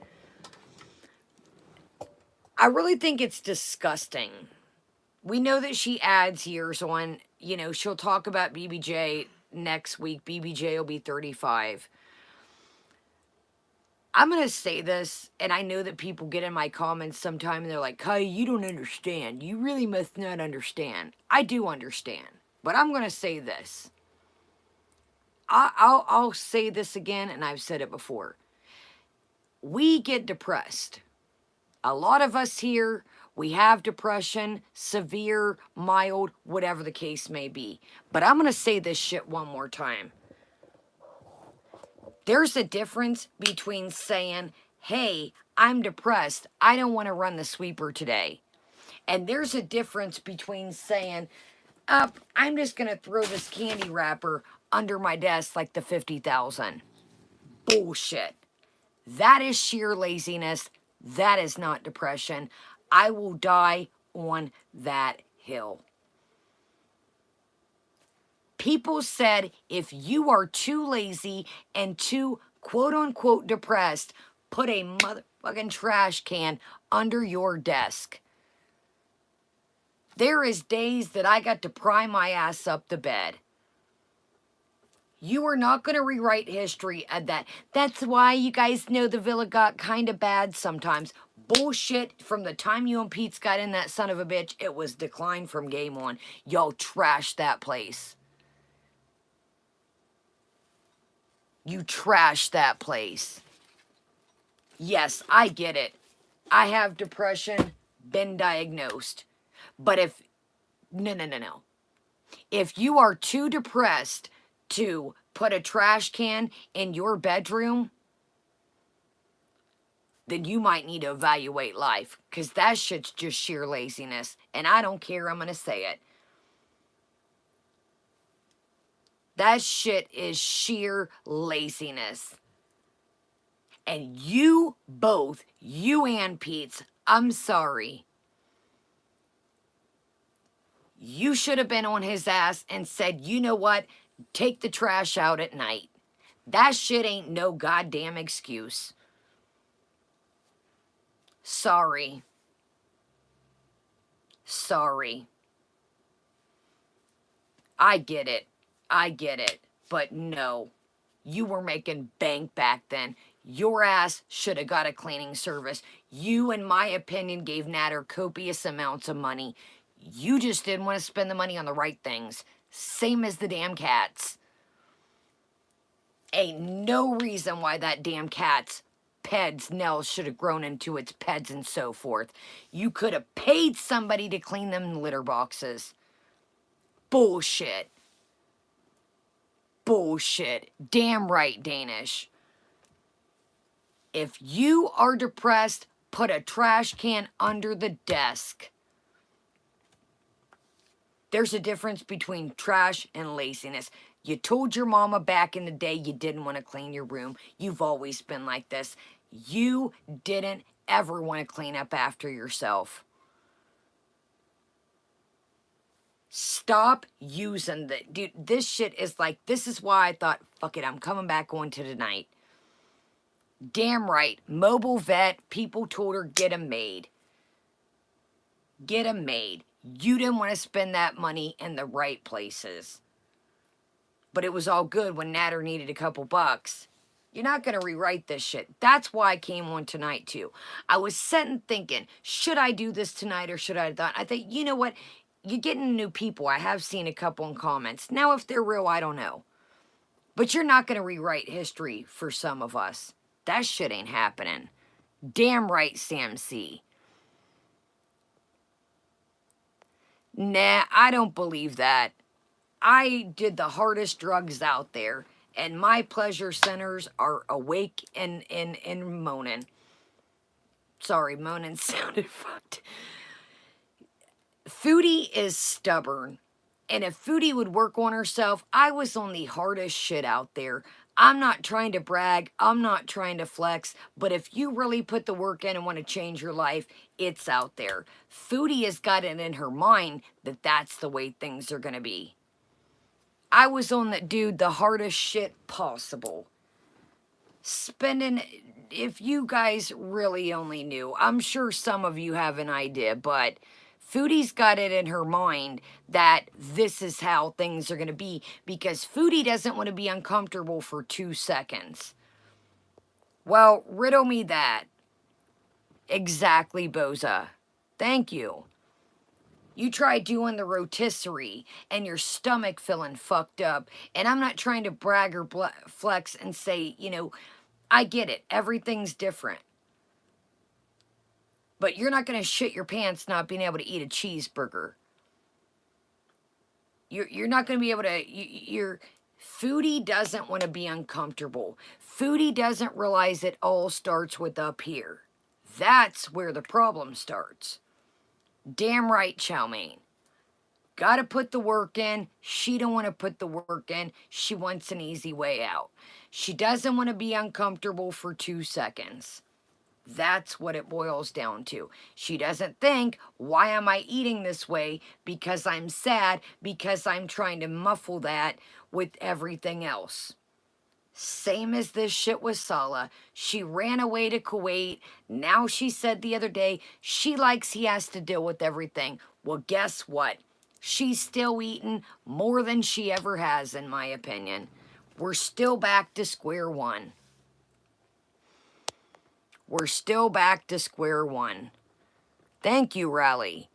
I really think it's disgusting. We know that she adds years on. You know, she'll talk about BBJ next week. BBJ will be 35. I'm going to say this, and I know that people get in my comments sometime and they're like, Kai, you don't understand. You really must not understand. I do understand. But I'm going to say this. I'll say this again, and I've said it before. We get depressed. A lot of us here, we have depression, severe, mild, whatever the case may be. But I'm going to say this shit one more time. There's a difference between saying, hey, I'm depressed. I don't want to run the sweeper today. And there's a difference between saying, I'm just going to throw this candy wrapper under my desk like the 50,000. Bullshit. That is sheer laziness. That is not depression. I will die on that hill. People said if you are too lazy and too quote unquote depressed, put a motherfucking trash can under your desk. There is days that I got to pry my ass up the bed. You are not going to rewrite history at that. That's why you guys know the villa got kind of bad sometimes. Bullshit. From the time you and Pete's got in that son of a bitch, it was decline from game on. Y'all trashed that place. You trashed that place. Yes, I get it. I have depression, been diagnosed. But no. If you are too depressed to put a trash can in your bedroom, then you might need to evaluate life. Because that shit's just sheer laziness. And I don't care, I'm going to say it. That shit is sheer laziness. And you both, you and Pete's, I'm sorry. You should have been on his ass and said, you know what? Take the trash out at night. That shit ain't no goddamn excuse. Sorry. Sorry. I get it. But no. You were making bank back then. Your ass should have got a cleaning service. You, in my opinion, gave Natter copious amounts of money. You just didn't want to spend the money on the right things. Same as the damn cats. Ain't no reason why that damn cat's peds nails should have grown into its peds and so forth. You could have paid somebody to clean them litter boxes. Bullshit. Bullshit. Damn right, Danish. If you are depressed, put a trash can under the desk. There's a difference between trash and laziness. You told your mama back in the day you didn't want to clean your room. You've always been like this. You didn't ever want to clean up after yourself. Stop using the... Dude, this shit is like... This is why I thought, fuck it, I'm coming back on to tonight. Damn right. Mobile vet, people told her, get 'em made. Get 'em made. You didn't want to spend that money in the right places. But it was all good when Natter needed a couple bucks. You're not going to rewrite this shit. That's why I came on tonight, too. I was sitting thinking, should I do this tonight or should I not? I think, you know what? You're getting new people. I have seen a couple in comments. Now, if they're real, I don't know. But you're not going to rewrite history for some of us. That shit ain't happening. Damn right, Sam C. Nah, I don't believe that. I did the hardest drugs out there, and my pleasure centers are awake and moaning. Sorry, moaning sounded fucked. Foodie is stubborn, and if Foodie would work on herself, I was on the hardest shit out there. I'm not trying to brag, I'm not trying to flex, but if you really put the work in and want to change your life, it's out there. Foodie has got it in her mind that that's the way things are going to be. I was on that dude the hardest shit possible. Spending, if you guys really only knew, I'm sure some of you have an idea, but Foodie's got it in her mind that this is how things are going to be because Foodie doesn't want to be uncomfortable for 2 seconds. Well, riddle me that. Exactly, Boza. Thank you. You try doing the rotisserie and your stomach feeling fucked up. And I'm not trying to brag or flex and say, you know, I get it. Everything's different. But you're not going to shit your pants not being able to eat a cheeseburger. You're not going to be able to... Your Foodie doesn't want to be uncomfortable. Foodie doesn't realize it all starts with up here. That's where the problem starts. Damn right, chow mein. Gotta put the work in. She don't want to put the work in. She wants an easy way out. She doesn't want to be uncomfortable for 2 seconds. That's what it boils down to. She doesn't think, why am I eating this way? Because I'm sad, because I'm trying to muffle that with everything else. Same as this shit with Salah. She ran away to Kuwait. Now she said the other day she likes he has to deal with everything. Well, guess what? She's still eating more than she ever has, in my opinion. We're still back to square one. We're still back to square one. Thank you, Raleigh.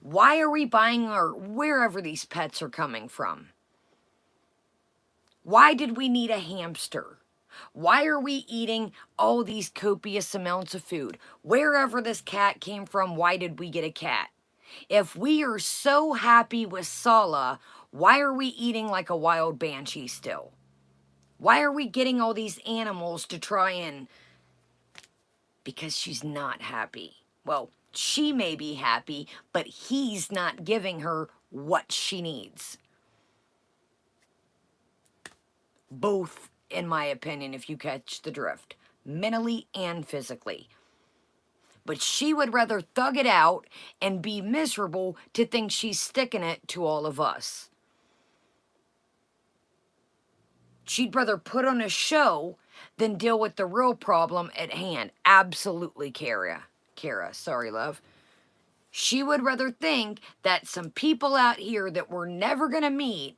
Why are we buying our wherever these pets are coming from? Why did we need a hamster? Why are we eating all these copious amounts of food? Wherever this cat came from, why did we get a cat? If we are so happy with Salah, why are we eating like a wild banshee still? Why are we getting all these animals to try and... Because she's not happy. Well, she may be happy, but he's not giving her what she needs. Both, in my opinion, if you catch the drift. Mentally and physically. But she would rather thug it out and be miserable to think she's sticking it to all of us. She'd rather put on a show than deal with the real problem at hand. Absolutely, Kara. Sorry, love. She would rather think that some people out here that we're never going to meet,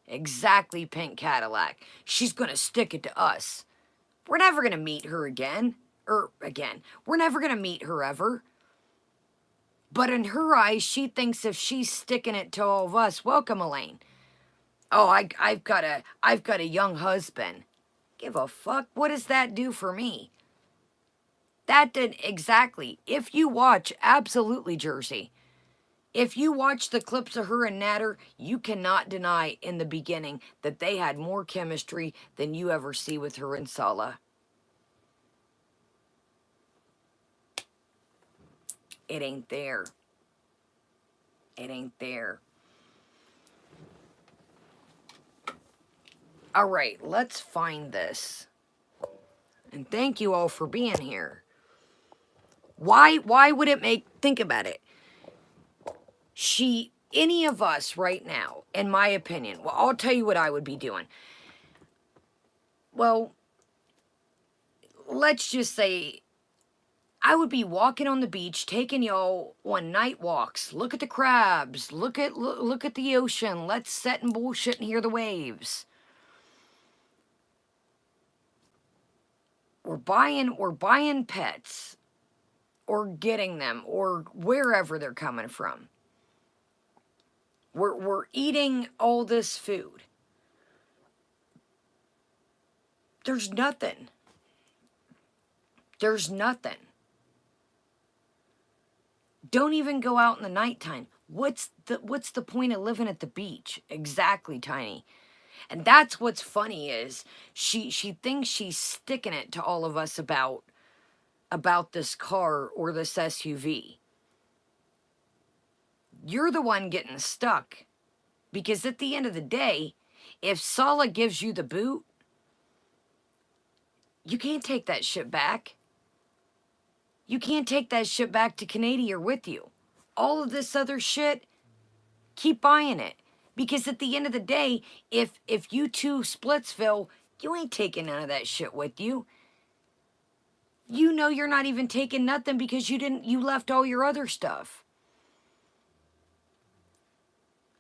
exactly, Pink Cadillac, she's going to stick it to us. We're never going to meet her again. We're never going to meet her ever. But in her eyes, she thinks if she's sticking it to all of us, welcome, Elaine. Oh, I've got a young husband. Give a fuck. What does that do for me? That did exactly. If you watch, absolutely, Jersey. If you watch the clips of her and Natter, you cannot deny in the beginning that they had more chemistry than you ever see with her and Salah. It ain't there. It ain't there. All right, let's find this. And thank you all for being here. Why would it think about it. Any of us right now, in my opinion, well, I'll tell you what I would be doing. Well, let's just say I would be walking on the beach, taking y'all on night walks. Look at the crabs. Look at the ocean. Let's sit and bullshit and hear the waves. We're buying pets or getting them or wherever they're coming from. We're eating all this food. There's nothing. There's nothing. Don't even go out in the nighttime. What's the point of living at the beach? Exactly, Tiny. And that's what's funny is she thinks she's sticking it to all of us about this car or this SUV. You're the one getting stuck. Because at the end of the day, if Sala gives you the boot, you can't take that shit back. You can't take that shit back to Canada or with you. All of this other shit, keep buying it. Because at the end of the day, if you two Splitsville, you ain't taking none of that shit with you. You know you're not even taking nothing because you left all your other stuff.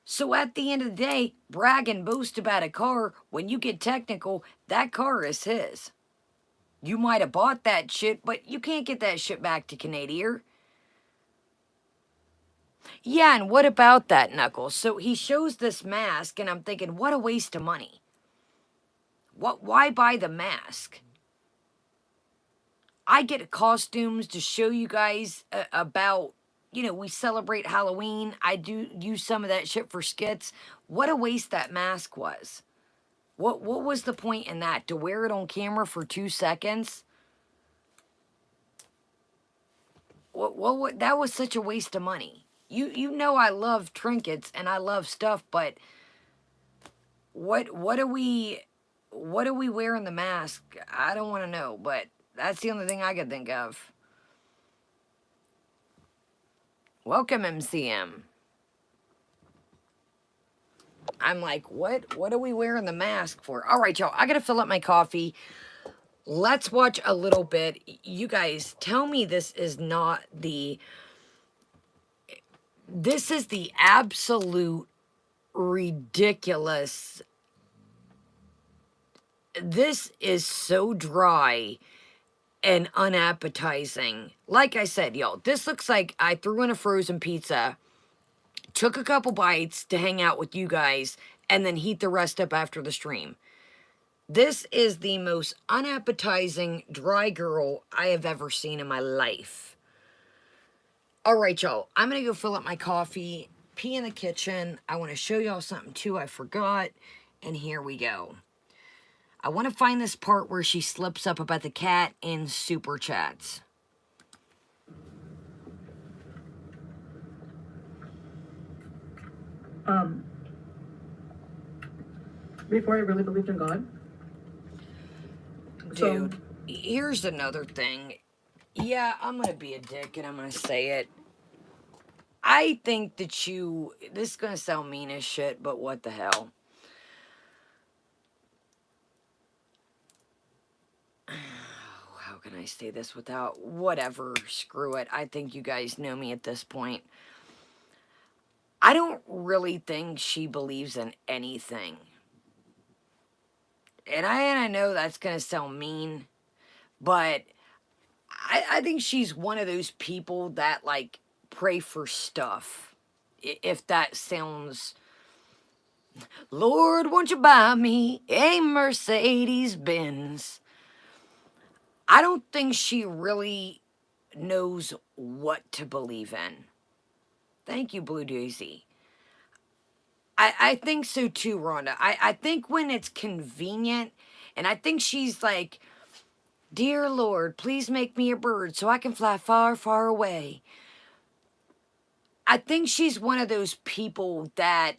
So at the end of the day, brag and boast about a car, when you get technical, that car is his. You might have bought that shit, but you can't get that shit back to Canada. Yeah, and what about that, Knuckles? So he shows this mask, and I'm thinking, what a waste of money. Why buy the mask? I get costumes to show you guys about, we celebrate Halloween. I do use some of that shit for skits. What a waste that mask was. What was the point in that? To wear it on camera for 2 seconds? What that was such a waste of money. You know I love trinkets and I love stuff, but what do we wear in the mask? I don't want to know, but that's the only thing I could think of. Welcome, MCM. I'm like, what are we wearing the mask for? All right, y'all, I gotta fill up my coffee. Let's watch a little bit. You guys, tell me this is not this is the absolute ridiculous. This is so dry and unappetizing. Like I said, y'all, this looks like I threw in a frozen pizza, took a couple bites to hang out with you guys, and then heat the rest up after the stream. This is the most unappetizing dry girl I have ever seen in my life. All right, y'all, I'm going to go fill up my coffee, pee in the kitchen. I want to show y'all something, too, I forgot, and here we go. I want to find this part where she slips up about the cat in Super Chats. Before I really believed in God. Dude, here's another thing. Yeah, I'm going to be a dick and I'm going to say it. I think that this is going to sound mean as shit, but what the hell. How can I say this without, whatever, screw it. I think you guys know me at this point. I don't really think she believes in anything. And I know that's going to sound mean, but I think she's one of those people that, like, pray for stuff. If that sounds... Lord, won't you buy me a Mercedes Benz? I don't think she really knows what to believe in. Thank you, Blue Daisy. I think so too, Rhonda. I think when it's convenient, and I think she's like, dear Lord, please make me a bird so I can fly far, far away. I think she's one of those people that,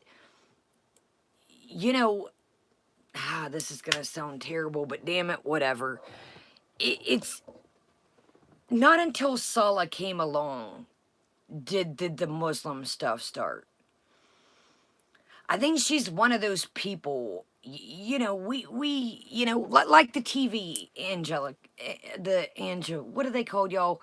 this is going to sound terrible, but damn it, whatever. It's not until Salah came along did the Muslim stuff start. I think she's one of those people, like the TV, what are they called, y'all?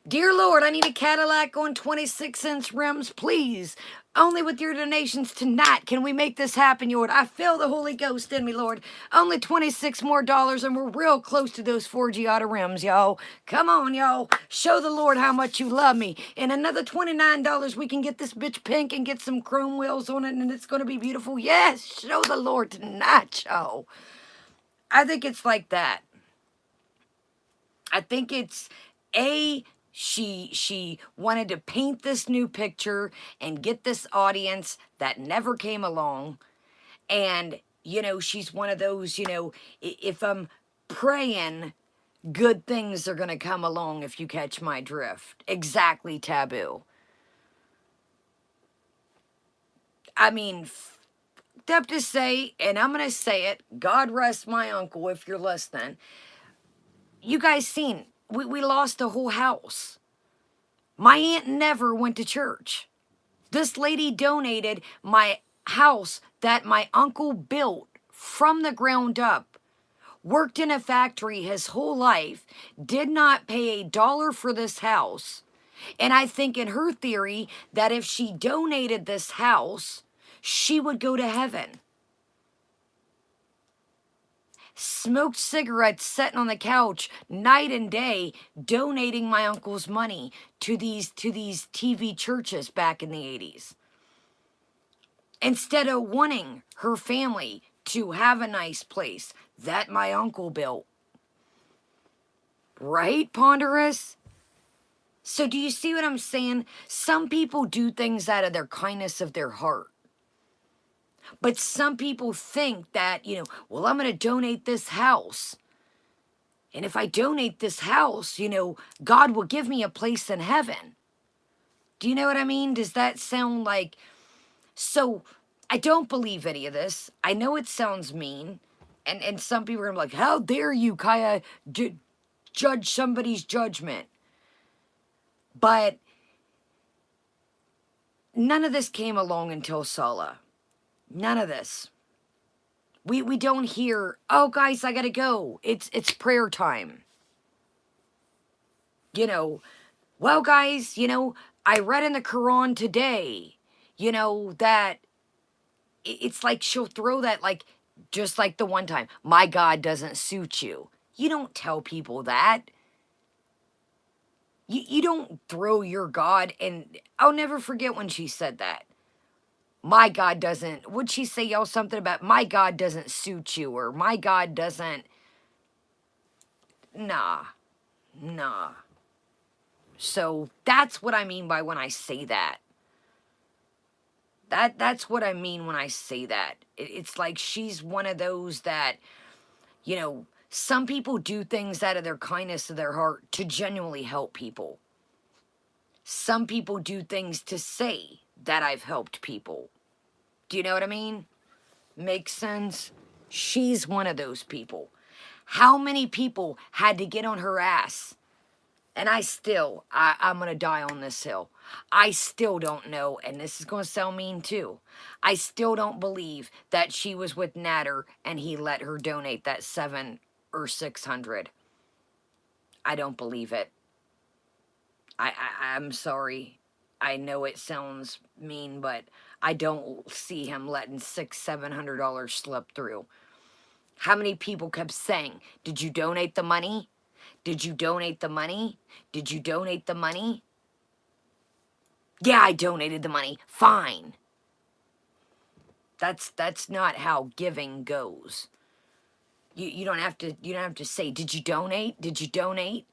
Dear Lord, I need a Cadillac on 26-inch rims, please. Only with your donations tonight can we make this happen, Lord. I feel the Holy Ghost in me, Lord. Only 26 more dollars and we're real close to those 4 Giada rims, y'all. Come on, y'all. Show the Lord how much you love me. And another $29, we can get this bitch pink and get some chrome wheels on it and it's going to be beautiful. Yes, show the Lord tonight, y'all. I think it's like that. I think it's she wanted to paint this new picture and get this audience that never came along. And, you know, she's one of those, you know, if I'm praying, good things are going to come along, if you catch my drift. Exactly, Taboo. I mean, up to say, and I'm going to say it, God rest my uncle if you're listening. You guys seen, we lost a whole house. My aunt never went to church. This lady donated my house that my uncle built from the ground up, worked in a factory his whole life, did not pay $1 for this house. And I think in her theory that if she donated this house, she would go to heaven. Smoked cigarettes sitting on the couch night and day, donating my uncle's money to these TV churches back in the 80s. Instead of wanting her family to have a nice place that my uncle built. Right, Ponderous? So do you see what I'm saying? Some people do things out of their kindness of their heart. But some people think that, you know, well, I'm going to donate this house. And if I donate this house, you know, God will give me a place in heaven. Do you know what I mean? Does that sound like... So, I don't believe any of this. I know it sounds mean. And some people are like, how dare you, Kaya, judge somebody's judgment. But none of this came along until Sala. None of this. We don't hear, oh, guys, I gotta go. It's prayer time. You know, well, guys, you know, I read in the Quran today, you know, that it's like she'll throw that, like, just like the one time, my God doesn't suit you. You don't tell people that. You don't throw your God, and I'll never forget when she said that. My God doesn't, would she say y'all something about my God doesn't suit you, or my God doesn't, nah. So that's what I mean by when I say that. That's what I mean when I say that. It's like she's one of those that, you know, some people do things out of their kindness of their heart to genuinely help people. Some people do things to say that I've helped people. Do you know what I mean? Makes sense? She's one of those people. How many people had to get on her ass? And I'm going to die on this hill. I still don't know, and this is going to sound mean too. I still don't believe that she was with Natter and he let her donate that $700 or $600. I don't believe it. I'm sorry. I know it sounds mean, but I don't see him letting $600-700 slip through. How many people kept saying, did you donate the money? Did you donate the money? Did you donate the money? Yeah, I donated the money. Fine. That's not how giving goes. You don't have to say, did you donate? Did you donate?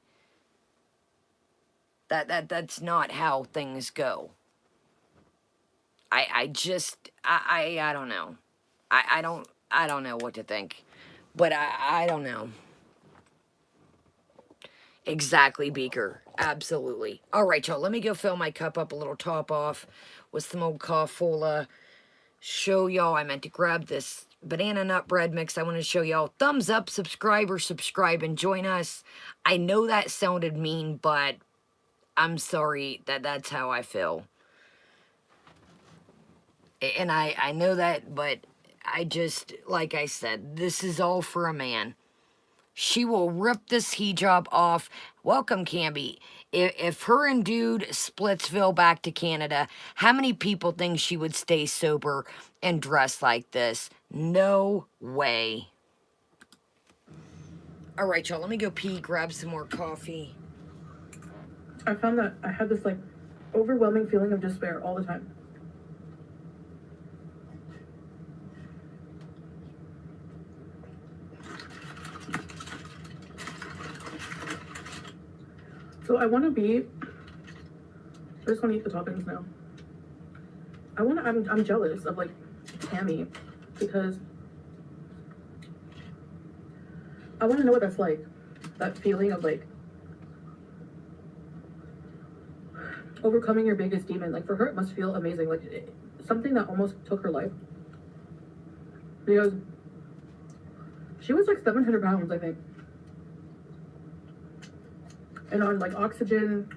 That's not how things go. I don't know. I don't know what to think. But I don't know. Exactly, Beaker. Absolutely. All right, y'all. Let me go fill my cup up a little, top off with some old Cough-Cola. Show y'all. I meant to grab this banana nut bread mix. I want to show y'all. Thumbs up, subscribe, and join us. I know that sounded mean, but I'm sorry that's how I feel. And I know that, but I just, like I said, this is all for a man. She will rip this hijab off. Welcome, Camby. If her and dude Splitsville back to Canada, how many people think she would stay sober and dress like this? No way. All right, y'all, let me go pee, grab some more coffee. I found that I had this like overwhelming feeling of despair all the time. So I want to be, I just want to eat the toppings now. I'm jealous of like Tammy because I want to know what that's like. That feeling of like overcoming your biggest demon. Like for her, it must feel amazing. Like something that almost took her life. Because she was like 700 pounds, I think. And on like oxygen.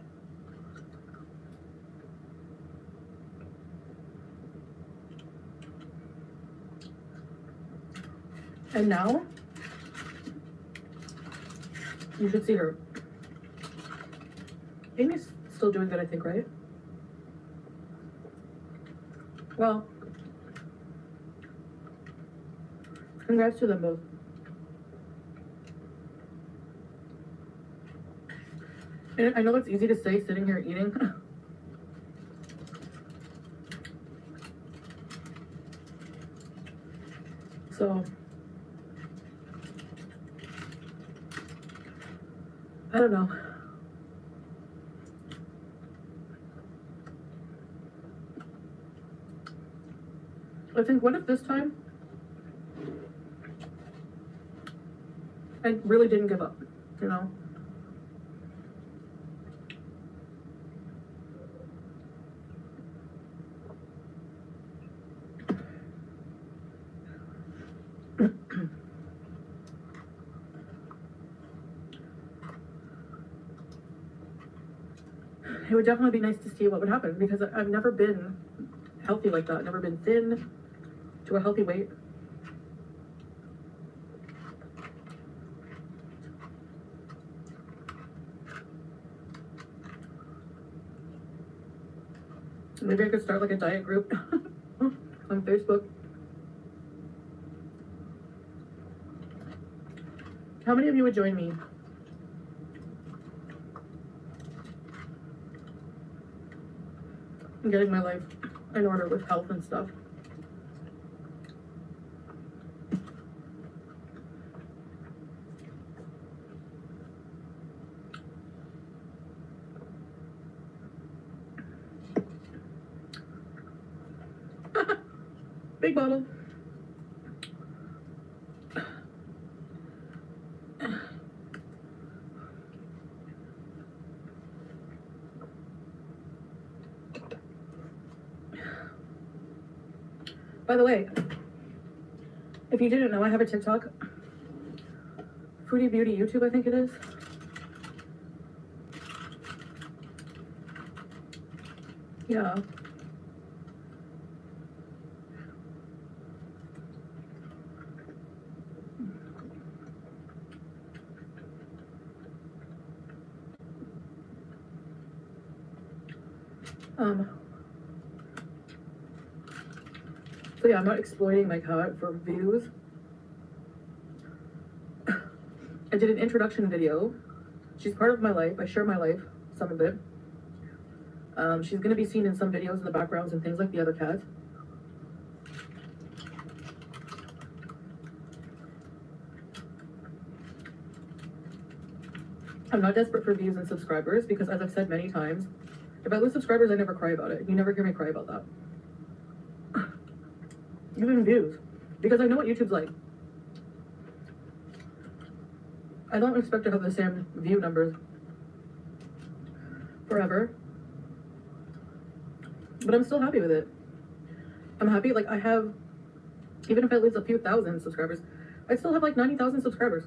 And now, you should see her. Amy's still doing good, I think, right? Well, congrats to them both. And I know it's easy to say sitting here eating. So, I don't know. I think, what if this time I really didn't give up, you know? It would definitely be nice to see what would happen because I've never been healthy like that, never been thin to a healthy weight. Maybe I could start like a diet group on Facebook. How many of you would join me? In getting my life in order with health and stuff. Big bottle. By the way, if you didn't know, I have a TikTok. Foodie Beauty YouTube, I think it is. Yeah. So yeah, I'm not exploiting my cat for views. I did an introduction video. She's part of my life. I share my life, some of it. She's gonna be seen in some videos in the backgrounds and things like the other cats. I'm not desperate for views and subscribers because, as I've said many times, if I lose subscribers, I never cry about it. You never hear me cry about that. Even views. Because I know what YouTube's like. I don't expect to have the same view numbers forever. But I'm still happy with it. I'm happy, like, I have, even if I lose a few thousand subscribers, I still have like 90,000 subscribers.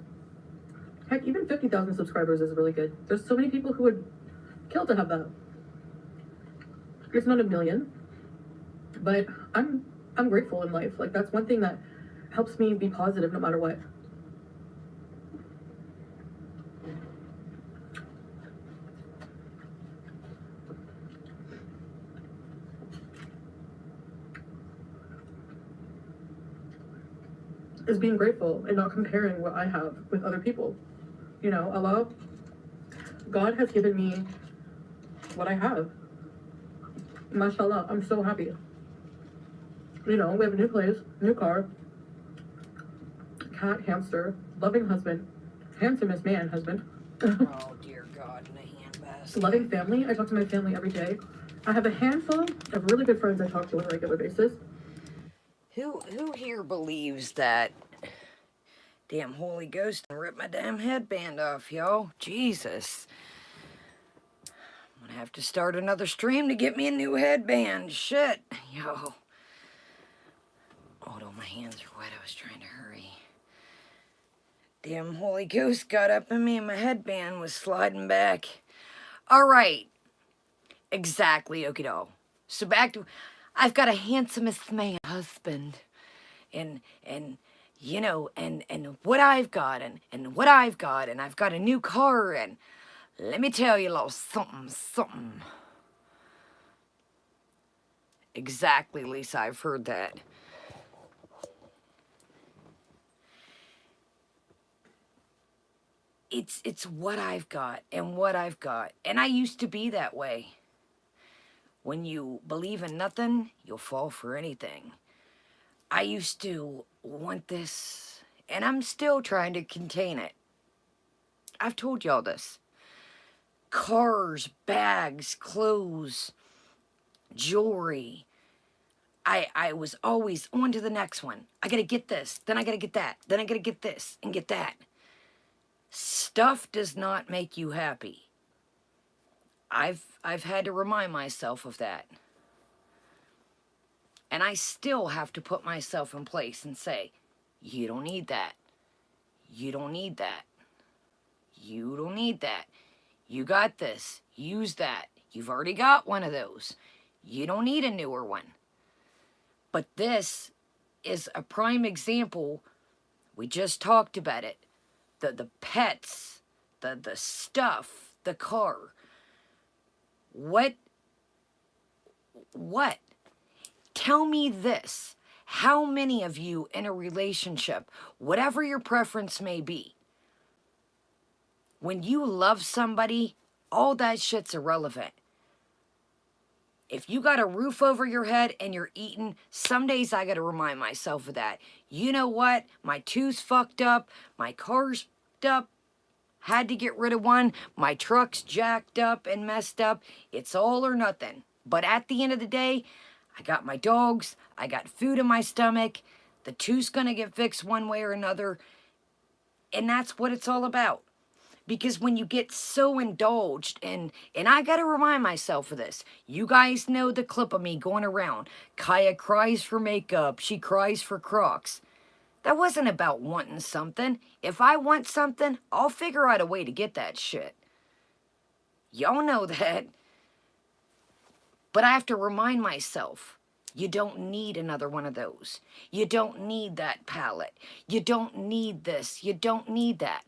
Heck, even 50,000 subscribers is really good. There's so many people who would kill to have that. It's not a million, but I'm grateful in life. Like, that's one thing that helps me be positive no matter what. is being grateful and not comparing what I have with other people. You know, God has given me what I have. Mashallah, I'm so happy. You know, we have a new place, new car, cat, hamster, loving husband, handsomest man husband. Oh, dear God, in a handbasket. Loving family. I talk to my family every day. I have a handful of really good friends I talk to on a regular basis. Who here believes that damn Holy Ghost and rip my damn headband off, yo? Jesus. I'm gonna have to start another stream to get me a new headband. Shit. Yo. Oh, my hands are wet. I was trying to hurry. Damn Holy Ghost got up in me and my headband was sliding back. All right. Exactly, okie-do. So back to, I've got a handsomest man husband. And you know, and what I've got, and what I've got, and I've got a new car, and let me tell you a little something. Exactly, Lisa, I've heard that. It's what I've got, and what I've got. And I used to be that way. When you believe in nothing, you'll fall for anything. I used to want this, and I'm still trying to contain it. I've told y'all this. Cars, bags, clothes, jewelry. I was always on to the next one. I gotta get this, then I gotta get that, then I gotta get this and get that. Stuff does not make you happy. I've had to remind myself of that. And I still have to put myself in place and say, you don't need that. You don't need that. You don't need that. You got this. Use that. You've already got one of those. You don't need a newer one. But this is a prime example. We just talked about it. The pets, the stuff, the car. What? Tell me this. How many of you in a relationship, whatever your preference may be, when you love somebody, all that shit's irrelevant. If you got a roof over your head and you're eating, some days I got to remind myself of that. You know what? My tooth's fucked up. My car's fucked up. Had to get rid of one. My truck's jacked up and messed up. It's all or nothing. But at the end of the day, I got my dogs. I got food in my stomach. The tooth's going to get fixed one way or another. And that's what it's all about. Because when you get so indulged, and I got to remind myself of this. You guys know the clip of me going around. Kaya cries for makeup. She cries for Crocs. That wasn't about wanting something. If I want something, I'll figure out a way to get that shit. Y'all know that. But I have to remind myself, you don't need another one of those. You don't need that palette. You don't need this. You don't need that.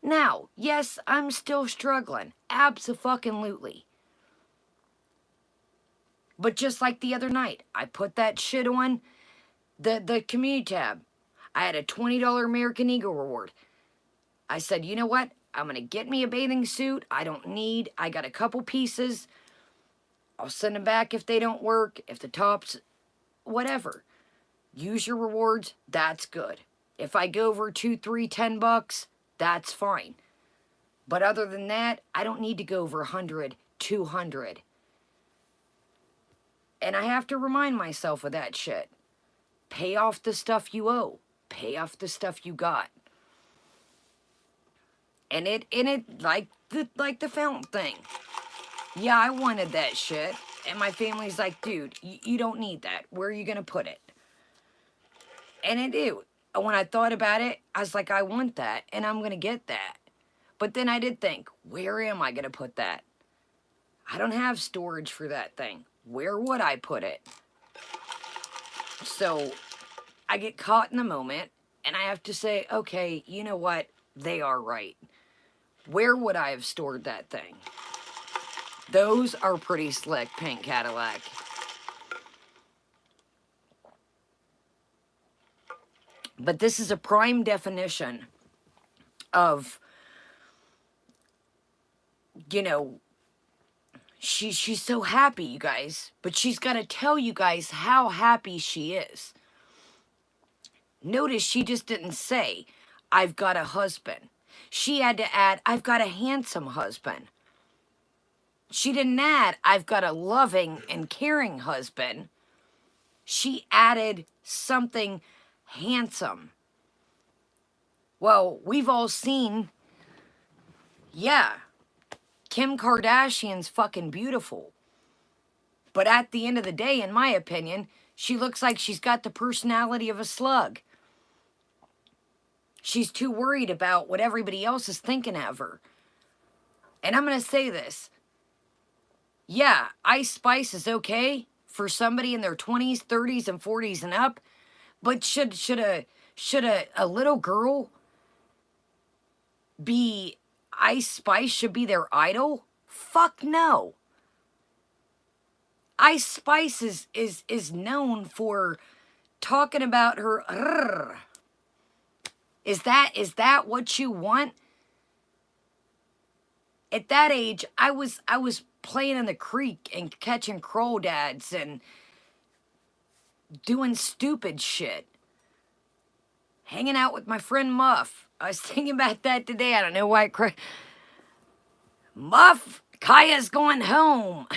Now, yes, I'm still struggling. Abso-fucking-lutely. But just like the other night, I put that shit on the community tab. I had a $20 American Eagle reward. I said, you know what? I'm going to get me a bathing suit. I got a couple pieces. I'll send them back if they don't work. If the tops, whatever. Use your rewards. That's good. If I go over 2, 3, $10, that's fine. But other than that, I don't need to go over 100, 200. And I have to remind myself of that shit. Pay off the stuff you owe. Pay off the stuff you got. And it like the fountain thing. Yeah, I wanted that shit. And my family's like, dude, you don't need that. Where are you going to put it? And it did. When I thought about it, I was like, I want that, and I'm going to get that. But then I did think, where am I going to put that? I don't have storage for that thing. Where would I put it? So I get caught in the moment, and I have to say, okay, you know what? They are right. Where would I have stored that thing? Those are pretty slick, pink Cadillac. But this is a prime definition of, you know, she's so happy, you guys. But she's got to tell you guys how happy she is. Notice she just didn't say, I've got a husband. She had to add, I've got a handsome husband. She didn't add, I've got a loving and caring husband. She added something handsome. Well, we've all seen, yeah, Kim Kardashian's fucking beautiful. But at the end of the day, in my opinion, she looks like she's got the personality of a slug. She's too worried about what everybody else is thinking of her. And I'm going to say this. Yeah, Ice Spice is okay for somebody in their 20s, 30s, and 40s and up. But should a little girl be Ice Spice? Should be their idol? Fuck no. Ice Spice is known for talking about her. Is that what you want? At that age, I was playing in the creek and catching crawdads and doing stupid shit. Hanging out with my friend Muff. I was thinking about that today. I don't know why. Muff, Kaya's going home.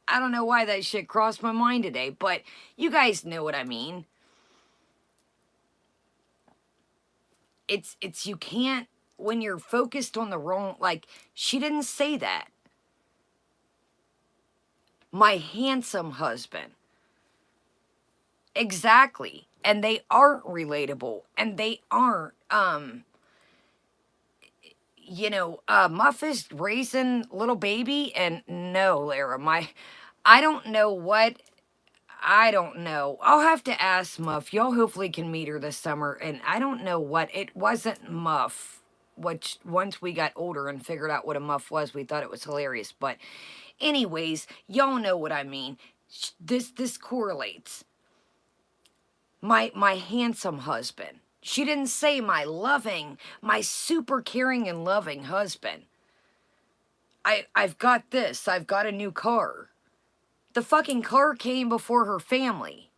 I don't know why that shit crossed my mind today, but you guys know what I mean. It's you can't, when you're focused on the wrong, like, she didn't say that. My handsome husband. Exactly. And they aren't relatable. And they aren't, Muff is raising little baby, and no, Lara, I don't know. I'll have to ask Muff. Y'all hopefully can meet her this summer. And I don't know what. It wasn't Muff. Which, once we got older and figured out what a muff was, we thought it was hilarious. But anyways, y'all know what I mean. This correlates. My handsome husband. She didn't say my loving, my super caring and loving husband. I've got this. I've got a new car. The fucking car came before her family.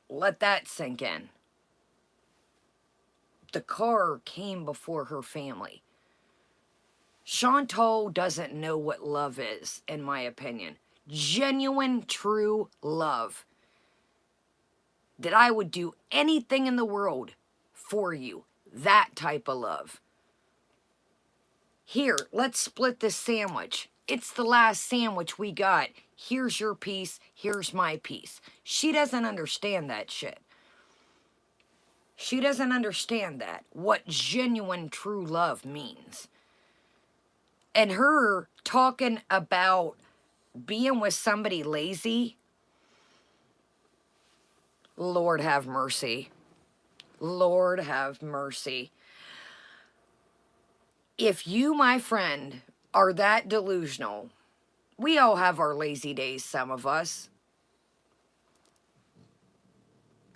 Let that sink in. The car came before her family. Chantal doesn't know what love is, in my opinion. Genuine, true love. That I would do anything in the world for you. That type of love. Here, let's split this sandwich. It's the last sandwich we got. Here's your piece. Here's my piece. She doesn't understand that shit. She doesn't understand that. What genuine, true love means. And her talking about being with somebody lazy. Lord have mercy. Lord have mercy. If you, my friend, are that delusional, we all have our lazy days, some of us.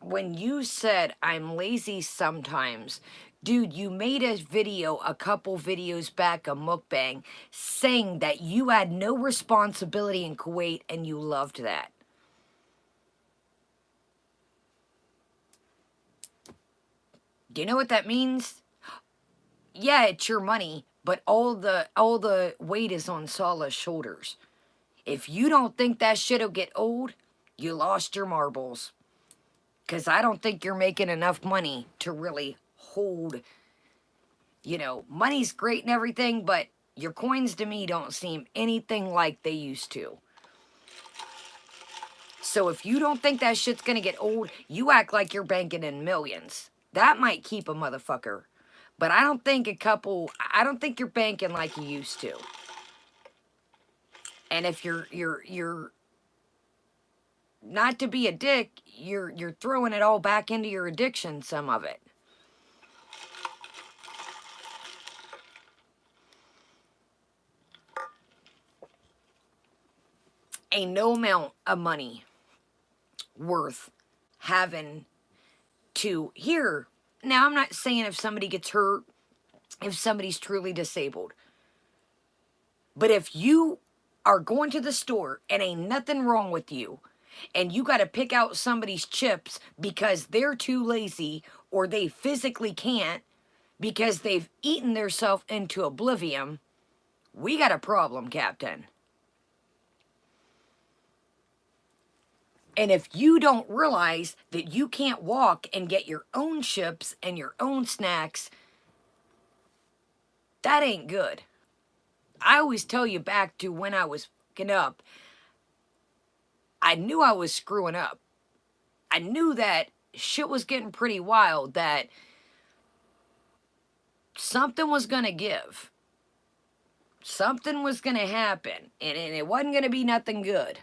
When you said, I'm lazy sometimes, dude, you made a video a couple videos back, a mukbang, saying that you had no responsibility in Kuwait and you loved that. Do you know what that means? Yeah, it's your money, but all the weight is on Salah's shoulders. If you don't think that shit'll get old, you lost your marbles. Because I don't think you're making enough money to really hold, money's great and everything, but your coins to me don't seem anything like they used to. So if you don't think that shit's going to get old, you act like you're banking in millions. That might keep a motherfucker. But I don't think you're banking like you used to. And if you're not to be a dick, you're throwing it all back into your addiction, some of it. Ain't no amount of money worth having to hear. Now, I'm not saying if somebody gets hurt, if somebody's truly disabled. But if you are going to the store and ain't nothing wrong with you, and you got to pick out somebody's chips because they're too lazy or they physically can't because they've eaten themselves into oblivion, we got a problem, Captain. And if you don't realize that you can't walk and get your own chips and your own snacks, that ain't good. I always tell you back to when I was fucking up, I knew I was screwing up. I knew that shit was getting pretty wild, that something was going to give. Something was going to happen, and it wasn't going to be nothing good.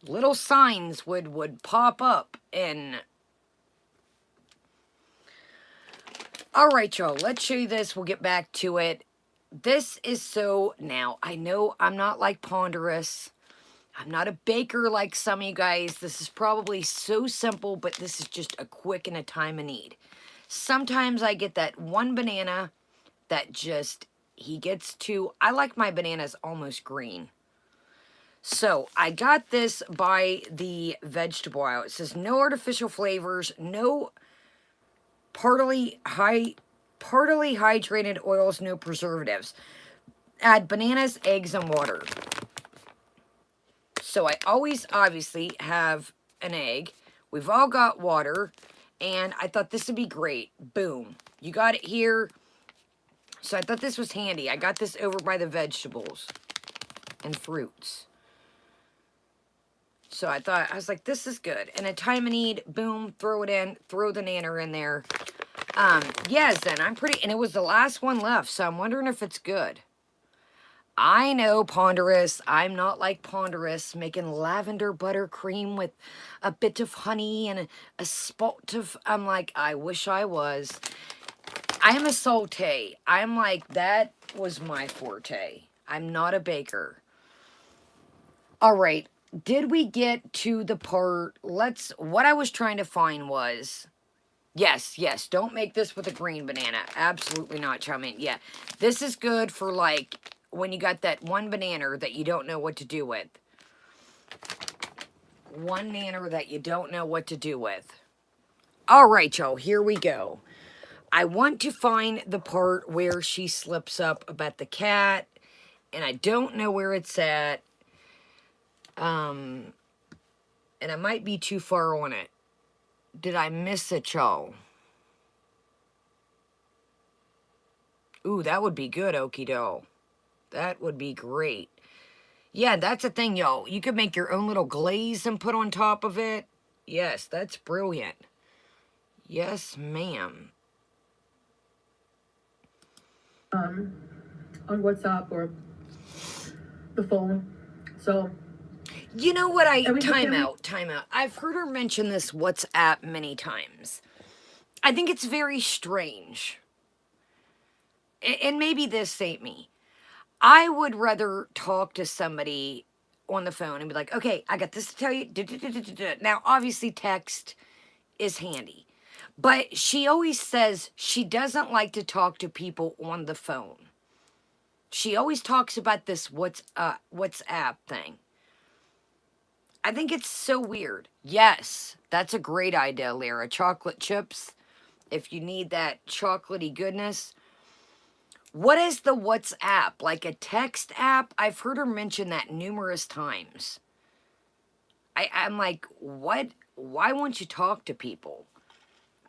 Little signs would pop up, and... Alright, y'all, let's show you this. We'll get back to it. This is so... Now, I know I'm not like Ponderous. I'm not a baker like some of you guys. This is probably so simple, but this is just a quick and a time of need. Sometimes I get that one banana that just, he gets to... I like my bananas almost green. So, I got this by the vegetable aisle. It says no artificial flavors, no partly hydrated oils, no preservatives. Add bananas, eggs, and water. So I always obviously have an egg. We've all got water. And I thought this would be great. Boom. You got it here. So I thought this was handy. I got this over by the vegetables and fruits. So I was like, this is good. And a time of need, boom, throw it in, throw the nanner in there. Yes, then I'm pretty, and it was the last one left, so I'm wondering if it's good. I know, Ponderous, I'm not like Ponderous, making lavender buttercream with a bit of honey and a spot of, I'm like, I wish I was. I'm a saute. I'm like, that was my forte. I'm not a baker. All right, did we get to the part, what I was trying to find was... Yes, don't make this with a green banana. Absolutely not, Chowmin. Yeah, this is good for, like, when you got that one banana that you don't know what to do with. One nanner that you don't know what to do with. All right, y'all, here we go. I want to find the part where she slips up about the cat, and I don't know where it's at. And I might be too far on it. Did I miss it, y'all? Ooh, that would be good, Okie-doke. That would be great. Yeah, that's the thing, y'all. You could make your own little glaze and put on top of it. Yes, that's brilliant. Yes, ma'am. On WhatsApp or the phone. So... You know what, time out. I've heard her mention this WhatsApp many times. I think it's very strange. And maybe this ain't me. I would rather talk to somebody on the phone and be like, okay, I got this to tell you. Now, obviously, text is handy. But she always says she doesn't like to talk to people on the phone. She always talks about this WhatsApp thing. I think it's so weird. Yes, that's a great idea, Lyra. Chocolate chips, if you need that chocolatey goodness. What is the WhatsApp? Like a text app? I've heard her mention that numerous times. I'm like, what? Why won't you talk to people?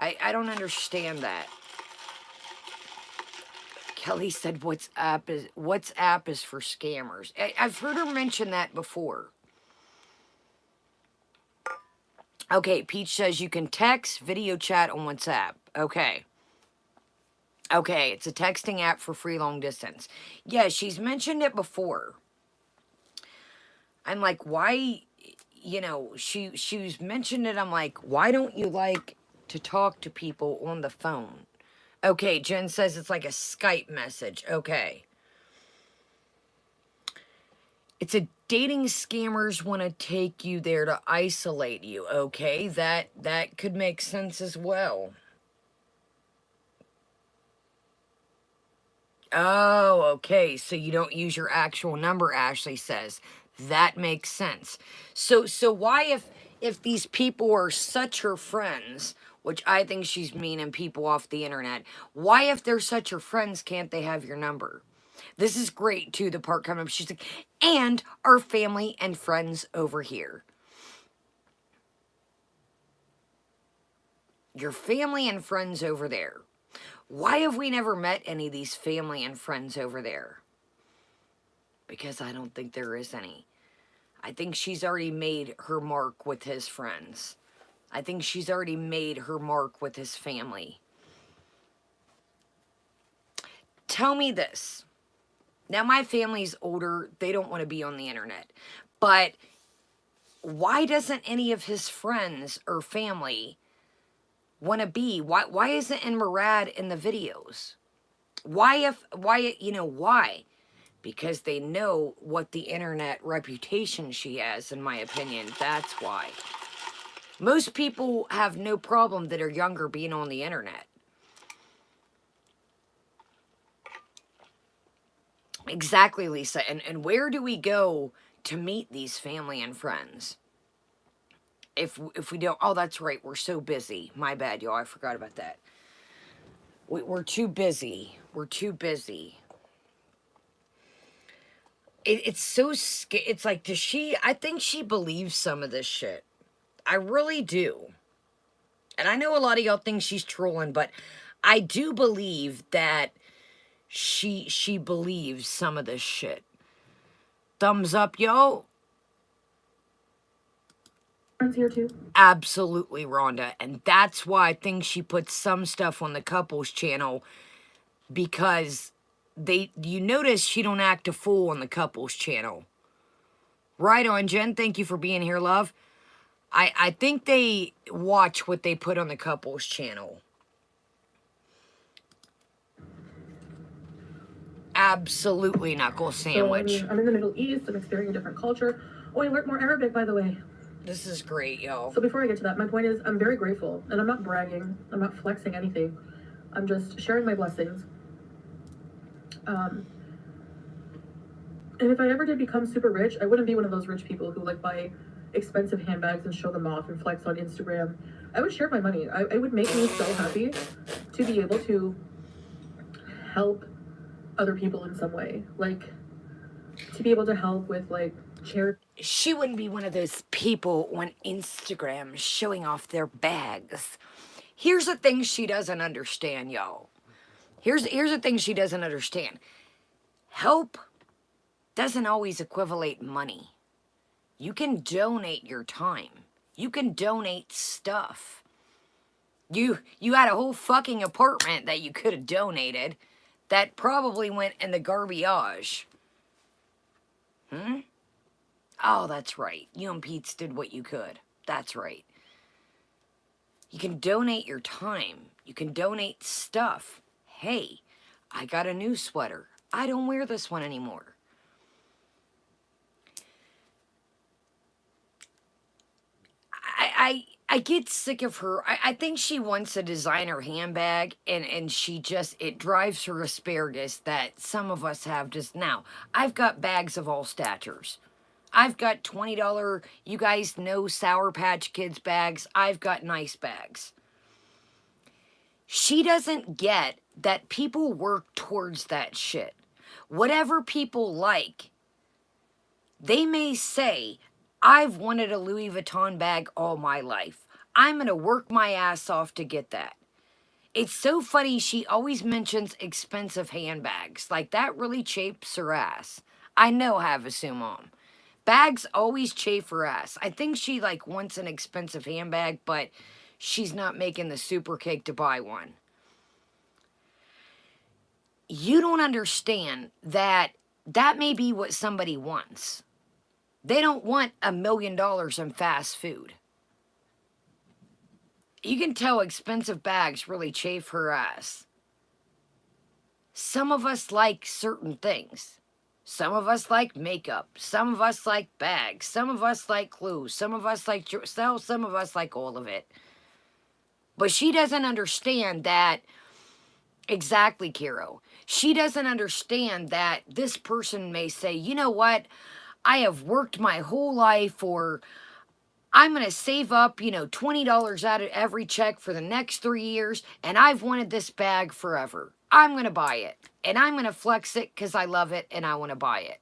I don't understand that. Kelly said WhatsApp is for scammers. I've heard her mention that before. Okay, Peach says you can text, video chat on WhatsApp. Okay. Okay, it's a texting app for free long distance. Yeah, she's mentioned it before. I'm like, why, she's mentioned it. I'm like, why don't you like to talk to people on the phone? Okay, Jen says it's like a Skype message. Okay. It's a dating scammers want to take you there to isolate you. Okay, that could make sense as well. Oh, okay. So you don't use your actual number, Ashley says. That makes sense. So why if these people are such her friends, which I think she's meaning people off the internet, why if they're such her friends can't they have your number? This is great too, the part coming up. She's like, and our family and friends over here. Your family and friends over there. Why have we never met any of these family and friends over there? Because I don't think there is any. I think she's already made her mark with his friends. I think she's already made her mark with his family. Tell me this. Now, my family's older. They don't want to be on the internet. But why doesn't any of his friends or family want to be? Why isn't Murad in the videos? Why, why? Because they know what the internet reputation she has, in my opinion. That's why. Most people have no problem that are younger being on the internet. Exactly, Lisa. And where do we go to meet these family and friends? If we don't... Oh, that's right. We're so busy. My bad, y'all. I forgot about that. We're too busy. We're too busy. It's so... It's like, does she... I think she believes some of this shit. I really do. And I know a lot of y'all think she's trolling, but I do believe that she believes some of this shit. Thumbs up, yo. Friends here too. Absolutely, Rhonda. And that's why I think she puts some stuff on the couples channel, because you notice she don't act a fool on the couples channel. Right on, Jen. Thank you for being here, love. I think they watch what they put on the couples channel. Absolutely, knuckle sandwich. So, I'm in the Middle East. I'm experiencing a different culture. Oh, I learned more Arabic, by the way. This is great, yo. So before I get to that, my point is I'm very grateful, and I'm not bragging. I'm not flexing anything. I'm just sharing my blessings. And if I ever did become super rich, I wouldn't be one of those rich people who like buy expensive handbags and show them off and flex on Instagram. I would share my money. It would make me so happy to be able to help other people in some way. Like, to be able to help with like charity. She wouldn't be one of those people on Instagram showing off their bags. Here's the thing she doesn't understand, y'all. Here's the thing she doesn't understand. Help doesn't always equivalent money. You can donate your time. You can donate stuff. You had a whole fucking apartment that you could have donated that probably went in the garbage. Oh, that's right. You and Pete's did what you could. That's right. You can donate your time. You can donate stuff. Hey, I got a new sweater. I don't wear this one anymore. I get sick of her. I think she wants a designer handbag, and she just... It drives her asparagus that some of us have just now. I've got bags of all statures. I've got $20, you guys know, Sour Patch Kids bags. I've got nice bags. She doesn't get that people work towards that shit. Whatever people like, they may say, I've wanted a Louis Vuitton bag all my life. I'm going to work my ass off to get that. It's so funny she always mentions expensive handbags. Like, that really chafes her ass. I know, Havasu Mom. Bags always chafe her ass. I think she, like, wants an expensive handbag, but she's not making the super cake to buy one. You don't understand that that may be what somebody wants. They don't want $1 million in fast food. You can tell expensive bags really chafe her ass. Some of us like certain things. Some of us like makeup. Some of us like bags. Some of us like clothes. Some of us like some of us like all of it. But she doesn't understand that. Exactly, Kiro. She doesn't understand that this person may say, you know what? I have worked my whole life for, I'm going to save up, $20 out of every check for the next 3 years, and I've wanted this bag forever. I'm going to buy it, and I'm going to flex it because I love it and I want to buy it.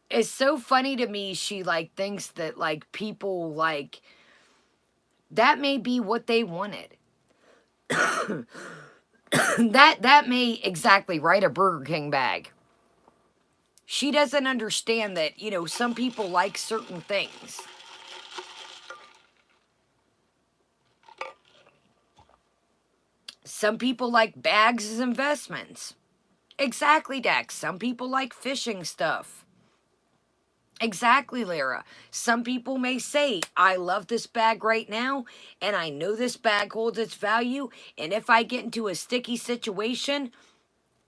It's so funny to me, she, like, thinks that, like, people, like, that may be what they wanted. that may exactly right, a Burger King bag. She doesn't understand that, some people like certain things. Some people like bags as investments. Exactly, Dax. Some people like fishing stuff. Exactly, Lyra. Some people may say, I love this bag right now, and I know this bag holds its value, and if I get into a sticky situation,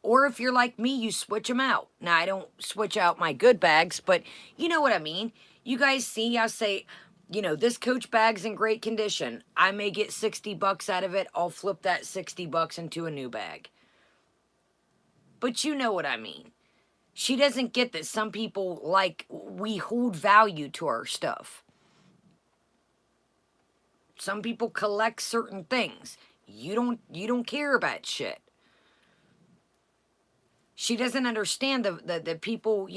or if you're like me, you switch them out. Now, I don't switch out my good bags, but you know what I mean. You guys see, I say, this Coach bag's in great condition. I may get $60 out of it. I'll flip that $60 into a new bag. But you know what I mean. She doesn't get that some people, like, we hold value to our stuff. Some people collect certain things. You don't care about shit. She doesn't understand the people,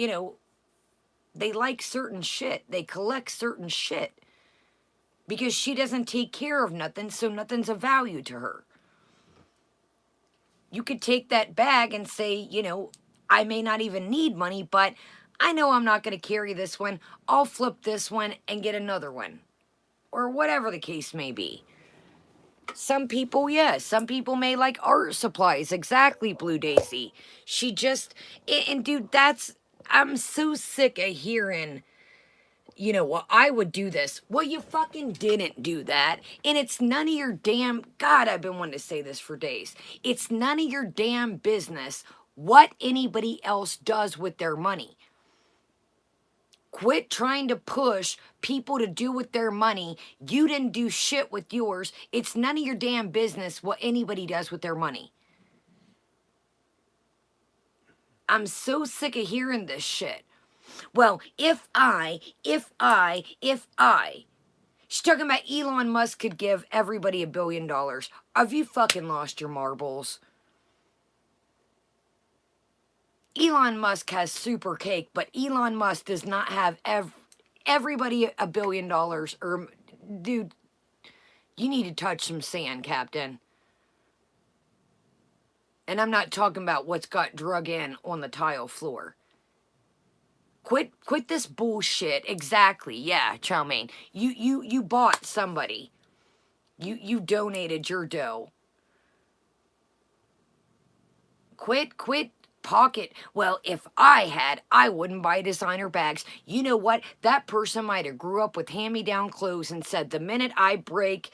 they like certain shit. They collect certain shit. Because she doesn't take care of nothing, so nothing's of value to her. You could take that bag and say, I may not even need money, but I know I'm not going to carry this one. I'll flip this one and get another one. Or whatever the case may be. Some people, yes. Some people may like art supplies. Exactly, Blue Daisy. She just... And dude, I'm so sick of hearing... well, I would do this. Well, you fucking didn't do that. And it's none of your damn... God, I've been wanting to say this for days. It's none of your damn business what anybody else does with their money. Quit trying to push people to do with their money. You didn't do shit with yours. It's none of your damn business what anybody does with their money. I'm so sick of hearing this shit. Well, if I. She's talking about Elon Musk could give everybody $1 billion. Have you fucking lost your marbles? Elon Musk has super cake, but Elon Musk does not have everybody $1 billion. Or, dude, you need to touch some sand, Captain. And I'm not talking about what's got drug in on the tile floor. Quit this bullshit. Exactly. Yeah, Chow Mein. You bought somebody. You donated your dough. Quit pocket. Well, if I wouldn't buy designer bags. You know what? That person might have grew up with hand-me-down clothes and said, the minute I break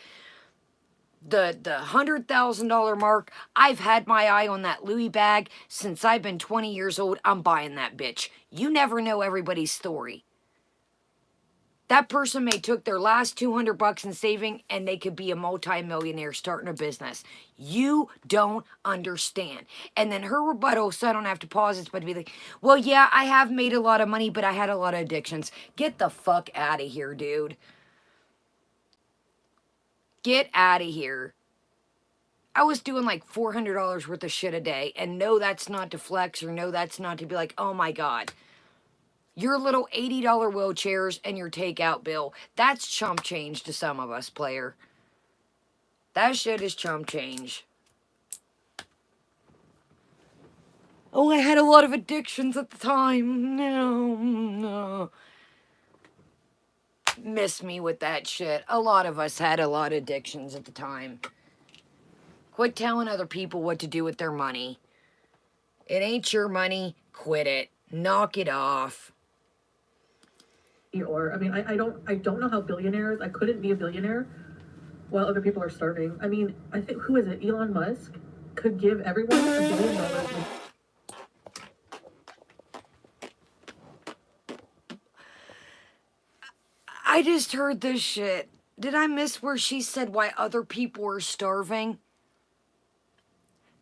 the $100,000 mark, I've had my eye on that Louis bag since I've been 20 years old. I'm buying that bitch. You never know everybody's story. That person may took their last $200 in saving and they could be a multi-millionaire starting a business. You don't understand. And then her rebuttal, so I don't have to pause this, but to be like, well, yeah, I have made a lot of money, but I had a lot of addictions. Get the fuck out of here, dude. Get out of here. I was doing like $400 worth of shit a day, and no, that's not to flex, or no, that's not to be like, oh my God. Your little $80 wheelchairs and your takeout bill, that's chump change to some of us, player. That shit is chump change. Oh, I had a lot of addictions at the time. No. Miss me with that shit. A lot of us had a lot of addictions at the time. Quit telling other people what to do with their money. It ain't your money. Quit it. Knock it off. Or I don't know how billionaires, I couldn't be a billionaire while other people are starving. I mean, I think, who is it? Elon Musk could give everyone $1 billion. I just heard this shit. Did I miss where she said why other people are starving?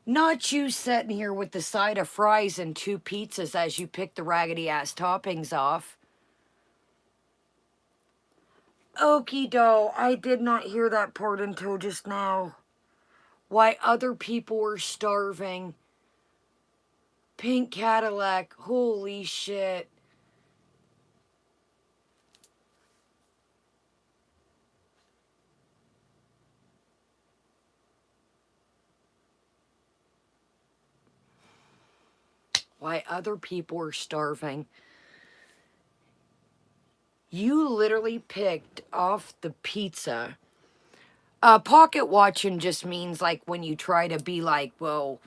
Not you sitting here with the side of fries and 2 pizzas as you pick the raggedy ass toppings off. Okie doke, I did not hear that part until just now. Why other people were starving. Pink Cadillac, holy shit. Why other people are starving. You literally picked off the pizza. Pocket watching just means like when you try to be like, well,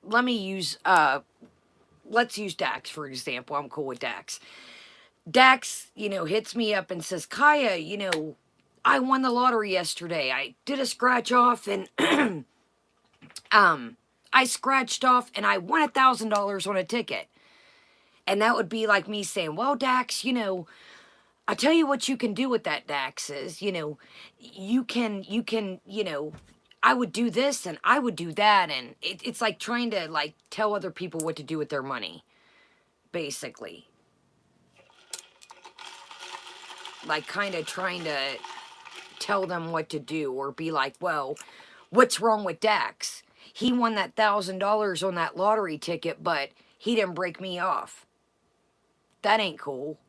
let me use, let's use Dax for example. I'm cool with Dax. Dax, hits me up and says, Kaya, I won the lottery yesterday. I did a scratch off and, I scratched off and I won $1,000 on a ticket. And that would be like me saying, well, Dax, I tell you what you can do with that, Dax, is, you can, I would do this and I would do that. And it's like trying to like tell other people what to do with their money, basically. Like kind of trying to tell them what to do or be like, well, what's wrong with Dax? He won that $1,000 on that lottery ticket, but he didn't break me off. That ain't cool.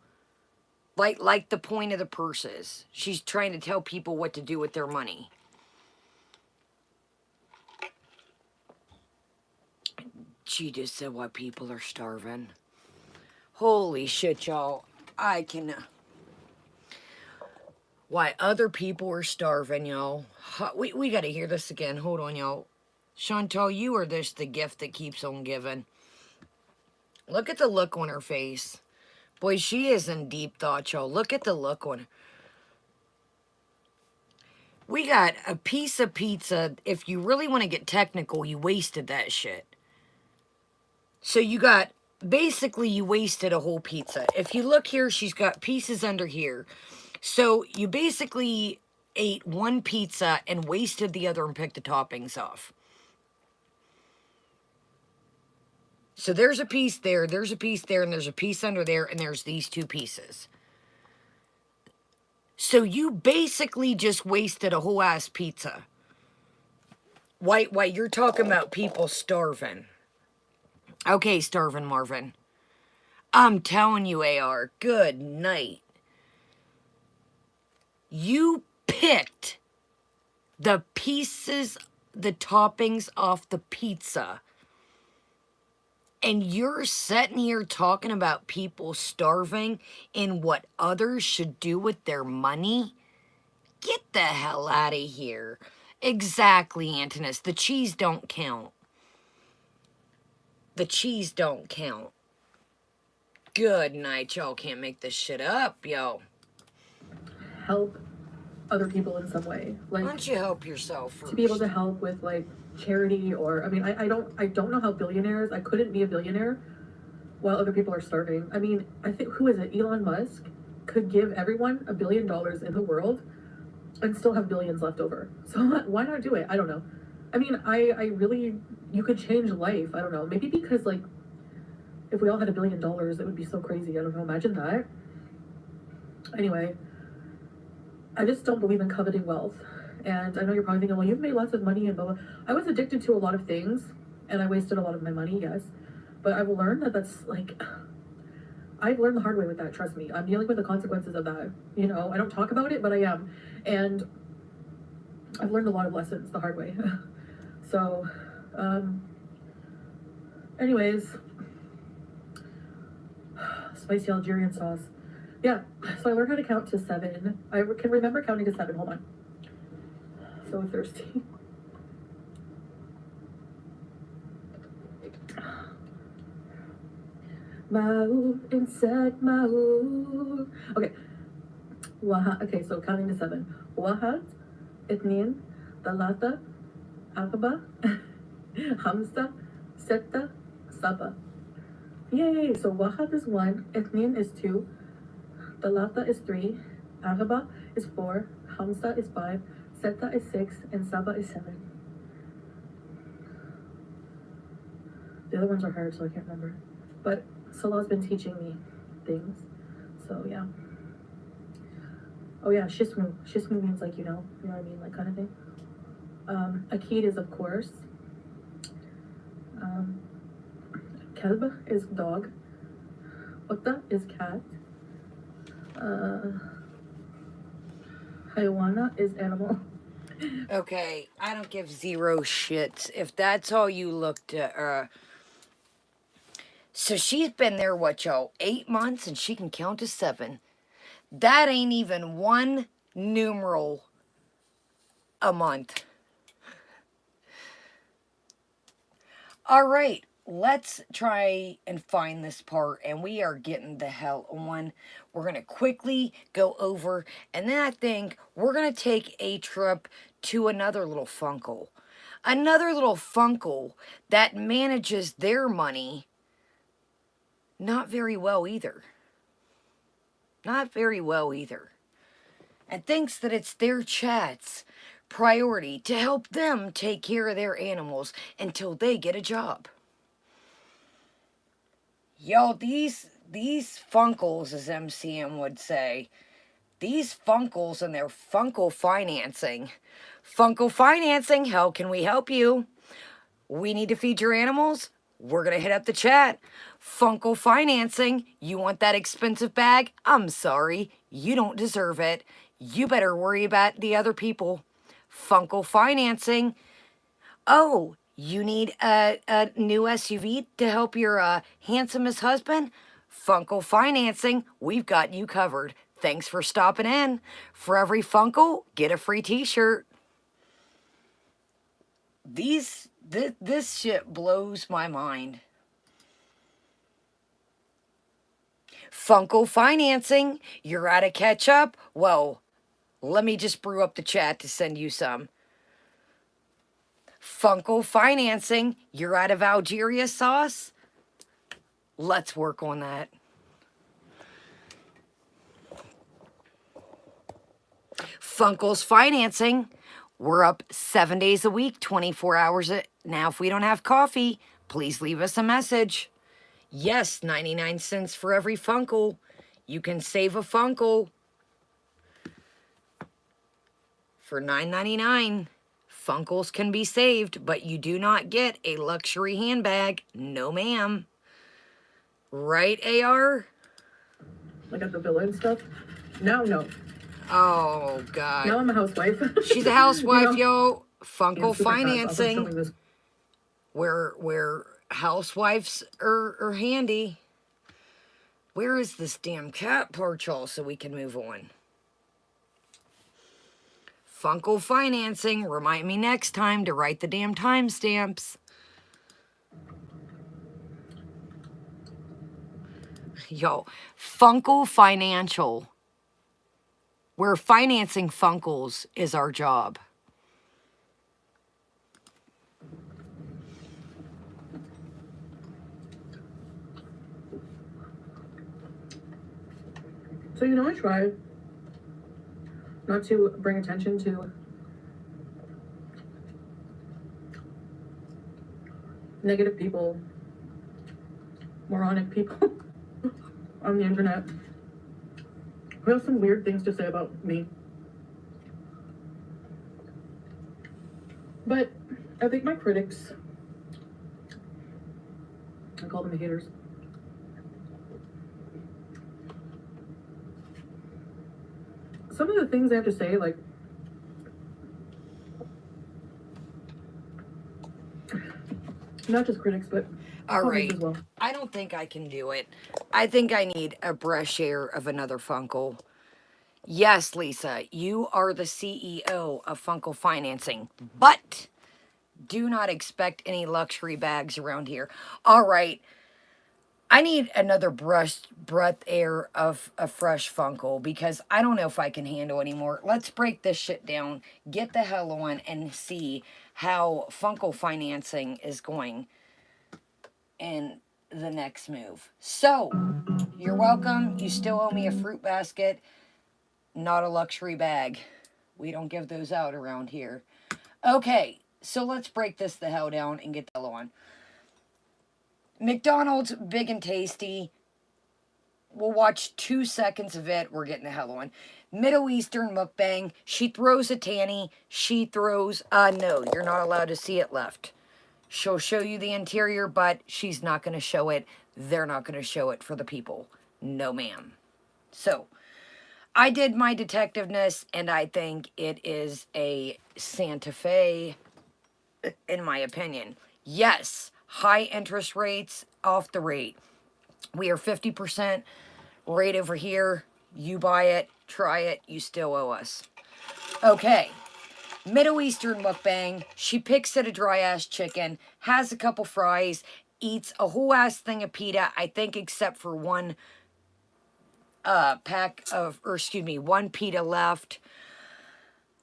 Like the point of the purses. She's trying to tell people what to do with their money. She just said why people are starving. Holy shit, y'all. I can... Why other people are starving, y'all. We gotta hear this again. Hold on, y'all. Chantal, you are this the gift that keeps on giving. Look at the look on her face. Boy, she is in deep thought, y'all. Look at the look on her. We got a piece of pizza. If you really want to get technical, you wasted that shit. So you got, basically you wasted a whole pizza. If you look here, she's got pieces under here. So you basically ate one pizza and wasted the other and picked the toppings off. So there's a piece there, there's a piece there, and there's a piece under there, and there's these 2 pieces. So you basically just wasted a whole ass pizza. Why you're talking about people starving. Okay, starving Marvin. I'm telling you, AR, good night. You picked the pieces, the toppings off the pizza. And you're sitting here talking about people starving and what others should do with their money? Get the hell out of here. Exactly, Antinous. The cheese don't count. The cheese don't count. Good night. Y'all can't make this shit up, yo. Help other people in some way. Like, why don't you help yourself first? To be able to help with like charity or, I mean, I don't know how billionaires, I couldn't be a billionaire while other people are starving. I mean, I think, who is it? Elon Musk could give everyone $1 billion in the world and still have billions left over. So why not do it? I don't know. I mean, I really, you could change life. I don't know. Maybe because like, if we all had $1 billion, it would be so crazy. I don't know. Imagine that. Anyway, I just don't believe in coveting wealth. And I know you're probably thinking, well, you've made lots of money and blah, blah. I was addicted to a lot of things and I wasted a lot of my money, yes. But I've learned that that's like, I've learned the hard way with that, trust me. I'm dealing with the consequences of that. You know, I don't talk about it, but I am. And I've learned a lot of lessons the hard way. So, anyways, spicy Algerian sauce. Yeah, so I learned how to count to 7. I can remember counting to 7, hold on. So thirsty. Ma'u inside ma'u. Okay. Okay, so counting to 7. Wahad, Itnin, Talata, Aqaba, Hamsa, Setta, Saba. Yay! So Wahat is 1, Ethnian is 2, Talata is 3, Agaba is 4, Hamza is 5, Seta is 6, and Saba is 7. The other ones are hard, so I can't remember. But Salah's been teaching me things. So yeah. Oh yeah, Shismu. Shismu means like you know what I mean, like kind of thing. Akid is of course. Kelb is dog. Utta is cat. Hayawana is animal. Okay, I don't give zero shits. If that's all you looked at, so she's been there, what, y'all, 8 months, and she can count to 7. That ain't even one numeral a month. All right, let's try and find this part, and we are getting the hell on. We're going to quickly go over, and then I think we're going to take a trip to another little Funkle. Another little Funkle that manages their money not very well either. Not very well either. And thinks that it's their chat's priority to help them take care of their animals until they get a job. Yo, these Funkles, as MCM would say, these Funkles and their Funkle financing. Funkle financing, how can we help you? We need to feed your animals? We're going to hit up the chat. Funkle financing, you want that expensive bag? I'm sorry, you don't deserve it. You better worry about the other people. Funkle financing. Oh, you need a new SUV to help your handsomest husband? Funkle financing, we've got you covered. Thanks for stopping in. For every Funkle, get a free t-shirt. This shit blows my mind. Funkle financing, you're out of ketchup? Well, let me just brew up the chat to send you some. Funkle financing, you're out of Algeria sauce? Let's work on that. Funkle's financing, we're up 7 days a week, 24 hours. Now, if we don't have coffee, please leave us a message. Yes, 99 cents for every Funkle. You can save a Funkle for $9.99. Funkles can be saved, but you do not get a luxury handbag. No, ma'am. Right, AR? Like at the villa and stuff. Now, no. Oh, God. Now I'm a housewife. She's a housewife, You know? yo. Funkle super fast. I'll be showing financing. this. Where housewives are handy. Where is this damn cat porch all so we can move on? Funkle financing. Remind me next time to write the damn timestamps. Yo, Funkle Financial. Where financing Funkles is our job. So, you know, I try not to bring attention to negative people, moronic people on the internet who have some weird things to say about me. But I think my critics, I call them haters, some of the things I have to say, like, not just critics, but All right. as well. I don't think I can do it. I think I need a breath air of another Funkle. Yes, Lisa, you are the CEO of Funkle Financing, but do not expect any luxury bags around here. All right. I need another breath air of a fresh Funkle because I don't know if I can handle anymore. Let's break this shit down, get the hell on, and see how Funkle financing is going. And the next move. So, you're welcome. You still owe me a fruit basket, not a luxury bag. We don't give those out around here. Okay, so let's break this the hell down and get the hell on. McDonald's, big and tasty. We'll watch 2 seconds of it. We're getting the hell on. Middle Eastern mukbang. She throws a tanny. She throws... no, you're not allowed to see it left. She'll show you the interior, but she's not going to show it. They're not going to show it for the people. No, ma'am. So, I did my detectiveness, and I think it is a Santa Fe, in my opinion. Yes, high interest rates off the rate. We are 50% rate over here. You buy it, try it, you still owe us. Okay. Middle Eastern mukbang. She picks at a dry ass chicken, has a couple fries, eats a whole ass thing of pita, I think except for one one pita left.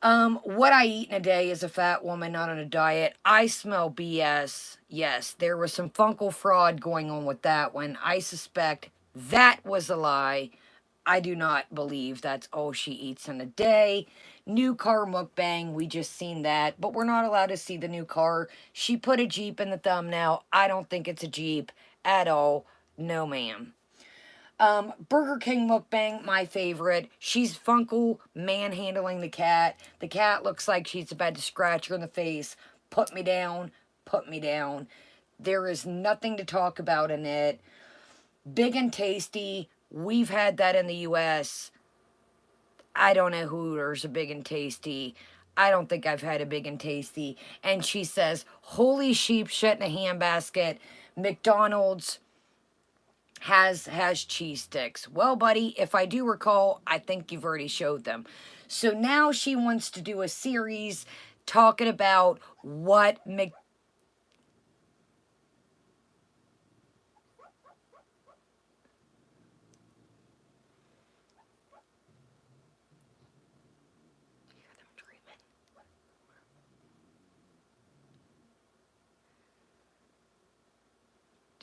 What I eat in a day as a fat woman, not on a diet. I smell BS. Yes, there was some Funko fraud going on with that one. I suspect that was a lie. I do not believe that's all she eats in a day. New car mukbang, we just seen that, but we're not allowed to see the new car. She put a Jeep in the thumbnail. I don't think it's a Jeep at all. No, ma'am. Burger King mukbang, my favorite. She's Funko manhandling the cat. The cat looks like she's about to scratch her in the face. Put me down. Put me down. There is nothing to talk about in it. Big and tasty. We've had that in the U.S. I don't know who there's a big and tasty. I don't think I've had a big and tasty. And she says, holy sheep shit in a handbasket. McDonald's has cheese sticks. Well, buddy, if I do recall, I think you've already showed them. So now she wants to do a series talking about what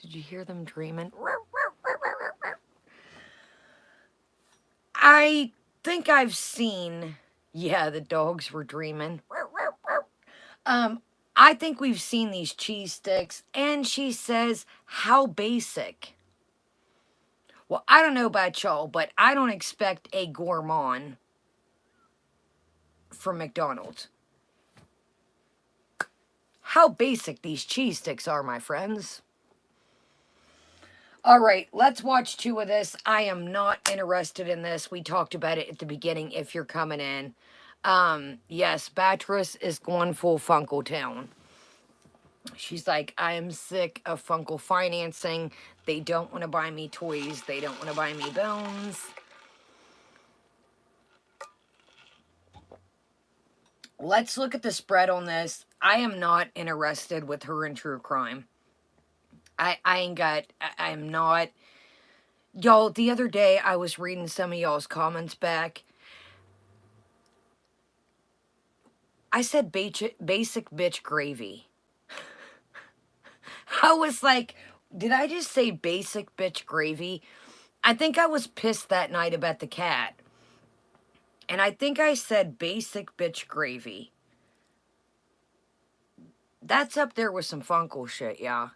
Did you hear them dreaming? I think I've seen... Yeah, the dogs were dreaming. I think we've seen these cheese sticks, and she says, how basic. Well, I don't know about y'all, but I don't expect a gourmand from McDonald's. How basic these cheese sticks are, my friends. All right, let's watch 2 of this. I am not interested in this. We talked about it at the beginning if you're coming in. Yes, Batress is going full Funko Town. She's like, I am sick of Funko financing. They don't want to buy me toys. They don't want to buy me bones. Let's look at the spread on this. I am not interested with her in true crime. I'm not. Y'all, the other day I was reading some of y'all's comments back. I said basic bitch gravy. I was like, did I just say basic bitch gravy? I think I was pissed that night about the cat. And I think I said basic bitch gravy. That's up there with some Funko shit, yeah.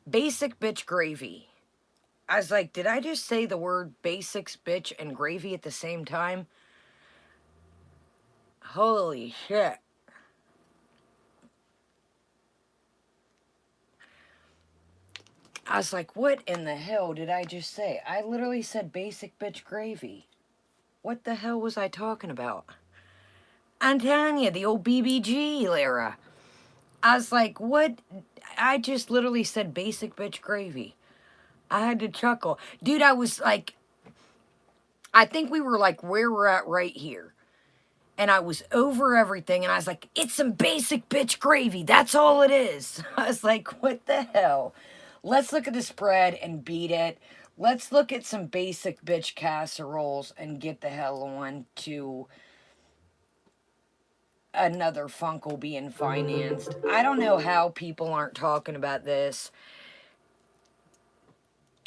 Basic bitch gravy. I was like, did I just say the word basics, bitch, and gravy at the same time? Holy shit. I was like, what in the hell did I just say? I literally said basic bitch gravy. What the hell was I talking about? I'm telling you, the old BBG era. I was like, what? I just literally said basic bitch gravy. I had to chuckle. Dude, I was like, I think we were like where we're at right here. And I was over everything, and I was like, it's some basic bitch gravy. That's all it is. I was like, what the hell? Let's look at the spread and beat it. Let's look at some basic bitch casseroles and get the hell on to another Funko being financed. I don't know how people aren't talking about this.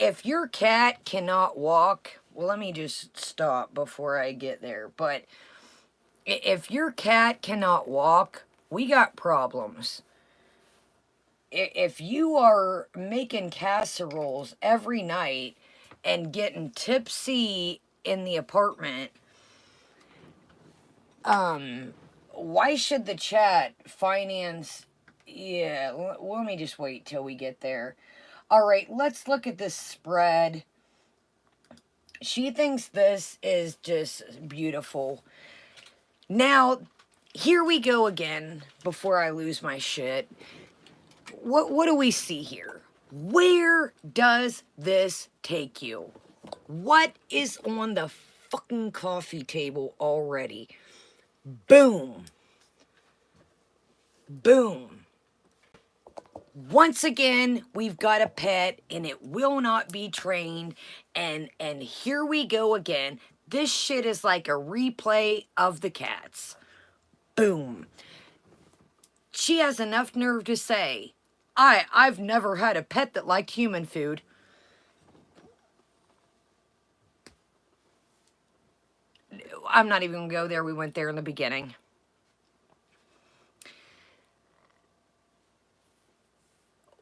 if your cat cannot walk, well, let me just stop before I get there. But if your cat cannot walk, we got problems. If you are making casseroles every night and getting tipsy in the apartment, why should the chat finance? Yeah, let me just wait till we get there. All right, let's look at this spread. She thinks this is just beautiful. Now, here we go again, before I lose my shit. What do we see here? Where does this take you? What is on the fucking coffee table already? Boom. Boom. Once again, we've got a pet and it will not be trained. And here we go again. This shit is like a replay of the cats. Boom. She has enough nerve to say, I've never had a pet that liked human food. I'm not even gonna go there. We went there in the beginning.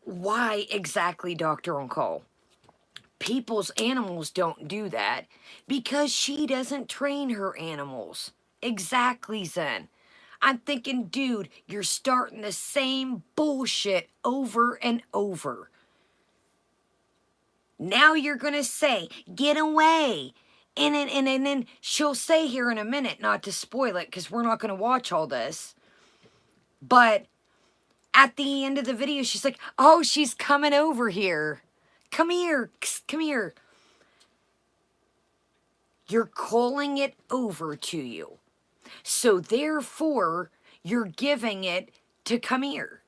Why exactly, Dr. On Call? People's animals don't do that because she doesn't train her animals. Exactly, Zen. I'm thinking, dude, you're starting the same bullshit over and over. Now you're going to say, get away. And then she'll say here in a minute, not to spoil it, because we're not going to watch all this. But at the end of the video, she's like, oh, she's coming over here. Come here. Come here. You're calling it over to you. So therefore, you're giving it to come here.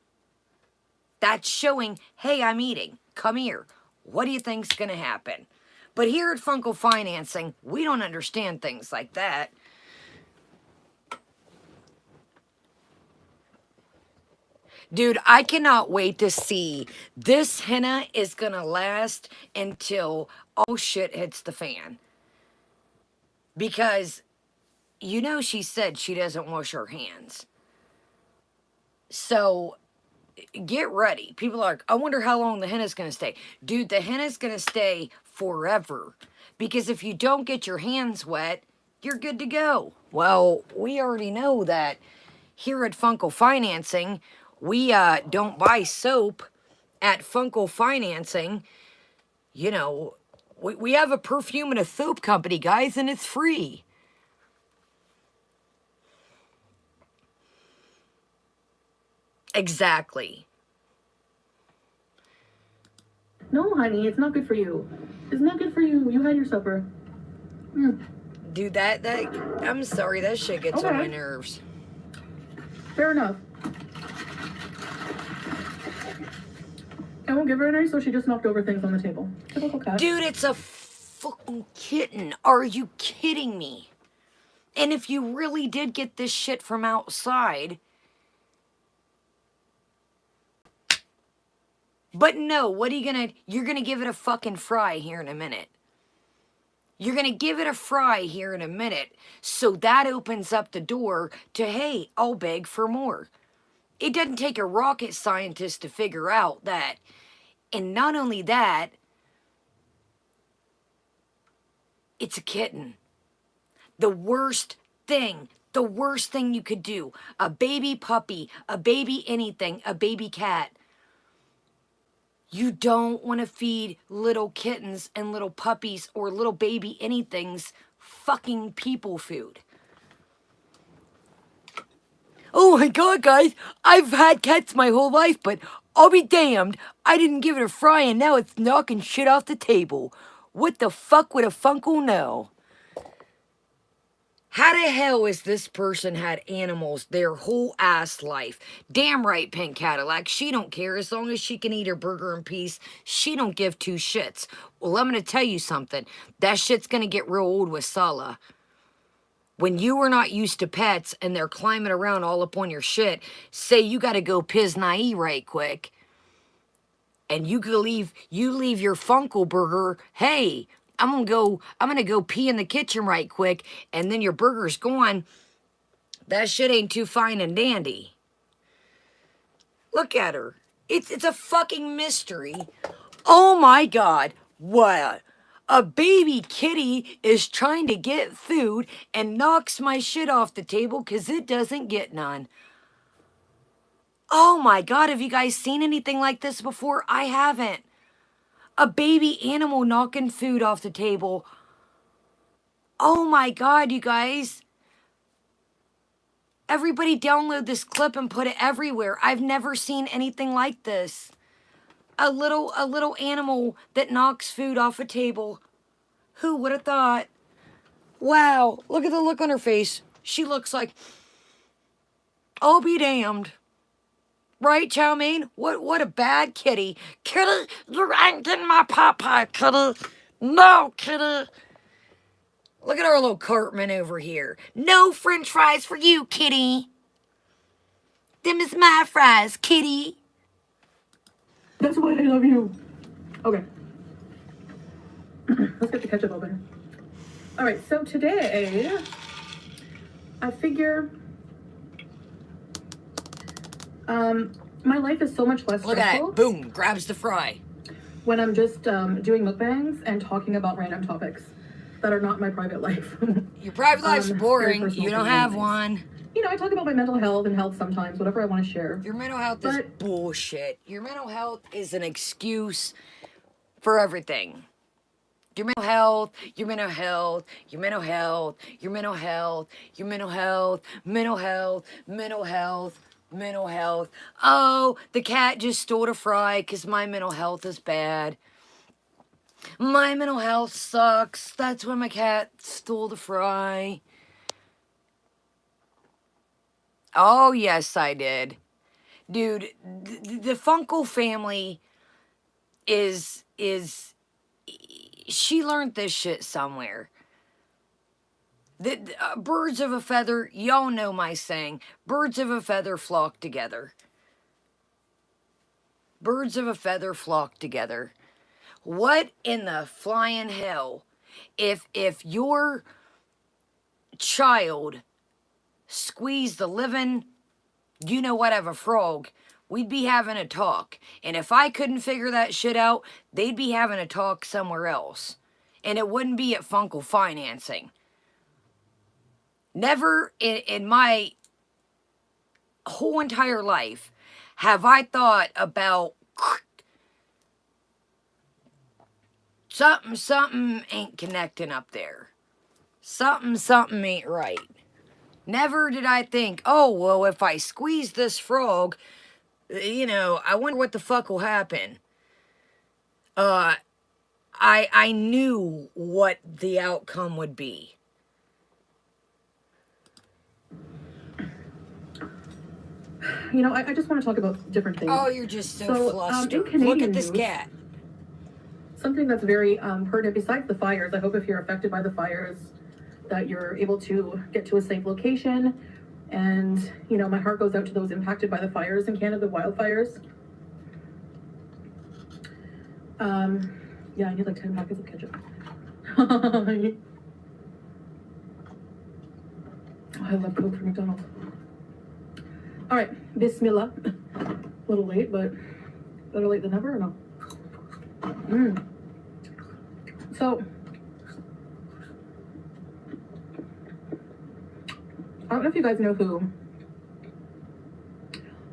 That's showing, hey, I'm eating. Come here. What do you think's going to happen? But here at Funkle Financing, we don't understand things like that. Dude, I cannot wait to see. This henna is going to last until all shit hits the fan. Because, you know, she said she doesn't wash her hands. So, get ready. People are like, I wonder how long the henna's going to stay. Dude, the henna's going to stay forever. Because if you don't get your hands wet, you're good to go. Well, we already know that here at Funkle Financing, we don't buy soap at Funkle Financing. You know, we have a perfume and a soap company, guys, and it's free. Exactly. No, honey, it's not good for you. It's not good for you. You had your supper. Dude, that I'm sorry, that shit gets on my Okay. nerves. Fair enough. I won't give her any, so she just knocked over things on the table. Typical cat. Dude, it's a fucking kitten. Are you kidding me? And if you really did get this shit from outside... But no, what are you gonna... You're gonna give it a fucking fry here in a minute. You're gonna give it a fry here in a minute. So that opens up the door to, hey, I'll beg for more. It doesn't take a rocket scientist to figure out that. And not only that, it's a kitten. The worst thing you could do. A baby puppy, a baby anything, a baby cat. You don't want to feed little kittens and little puppies or little baby anythings fucking people food. Oh my god, guys, I've had cats my whole life, but I'll be damned, I didn't give it a fry and now it's knocking shit off the table. What the fuck would a Funkle know? How the hell has this person had animals their whole ass life? Damn right, Pink Cadillac. She don't care as long as she can eat her burger in peace. She don't give two shits. Well, I'm going to tell you something. That shit's going to get real old with Sala. When you are not used to pets and they're climbing around all up on your shit, say you got to go piz-nai right quick. and you leave your Funko burger. Hey, I'm gonna go pee in the kitchen right quick, and then your burger's gone. That shit ain't too fine and dandy. Look at her. It's a fucking mystery. Oh my God. What? A baby kitty is trying to get food and knocks my shit off the table because it doesn't get none. Oh my God, have you guys seen anything like this before? I haven't. A baby animal knocking food off the table. Oh my God, you guys. Everybody download this clip and put it everywhere. I've never seen anything like this. A little animal that knocks food off a table. Who would have thought? Wow, look at the look on her face. She looks like, I'll be damned. Right, Chow Mein? What a bad kitty. Kitty, you ain't getting my pie, kitty. No, kitty. Look at our little Cartman over here. No french fries for you, kitty. Them is my fries, kitty. That's why I love you. Okay. Let's get the ketchup open. All right, so today, I figure my life is so much less Look at stressful it. Boom. Grabs the fry. when I'm just doing mukbangs and talking about random topics that are not my private life. Your private life's very boring. personal You don't things. have one. You know, I talk about my mental health and health sometimes, whatever I want to share. Your mental health is But- bullshit. Your mental health is an excuse for everything. Your mental health, your mental health, your mental health, your mental health, your mental health, mental health, mental health, mental health. Oh, the cat just stole a fry because my mental health is bad. My mental health sucks. That's when my cat stole the fry. Oh, yes, I did. Dude, the Funko family is she learned this shit somewhere. Birds of a feather, y'all know my saying. Birds of a feather flock together. Birds of a feather flock together. What in the flying hell? If your child squeezed the living, you know what, of a frog, we'd be having a talk. And if I couldn't figure that shit out, they'd be having a talk somewhere else. And it wouldn't be at Funko Financing. Never in my whole entire life have I thought about something ain't connecting up there. Something ain't right. Never did I think, oh, well, if I squeeze this frog, you know, I wonder what the fuck will happen. I knew what the outcome would be. You know, I just want to talk about different things. Oh, you're just so flustered. In Canadian Look at this news, cat. something that's very pertinent besides the fires. I hope if you're affected by the fires that you're able to get to a safe location. And, you know, my heart goes out to those impacted by the fires in Canada, the wildfires. Yeah, I need like 10 packets of ketchup. I love Coke from McDonald's. All right, Bismillah. A little late, but better late than never, or no? So, I don't know if you guys know who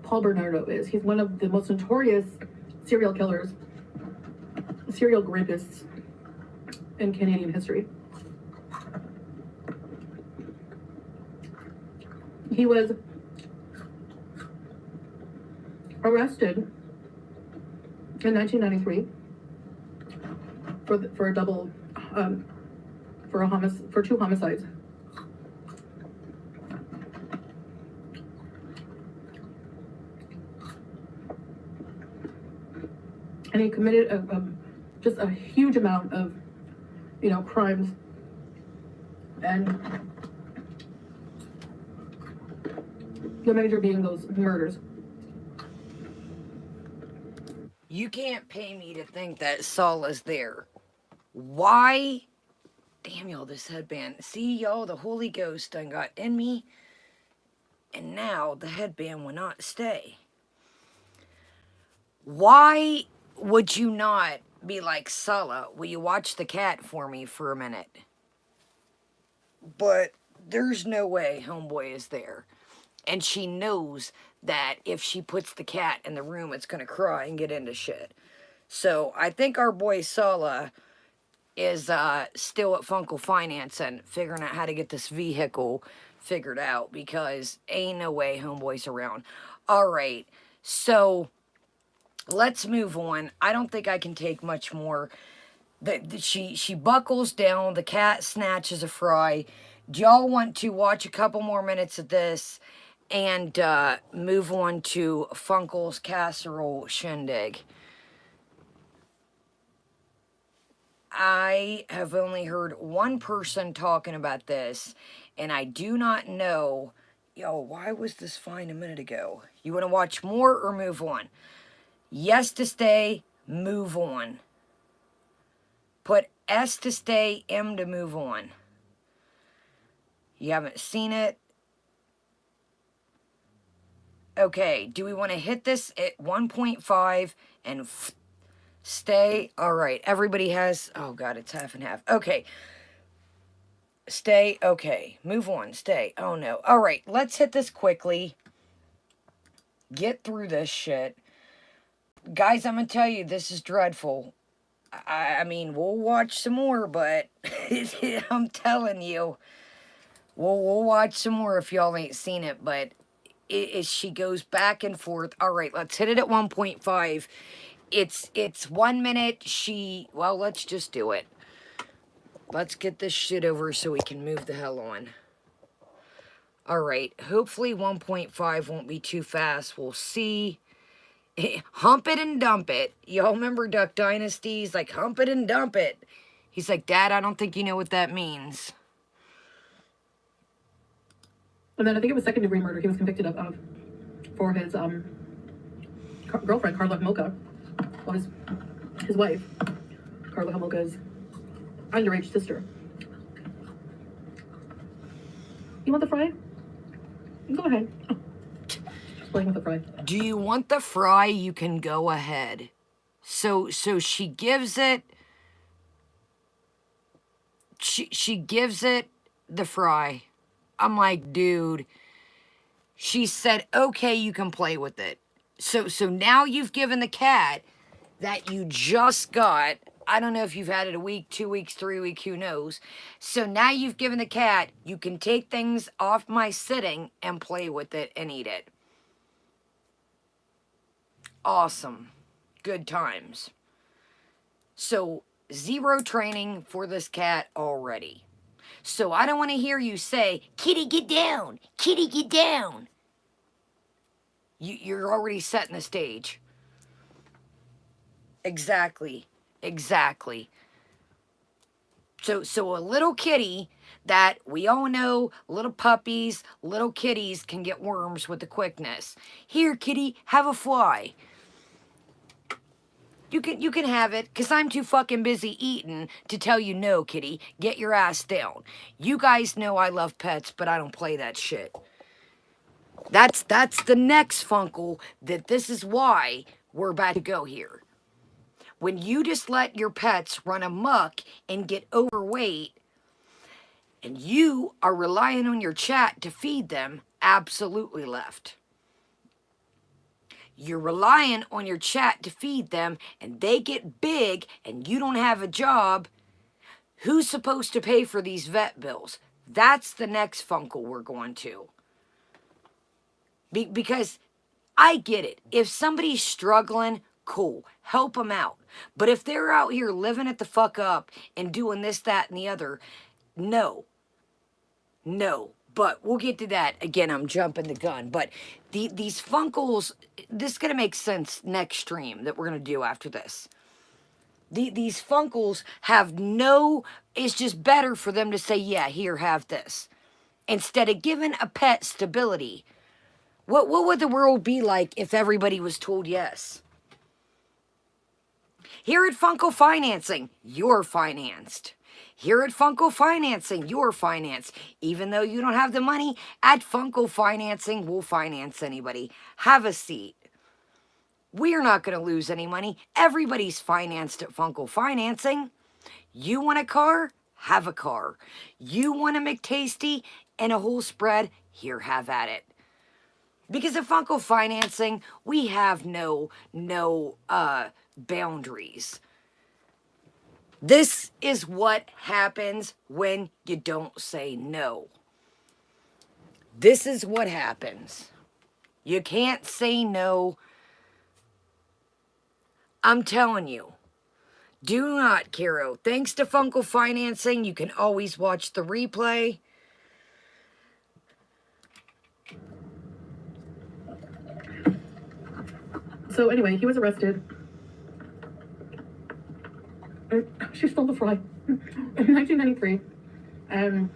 Paul Bernardo is. He's one of the most notorious serial killers, serial rapists in Canadian history. He was arrested in 1993 for a double for two homicides. And he committed just a huge amount of, you know, crimes. And the major being those murders. You can't pay me to think that Saul is there. Why? Damn, y'all, this headband. See, y'all, the Holy Ghost done got in me. And now the headband will not stay. Why would you not be like, Sulla, will you watch the cat for me for a minute? But there's no way homeboy is there. And she knows that if she puts the cat in the room, it's going to cry and get into shit. So I think our boy Sulla is still at Funkle Financing, figuring out how to get this vehicle figured out, because ain't no way homeboy's around. All right, so let's move on. I don't think I can take much more. She buckles down. The cat snatches a fry. Do y'all want to watch a couple more minutes of this and move on to Funkle's casserole shindig? I have only heard one person talking about this, and I do not know. Yo, why was this fine a minute ago? You want to watch more or move on? Yes to stay, move on. Put S to stay, M to move on. You haven't seen it? Okay, do we want to hit this at 1.5 and stay? All right, everybody has... Oh, God, it's half and half. Okay. Stay. Okay. Move on. Stay. Oh, no. All right, let's hit this quickly. Get through this shit. Guys, I'm going to tell you, this is dreadful. I mean, we'll watch some more, but I'm telling you, we'll watch some more if y'all ain't seen it, but she goes back and forth. All right, let's hit it at 1.5. It's 1 minute. Well, let's just do it. Let's get this shit over so we can move the hell on. All right, hopefully 1.5 won't be too fast. We'll see. Hump it and dump it. Y'all remember Duck Dynasty? He's like, hump it and dump it. He's like, Dad, I don't think you know what that means. And then I think it was second-degree murder he was convicted of for his girlfriend, Carla Homolka. Well, his wife, Carla Homolka's underage sister. You want the fry? Go ahead. Just playing with the fry. Do you want the fry? You can go ahead. So she gives it... She gives it the fry. I'm like, dude. She said, okay, you can play with it. So now you've given the cat that you just got... I don't know if you've had it a week, 2 weeks, 3 weeks, who knows. So now you've given the cat, you can take things off my sitting and play with it and eat it. Awesome. Good times. So, 0 training for this cat already. So I don't want to hear you say, kitty, get down. Kitty, get down. You're already setting the stage. Exactly. Exactly. So a little kitty that we all know, little puppies, little kitties can get worms with the quickness. Here, kitty, have a fly. You can have it, because I'm too fucking busy eating to tell you no, kitty. Get your ass down. You guys know I love pets, but I don't play that shit. That's the next Funkle, that this is why we're about to go here. When you just let your pets run amok and get overweight, and you are relying on your chat to feed them, absolutely left. You're relying on your chat to feed them, and they get big, and you don't have a job. Who's supposed to pay for these vet bills? That's the next Funkle we're going to. Because I get it. If somebody's struggling, cool. Help them out. But if they're out here living it the fuck up and doing this, that, and the other, no. No. But we'll get to that. Again, I'm jumping the gun. But these Funkles, this is going to make sense next stream that we're going to do after this. These Funkles have no... It's just better for them to say, yeah, here, have this. Instead of giving a pet stability. What would the world be like if everybody was told yes? Here at Funko Financing, you're financed. Here at Funko Financing, you're financed. Even though you don't have the money, at Funko Financing, we'll finance anybody. Have a seat. We're not going to lose any money. Everybody's financed at Funko Financing. You want a car? Have a car. You want a McTasty and a whole spread? Here, have at it. Because at Funko Financing, we have no boundaries. This is what happens when you don't say no. This is what happens. You can't say no. I'm telling you. Do not, Kiro. Thanks to Funko Financing, you can always watch the replay. So anyway, he was arrested. She stole the fry in 1993 and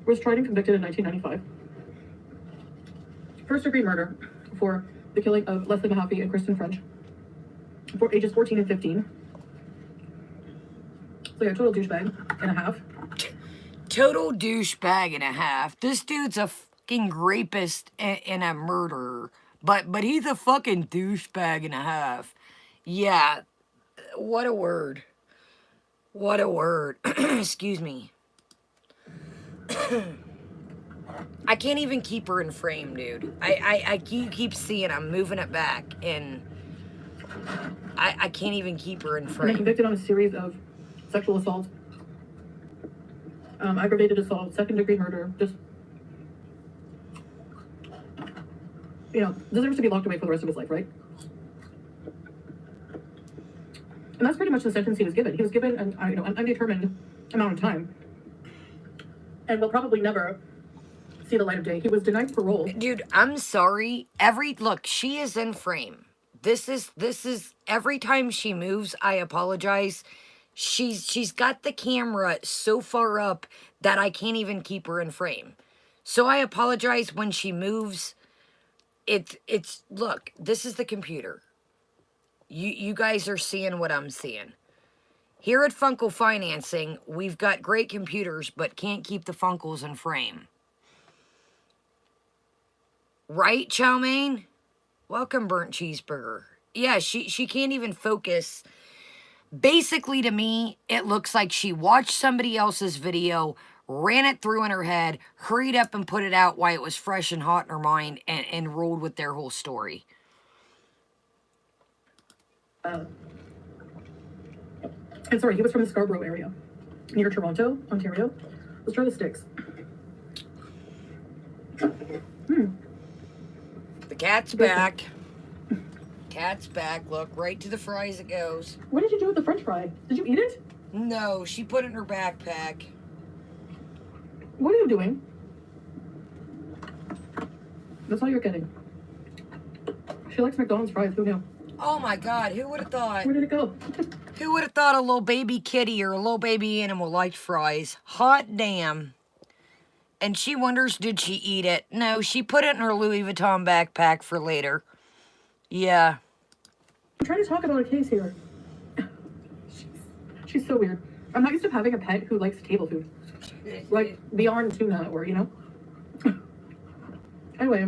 was tried and convicted in 1995. First degree murder for the killing of Leslie Mahaffey and Kristen French for ages 14 and 15. So yeah, total douchebag and a half. Total douchebag and a half. This dude's a fucking rapist and a murderer. But he's a fucking douchebag and a half. Yeah. What a word. What a word. Excuse me. I can't even keep her in frame, dude. I keep seeing I'm moving it back, and I can't even keep her in frame. And convicted on a series of sexual assault, aggravated assault, second degree murder, just, deserves to be locked away for the rest of his life, right? And that's pretty much the sentence he was given. He was given an undetermined amount of time, and will probably never see the light of day. He was denied parole. Dude, I'm sorry. Look, she is in frame. This is every time she moves, I apologize. She's got the camera so far up that I can't even keep her in frame. So I apologize when she moves. Look, this is the computer. You guys are seeing what I'm seeing. Here at Funko Financing, we've got great computers, but can't keep the Funkles in frame. Right, Chow Mein? Welcome, Burnt Cheeseburger. Yeah, she can't even focus. Basically, to me, it looks like she watched somebody else's video, ran it through in her head, hurried up and put it out while it was fresh and hot in her mind, and rolled with their whole story. And sorry, he was from the Scarborough area, near Toronto, Ontario. Let's try the sticks. The cat's back. Cat's back. Look, right to the fries it goes. What did you do with the French fry? Did you eat it? No, she put it in her backpack. What are you doing? That's all you're getting. She likes McDonald's fries. Who knew? Oh my God, who would have thought? Where did it go? Who would have thought a little baby kitty or a little baby animal liked fries? Hot damn. And she wonders, did she eat it? No, she put it in her Louis Vuitton backpack for later. Yeah. I'm trying to talk about a case here. She's so weird. I'm not used to having a pet who likes table food. Like beyond tuna or, Anyway.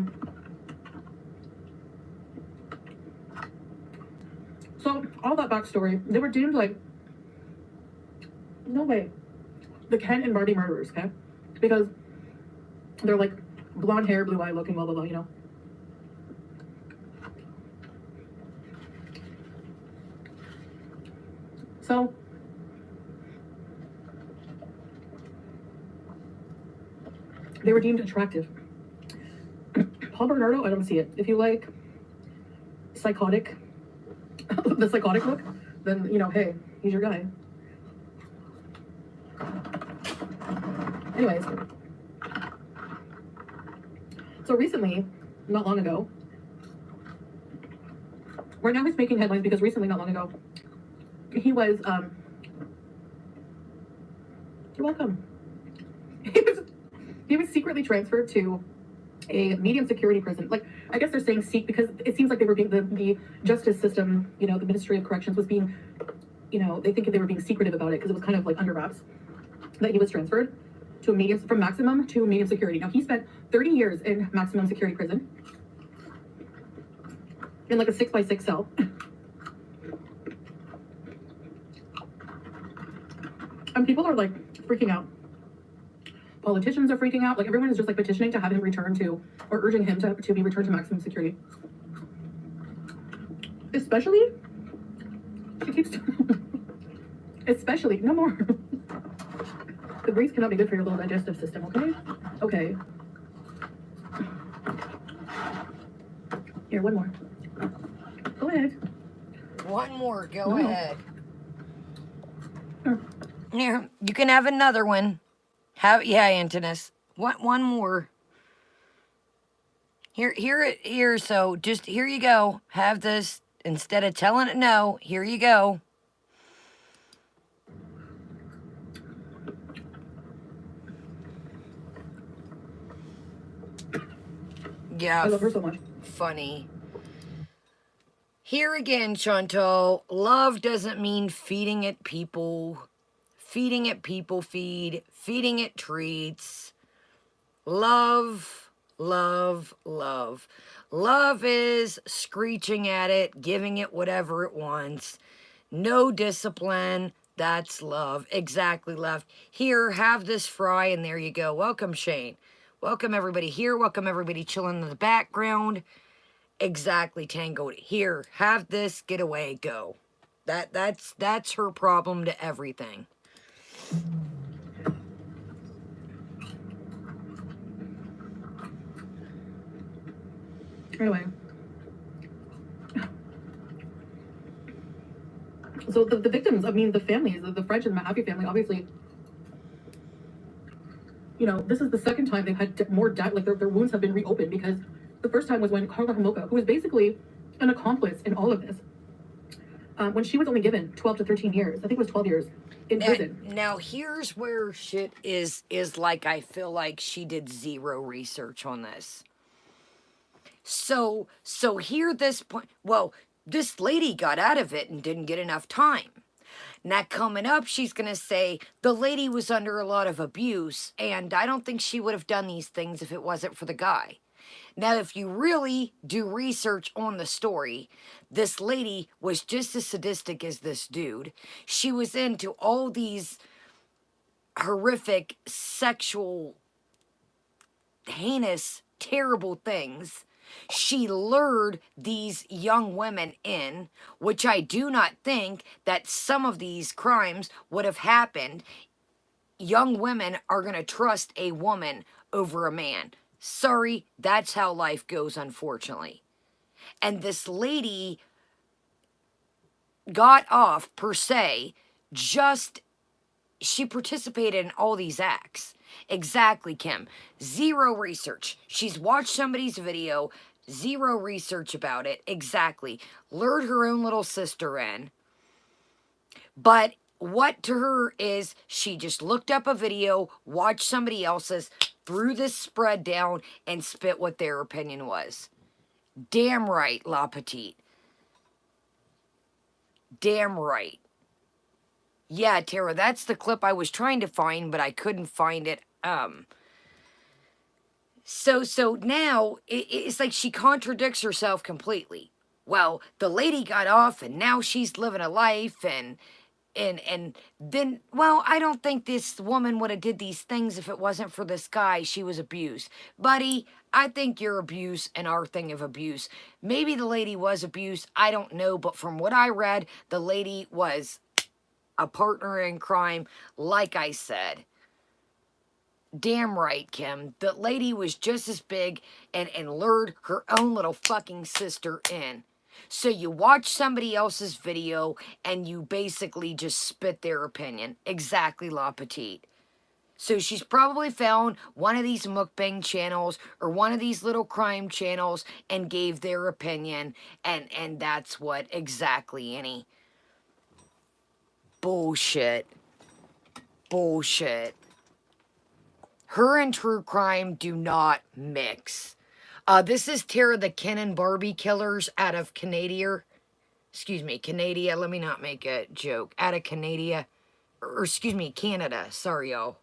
So, all that backstory, they were deemed no way, the Ken and Barbie murderers, okay? Because they're blonde hair, blue eye looking, blah, blah, blah, So, they were deemed attractive. Paul Bernardo, I don't see it. If you like psychotic, the psychotic look, then, hey, he's your guy. Anyways. So recently, not long ago, right now he's making headlines because recently, not long ago, he was, you're welcome. He was secretly transferred to a medium security prison. Like, I guess they're saying seek because it seems like they were being, the justice system, you know, the Ministry of Corrections was being, you know, they think they were being secretive about it because it was kind of like under wraps that he was transferred to a medium, from maximum to medium security. Now, he spent 30 years in maximum security prison in like a 6x6 cell. And people are like freaking out. Politicians are freaking out. Like, everyone is just like petitioning to have him return to, or urging him to be returned to maximum security. Especially, she keeps, especially, no more. The grease cannot be good for your little digestive system, okay? Okay. Here, one more. Go ahead. One more, go No. ahead. Here. Here, you can have another one. Yeah, Antinous. One more. Here, so just, here you go. Have this, instead of telling it no, here you go. Yeah. I love her so much. Funny. Here again, Chantal, love doesn't mean feeding it people. Feeding it people feed. Feeding it treats. Love, love, love. Love is screeching at it, giving it whatever it wants. No discipline. That's love. Exactly, love. Here, have this fry, and there you go. Welcome, Shane. Welcome, everybody here. Welcome, everybody chilling in the background. Exactly, Tango. Here, have this, get away, go. That's her problem to everything. Anyway. So the victims, I mean, the families, the French and Mahaffey family, obviously, you know, this is the second time they've had more death, like their wounds have been reopened, because the first time was when Carla Homolka, who was basically an accomplice in all of this, when she was only given 12 to 13 years, I think it was 12 years in prison. Now here's where shit is like, I feel like she did zero research on this. So here this point, well, this lady got out of it and didn't get enough time. Now coming up, she's going to say the lady was under a lot of abuse, and I don't think she would have done these things if it wasn't for the guy. Now, if you really do research on the story, this lady was just as sadistic as this dude. She was into all these horrific, sexual, heinous, terrible things. She lured these young women in, which I do not think that some of these crimes would have happened. Young women are going to trust a woman over a man. Sorry, that's how life goes, unfortunately. And this lady got off, per se, she participated in all these acts. Exactly, Kim. Zero research. She's watched somebody's video, zero research about it. Exactly. Lured her own little sister in. But what to her is, she just looked up a video, watched somebody else's, threw this spread down, and spit what their opinion was. Damn right, La Petite. Damn right. Yeah, Tara, that's the clip I was trying to find, but I couldn't find it. So now, it's like she contradicts herself completely. Well, the lady got off, and now she's living a life, and then, well, I don't think this woman would have did these things if it wasn't for this guy. She was abused. Buddy, I think you're abuse and our thing of abuse. Maybe the lady was abused, I don't know, but from what I read, the lady was a partner in crime, like I said. Damn right, Kim. The lady was just as big and lured her own little fucking sister in. So you watch somebody else's video and you basically just spit their opinion. Exactly, La Petite. So she's probably found one of these mukbang channels or one of these little crime channels and gave their opinion. And that's what exactly, Annie. Bullshit. Bullshit. Her and true crime do not mix. This is Tara the Ken and Barbie killers out of Canada. Excuse me, Canada. Let me not make a joke. Out of Canada. Or excuse me, Canada. Sorry, y'all.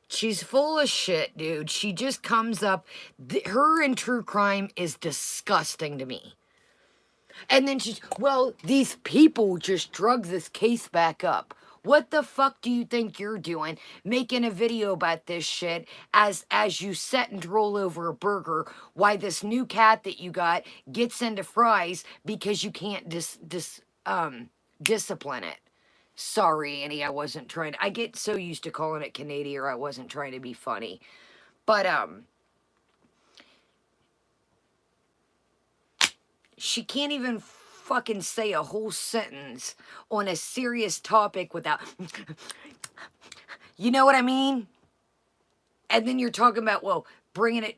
She's full of shit, dude. She just comes up. Her and true crime is disgusting to me. And then she's, well, these people just drug this case back up. What the fuck do you think you're doing making a video about this shit as you sit and roll over a burger, why this new cat that you got gets into fries because you can't discipline it? Sorry, Annie, I wasn't trying to, I get so used to calling it Canadian, or I wasn't trying to be funny. But she can't even fucking say a whole sentence on a serious topic without, you know what I mean? And then you're talking about, well, bringing it,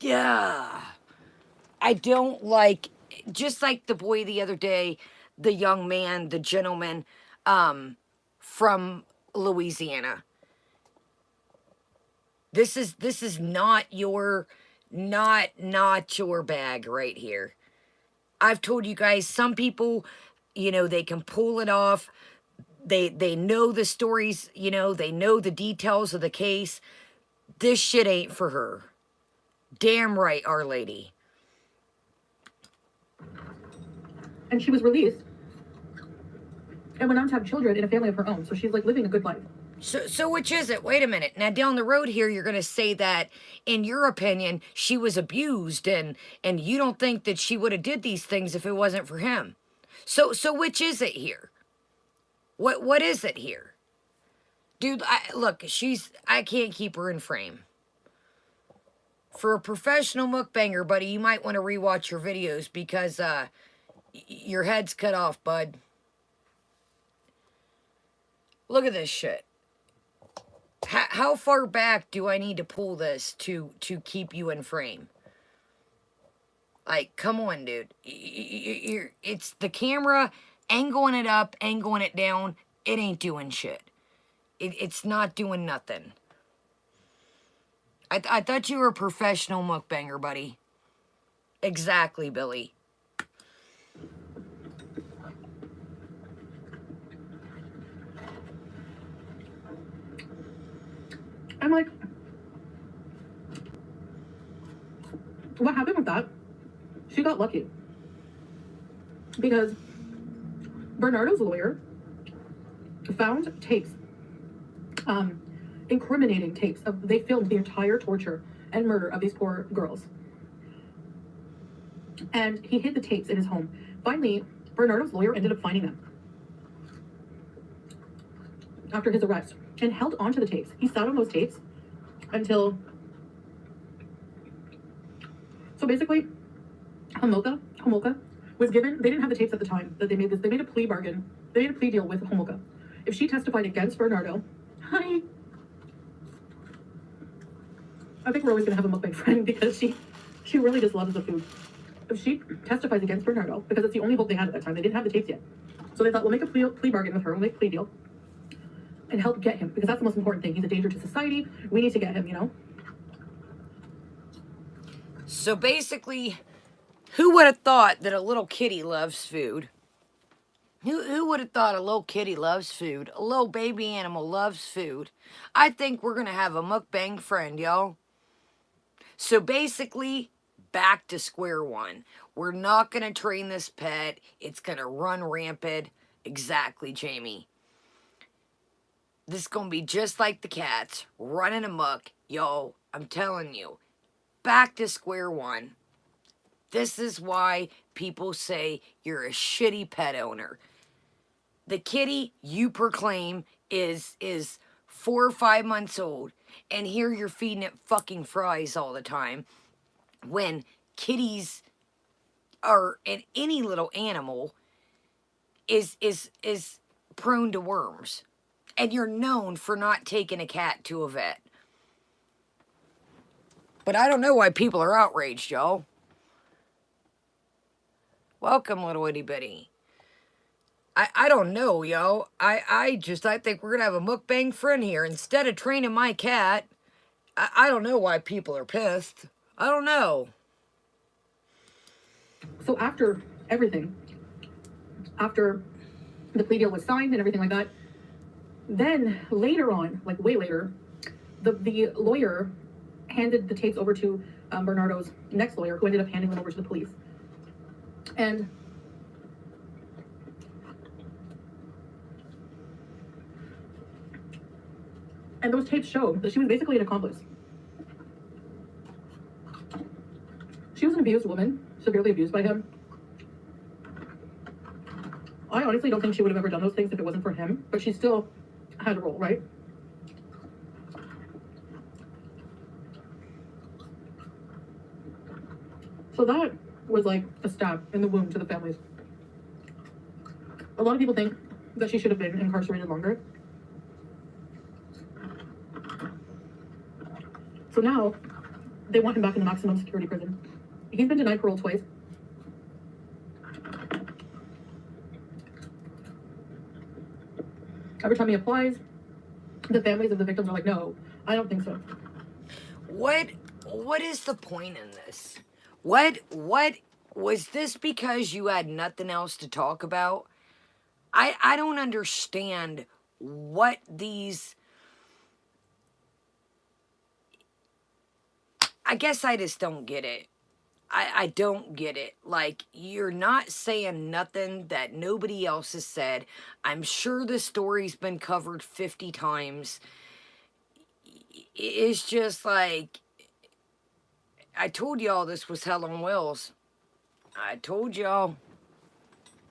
yeah. I don't like, just like the boy the other day, the young man, the gentleman, from Louisiana. This is not your bag right here. I've told you guys, some people, you know, they can pull it off. They know the stories, you know, they know the details of the case. This shit ain't for her. Damn right, Our Lady. And she was released and went on to have children in a family of her own. So she's like living a good life. So which is it? Wait a minute. Now down the road here, you're going to say that, in your opinion, she was abused and you don't think that she would have did these things if it wasn't for him. So which is it here? What is it here? Dude, look, I can't keep her in frame. For a professional mukbanger, buddy, you might want to rewatch your videos because your head's cut off, bud. Look at this shit. How far back do I need to pull this to keep you in frame? Like, come on, dude. It's the camera, angling it up, angling it down. It ain't doing shit. It's not doing nothing. I thought you were a professional mukbanger, buddy. Exactly, Billy. I'm like, what happened with that? She got lucky. Because Bernardo's lawyer found tapes, incriminating tapes they filmed the entire torture and murder of these poor girls. And he hid the tapes in his home. Finally, Bernardo's lawyer ended up finding them after his arrest and held onto the tapes. He sat on those tapes until, so basically, Homolka was given, they didn't have the tapes at the time that they made this, they made a plea bargain, they made a plea deal with Homolka. If she testified against Bernardo, honey, I think we're always gonna have a mukbang friend because she really just loves the food. If she testifies against Bernardo, because it's the only hope they had at that time, they didn't have the tapes yet. So they thought, we'll make a plea bargain with her, we'll make a plea deal, and help get him, because that's the most important thing. He's a danger to society. We need to get him, you know? So basically, who would have thought that a little kitty loves food? Who would have thought a little kitty loves food? A little baby animal loves food. I think we're going to have a mukbang friend, y'all. So basically, back to square one. We're not going to train this pet. It's going to run rampant. Exactly, Jamie. This is going to be just like the cats, running amok. Yo, I'm telling you, back to square one. This is why people say you're a shitty pet owner. The kitty you proclaim is 4 or 5 months old, and here you're feeding it fucking fries all the time, when kitties are, and any little animal is prone to worms. And you're known for not taking a cat to a vet. But I don't know why people are outraged, y'all. Welcome, little itty bitty. I don't know, yo. I think we're gonna have a mukbang friend here. Instead of training my cat, I don't know why people are pissed. I don't know. So after everything, after the plea deal was signed and everything like that, then later on, like way later, the lawyer handed the tapes over to Bernardo's next lawyer, who ended up handing them over to the police. And those tapes show that she was basically an accomplice. She was an abused woman, severely abused by him. I honestly don't think she would have ever done those things if it wasn't for him, but she still had a role, right? So that was like a stab in the wound to the families. A lot of people think that she should have been incarcerated longer. So now they want him back in the maximum security prison. He's been denied parole twice. Every time he applies, the families of the victims are like, no, I don't think so. What is the point in this? What was this because you had nothing else to talk about? I don't understand what these... I guess I just don't get it. I don't get it. Like, you're not saying nothing that nobody else has said. I'm sure the story's been covered 50 times. It's just like, I told y'all this was hell on wheels. I told y'all.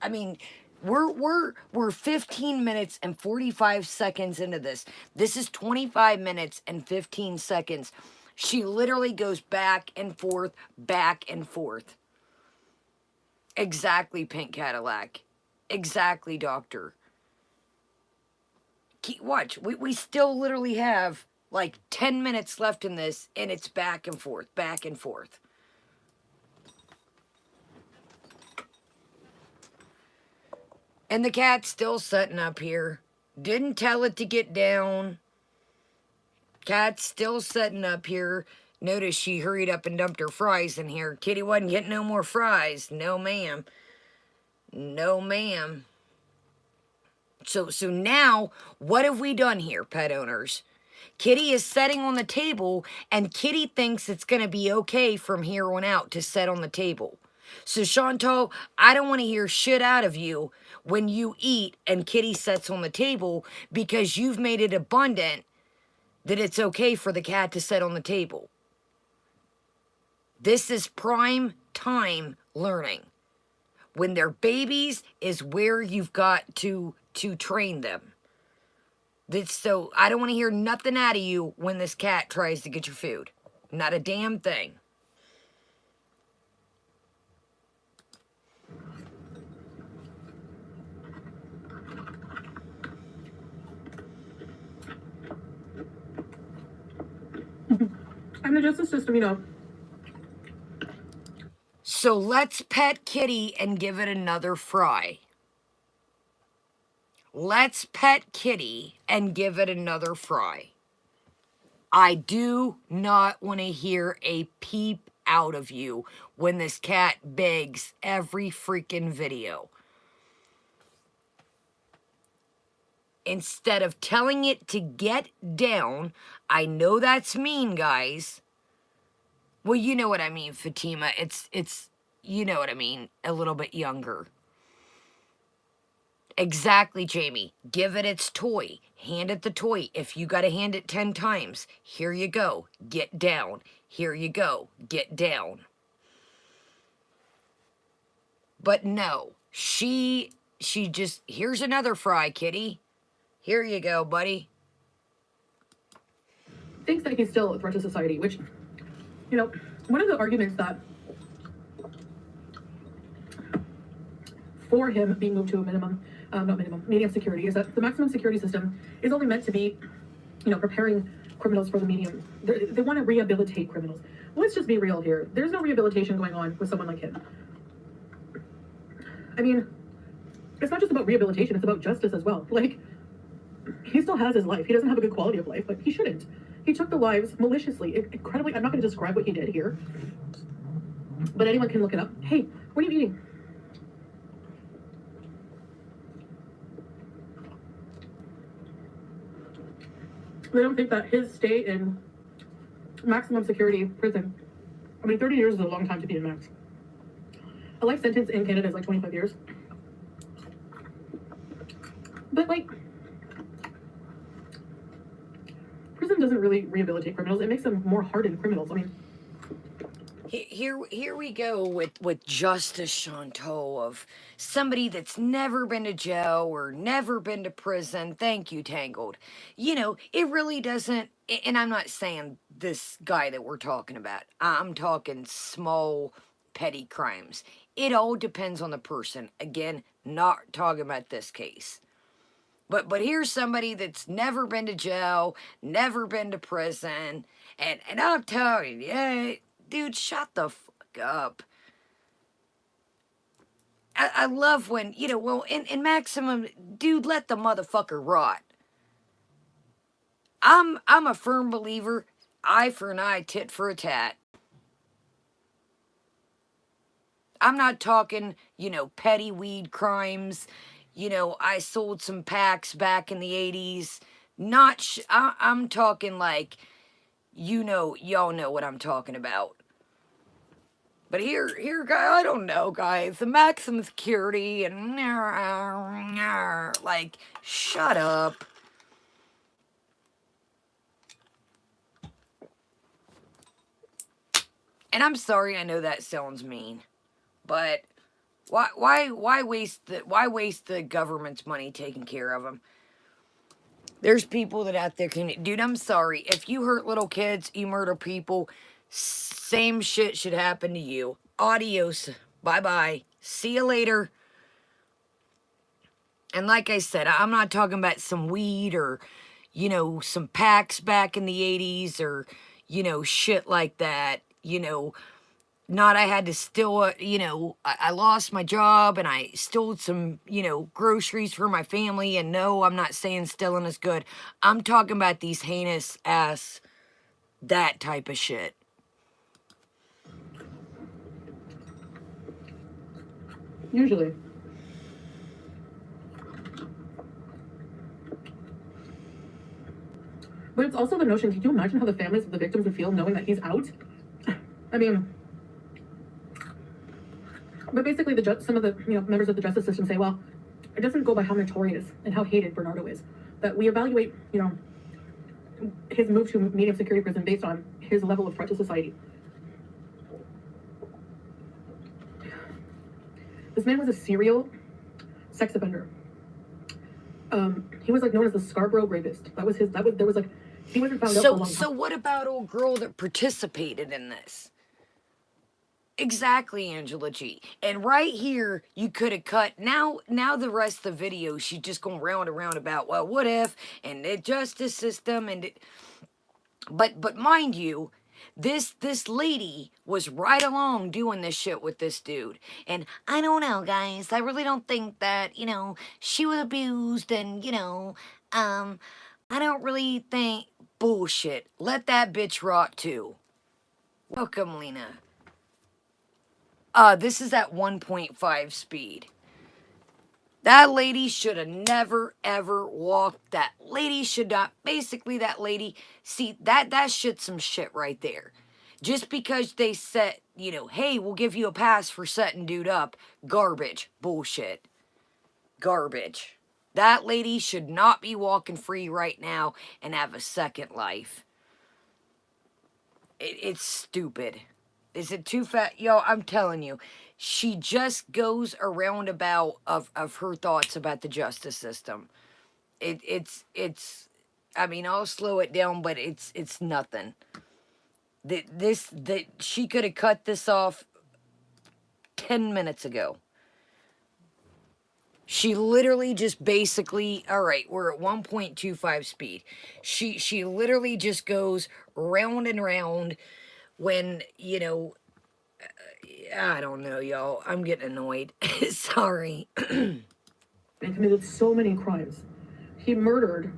I mean, we're 15 minutes and 45 seconds into this. This is 25 minutes and 15 seconds. She literally goes back and forth, back and forth. Exactly, Pink Cadillac. Exactly, Doctor. Watch, we still literally have like 10 minutes left in this, and it's back and forth, back and forth. And the cat's still sitting up here. Didn't tell it to get down. Cat's still sitting up here. Notice she hurried up and dumped her fries in here. Kitty wasn't getting no more fries. No, ma'am. No, ma'am. So now, what have we done here, pet owners? Kitty is sitting on the table, and Kitty thinks it's going to be okay from here on out to sit on the table. So, Chantal, I don't want to hear shit out of you when you eat and Kitty sits on the table, because you've made it abundant that it's okay for the cat to sit on the table. This is prime time learning. When they're babies is where you've got to train them. So I don't want to hear nothing out of you when this cat tries to get your food. Not a damn thing. And the justice system, you know. So let's pet Kitty and give it another fry. Let's pet Kitty and give it another fry. I do not want to hear a peep out of you when this cat begs every freaking video. Instead of telling it to get down, I know that's mean, guys. Well, you know what I mean, Fatima. It's you know what I mean, a little bit younger. Exactly, Jamie. Give it its toy. Hand it the toy. If you got to hand it 10 times, here you go. Get down. Here you go. Get down. But no, she just, here's another fry, Kitty. Here you go, buddy. Thinks that he's still a threat to society, which, you know, one of the arguments that for him being moved to a medium security is that the maximum security system is only meant to be, you know, preparing criminals for the medium. They want to rehabilitate criminals. Let's just be real here. There's no rehabilitation going on with someone like him. I mean, it's not just about rehabilitation, it's about justice as well. Like, he still has his life. He doesn't have a good quality of life, but he shouldn't. He took the lives maliciously, incredibly. I'm not going to describe what he did here, but anyone can look it up. Hey, what are you eating? They don't think that his stay in maximum security prison, I mean, 30 years is a long time to be in max. A life sentence in Canada is like 25 years. But, like, prison doesn't really rehabilitate criminals. It makes them more hardened criminals. I mean, Here we go with Justice Chantal, of somebody that's never been to jail or never been to prison. Thank you, Tangled. You know, it really doesn't, and I'm not saying this guy that we're talking about. I'm talking small, petty crimes. It all depends on the person. Again, not talking about this case. But here's somebody that's never been to jail, never been to prison, and I'm telling you, yeah, dude, shut the fuck up. I love when, you know, well, in Maximum, dude, let the motherfucker rot. I'm a firm believer, eye for an eye, tit for a tat. I'm not talking, you know, petty weed crimes. You know, I sold some packs back in the 80s. I'm talking like, you know, y'all know what I'm talking about. But here, I don't know, guys. The maximum security and like, shut up. And I'm sorry, I know that sounds mean, but why waste the government's money taking care of them? There's people that out there can, dude, I'm sorry. If you hurt little kids, you murder people, same shit should happen to you. Adios. Bye-bye. See you later. And like I said, I'm not talking about some weed or, you know, some packs back in the 80s or, you know, shit like that. You know, not I had to steal, you know, I lost my job and I stole some, you know, groceries for my family. And no, I'm not saying stealing is good. I'm talking about these heinous ass, that type of shit. usually. But it's also the notion, can you imagine how the families of the victims would feel knowing that he's out? I mean, but basically some of the, you know, members of the justice system say, well, it doesn't go by how notorious and how hated Bernardo is. That we evaluate, you know, his move to medium security prison based on his level of threat to society. This man was a serial sex offender. He was like known as the Scarborough rapist. There was like, he wasn't found out for a long time. So what about old girl that participated in this? Exactly, Angela G. And right here, you could have cut. Now the rest of the video, she's just going round and round about, well, what if, and the justice system, and it, but mind you, this lady was right along doing this shit with this dude. And I don't know, guys. I really don't think that, you know, she was abused and, you know, I don't really think, bullshit. Let that bitch rot too. Welcome, Lena. This is at 1.5 speed. That lady should have never, ever walked. That lady should not, basically that lady, see, that shit's some shit right there. Just because they said, you know, hey, we'll give you a pass for setting dude up. Garbage. Bullshit. Garbage. That lady should not be walking free right now and have a second life. It's stupid. Is it too fat? Yo, I'm telling you, she just goes around about of her thoughts about the justice system. It's I mean, I'll slow it down, but it's nothing. That she could have cut this off 10 minutes ago. She literally just basically, all right, we're at 1.25 speed. She literally just goes round and round when, you know, I don't know, y'all. I'm getting annoyed. Sorry. and committed so many crimes. He murdered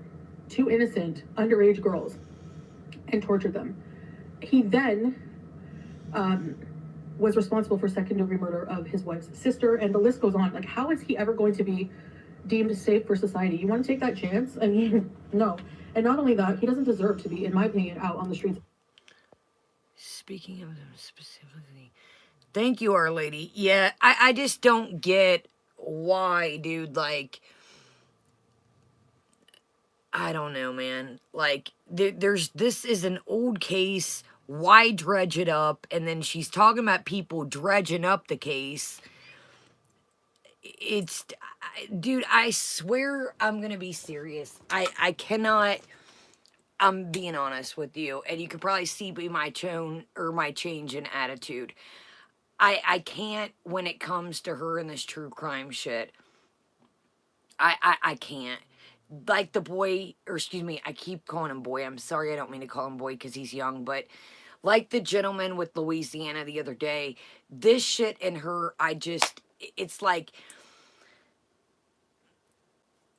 2 innocent underage girls and tortured them. He then was responsible for second-degree murder of his wife's sister, and the list goes on. Like, how is he ever going to be deemed safe for society? You want to take that chance? I mean, no. And not only that, he doesn't deserve to be, in my opinion, out on the streets. Speaking of them specifically, thank you, Our Lady. Yeah, I just don't get why, dude. Like, I don't know, man. Like, this is an old case. Why dredge it up? And then she's talking about people dredging up the case. Dude, I swear I'm gonna be serious. I cannot. I'm being honest with you, and you could probably see by my tone or my change in attitude. I can't when it comes to her and this true crime shit. I can't. Like the boy, or excuse me, I keep calling him boy. I'm sorry, I don't mean to call him boy because he's young, but like the gentleman with Louisiana the other day, this shit and her, it's like,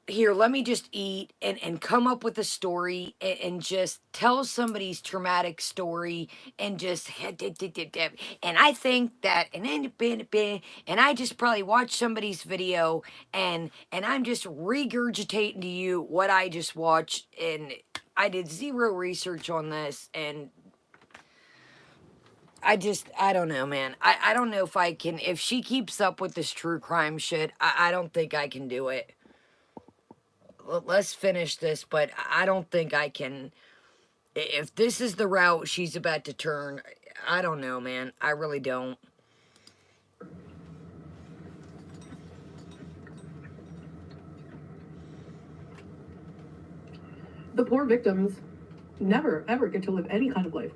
here, let me just eat and come up with a story and just tell somebody's traumatic story and just, and I think that, and I just probably watched somebody's video and I'm just regurgitating to you what I just watched, and I did zero research on this, and I don't know, man. I don't know if I can, if she keeps up with this true crime shit, I don't think I can do it. Let's finish this, but I don't think I can. If this is the route she's about to turn, I don't know, man. I really don't. The poor victims never, ever get to live any kind of life.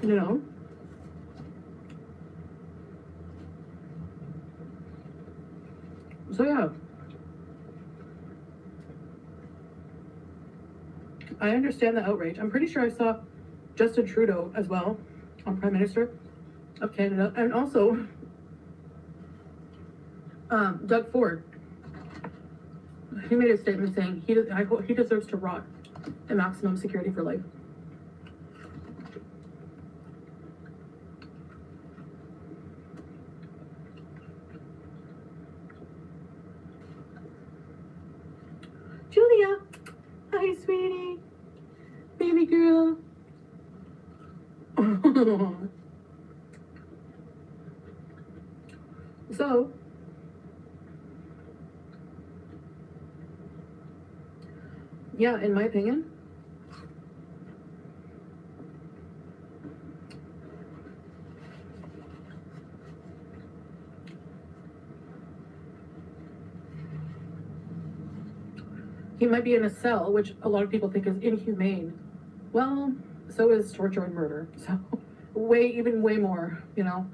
You know? So, yeah. I understand the outrage. I'm pretty sure I saw Justin Trudeau as well, Prime Minister of Canada, and also Doug Ford. He made a statement saying he deserves to rot in maximum security for life. Julia, hi, sweetie, baby girl. So, yeah, in my opinion, he might be in a cell, which a lot of people think is inhumane. Well, so is torture and murder. So, even way more, you know.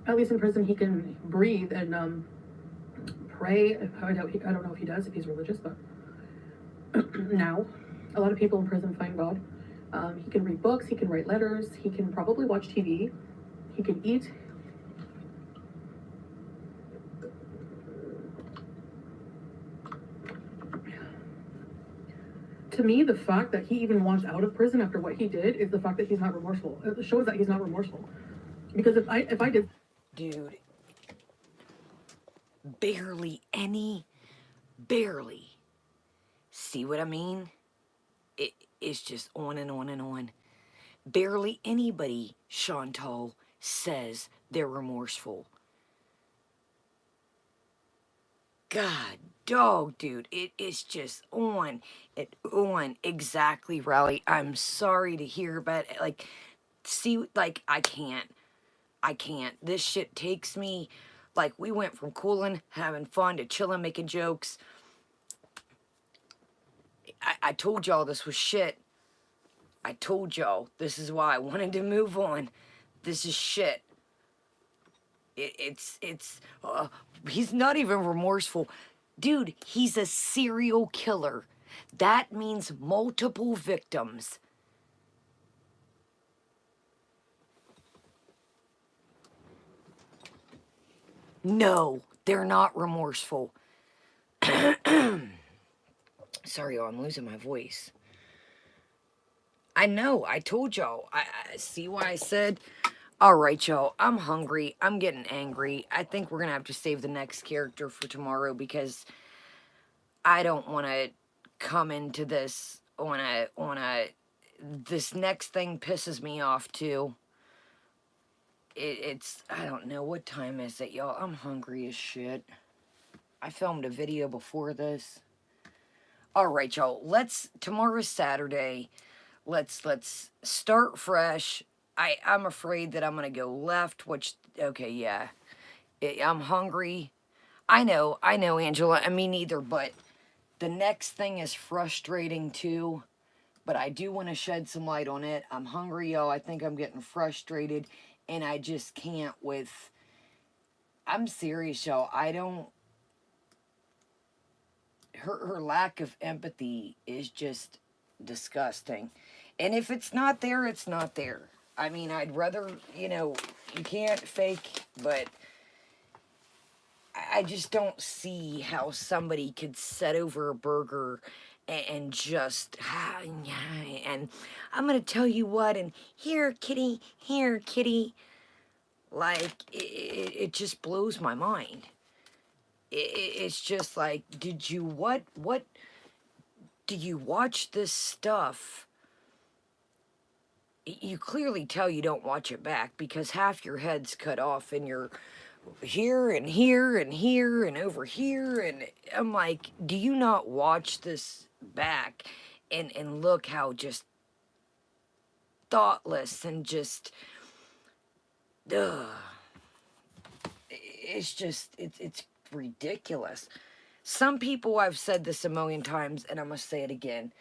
At least in prison, he can breathe and pray. I don't know if he does, if he's religious, but now, a lot of people in prison find God. He can read books, he can write letters, he can probably watch TV, he can eat. To me, the fact that he even wants out of prison after what he did is the fact that he's not remorseful. It shows that he's not remorseful. Because if I did... Dude. Barely. See what I mean? It's just on and on and on. Barely anybody, Chantal, says they're remorseful. God, dog, dude, it is just on. Exactly, Raleigh. I'm sorry to hear about it. Like, see, like, I can't. This shit takes me, like, we went from cooling, having fun, to chilling, making jokes. I told y'all this was shit. I told y'all this is why I wanted to move on. This is shit. He's not even remorseful. Dude, he's a serial killer. That means multiple victims. No, they're not remorseful. Sorry, y'all, I'm losing my voice. I know, I told y'all. I see why I said, all right, y'all, I'm hungry. I'm getting angry. I think we're going to have to save the next character for tomorrow because I don't want to come into this this next thing pisses me off too. It's, I don't know, what time is it, y'all? I'm hungry as shit. I filmed a video before this. All right, y'all, tomorrow's Saturday. Let's start fresh. I'm afraid that I'm going to go left, which, okay, yeah. I'm hungry. I know, Angela, I mean, neither, but the next thing is frustrating too, but I do want to shed some light on it. I'm hungry, y'all. I think I'm getting frustrated, and I just can't with... I'm serious, y'all. I don't... Her lack of empathy is just disgusting. And if it's not there, it's not there. I mean, I'd rather, you can't fake, but I just don't see how somebody could set over a burger and just, and I'm going to tell you what, and here, kitty. Like, it just blows my mind. It's just like, what, do you watch this stuff? You clearly tell you don't watch it back because half your head's cut off and you're here and here and here and over here, and I'm like, do you not watch this back and look how just thoughtless and just ugh. It's just it's ridiculous. Some people, I've said this a million times and I must say it again,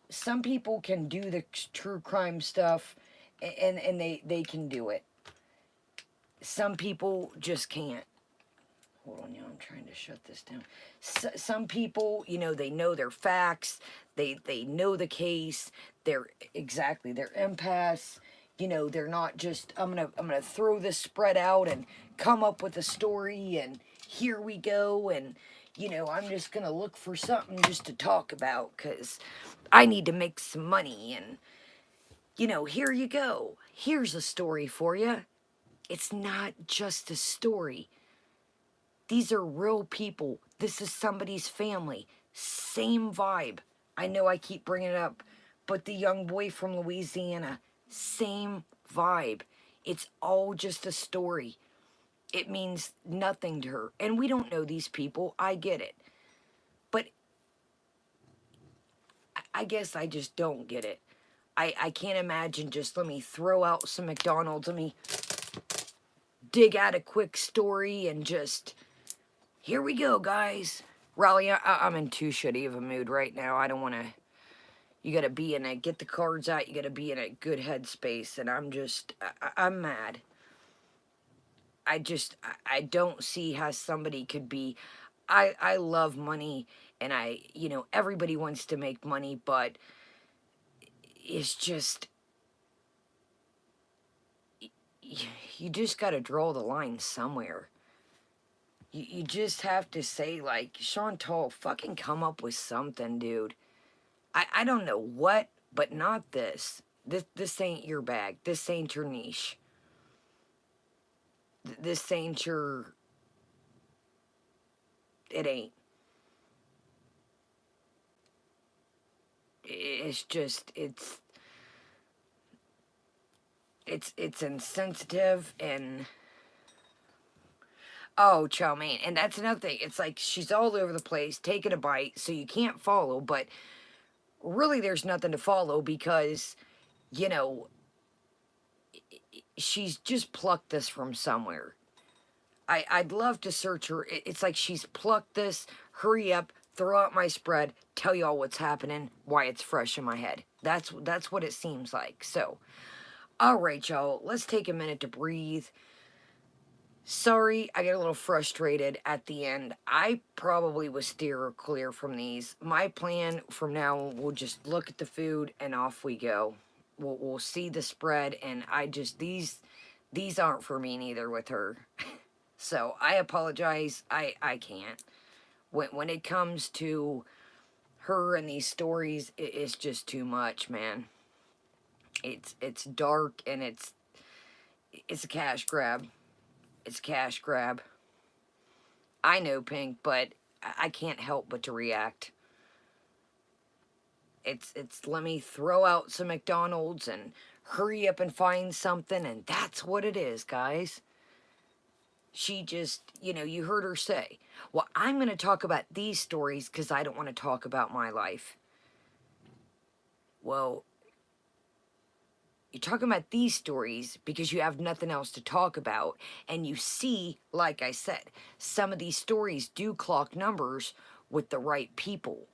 some people can do the true crime stuff and they can do it. Some people just can't. Hold on, y'all, I'm trying to shut this down. Some people, they know their facts. They know the case. They're empaths. They're not just, I'm gonna throw this spread out and come up with a story and here we go, and I'm just gonna look for something just to talk about because I need to make some money, and here you go. Here's a story for you. It's not just a story. These are real people. This is somebody's family. Same vibe. I know I keep bringing it up, but the young boy from Louisiana, same vibe. It's all just a story. It means nothing to her. And we don't know these people. I get it. But I guess I just don't get it. I can't imagine just let me throw out some McDonald's. Let me dig out a quick story and just... Here we go, guys. Raleigh, I'm in too shitty of a mood right now. I don't want to... You got to be in it. Get the cards out. You got to be in a good headspace. And I'm just... I'm mad. I don't see how somebody could be... I love money. And everybody wants to make money. But it's just... You just got to draw the line somewhere. You just have to say, like, Chantal, fucking come up with something, dude. I don't know what, but not this. This ain't your bag. This ain't your niche. This ain't your... It ain't. It's just, it's insensitive and... Oh, chow mein. And that's another thing. It's like she's all over the place, taking a bite, so you can't follow, but really there's nothing to follow because, she's just plucked this from somewhere. I'd love to search her. It's like she's plucked this, hurry up, throw out my spread, tell y'all what's happening, why it's fresh in my head. That's what it seems like. So, all right, y'all, let's take a minute to breathe. Sorry, I get a little frustrated at the end. I probably will steer clear from these. My plan from now, we'll just look at the food and off we go. We'll see the spread, and these aren't for me neither with her. So I apologize. I can't. When it comes to her and these stories, it's just too much, man. It's dark and it's a cash grab. It's a cash grab. I know, Pink, but I can't help but to react. It's let me throw out some McDonald's and hurry up and find something, and that's what it is, guys. She just, you heard her say, well, I'm going to talk about these stories because I don't want to talk about my life. Well, you're talking about these stories because you have nothing else to talk about. And you see, like I said, some of these stories do clock numbers with the right people.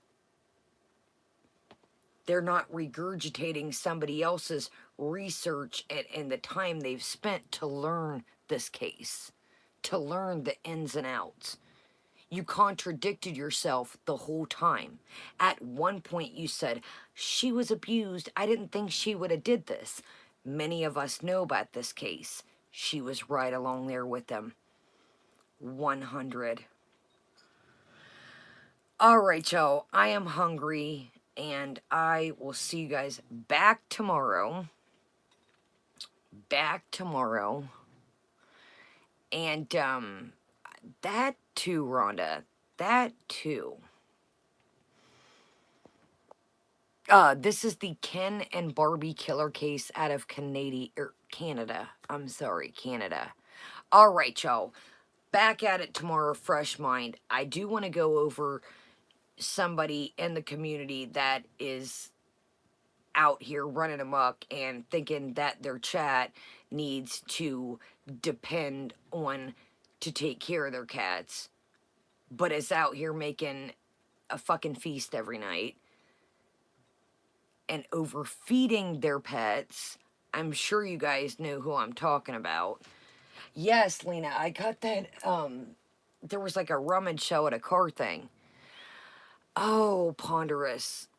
They're not regurgitating somebody else's research and the time they've spent to learn this case, to learn the ins and outs. You contradicted yourself the whole time. At one point you said, she was abused. I didn't think she would have did this. Many of us know about this case. She was right along there with them. 100. All right, y'all. I am hungry, and I will see you guys back tomorrow. And, that too, Rhonda. That too. This is the Ken and Barbie killer case out of Canada. I'm sorry, Canada. All right, y'all. Back at it tomorrow, fresh mind. I do want to go over somebody in the community that is out here running amok and thinking that their chat needs to depend on to take care of their cats, but is out here making a fucking feast every night and overfeeding their pets. I'm sure you guys know who I'm talking about. Yes, Lena, I got that, there was like a rummage show at a car thing. Oh, Ponderous.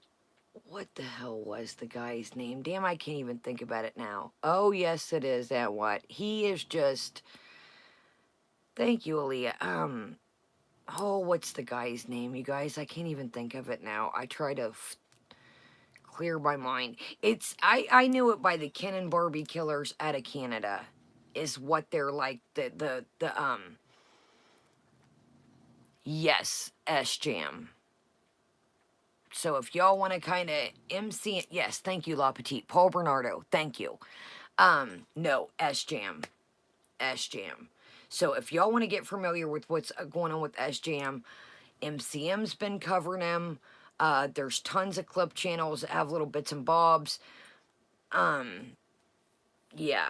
What the hell was the guy's name? Damn, I can't even think about it now. Oh, yes, it is. And what? He is just... Thank you, Aaliyah. Oh, what's the guy's name, you guys? I can't even think of it now. I try to clear my mind. I knew it by the Ken and Barbie killers out of Canada. Is what they're like. Yes, S-Jam. So if y'all want to kind of MC it, yes, thank you, La Petite. Paul Bernardo, thank you. No, S-Jam. S-Jam. So if y'all want to get familiar with what's going on with S-Jam, MCM's been covering them. There's tons of clip channels that have little bits and bobs. Yeah.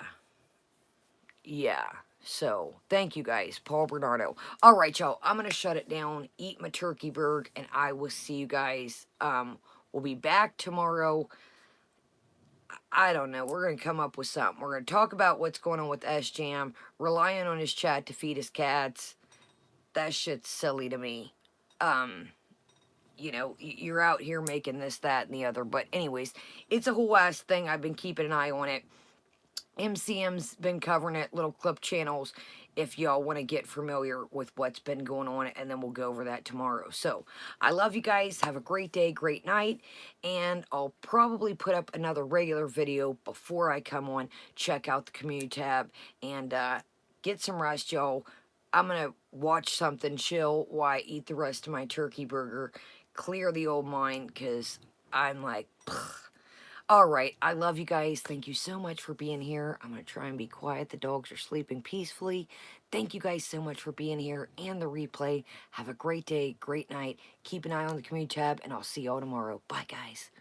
Yeah. So, thank you guys. Paul Bernardo. All right, y'all. I'm going to shut it down, eat my turkey burg, and I will see you guys. We'll be back tomorrow. I don't know. We're going to come up with something. We're going to talk about what's going on with S-Jam, relying on his chat to feed his cats. That shit's silly to me. You're out here making this, that, and the other. But anyways, it's a whole ass thing. I've been keeping an eye on it. MCM's been covering it, little clip channels, if y'all want to get familiar with what's been going on, and then we'll go over that tomorrow. So, I love you guys. Have a great day, great night, and I'll probably put up another regular video before I come on. Check out the community tab, and get some rest, y'all. I'm going to watch something chill while I eat the rest of my turkey burger. Clear the old mind, because I'm like, pfft. All right, I love you guys. Thank you so much for being here. I'm going to try and be quiet. The dogs are sleeping peacefully. Thank you guys so much for being here and the replay. Have a great day, great night. Keep an eye on the community tab, and I'll see y'all tomorrow. Bye, guys.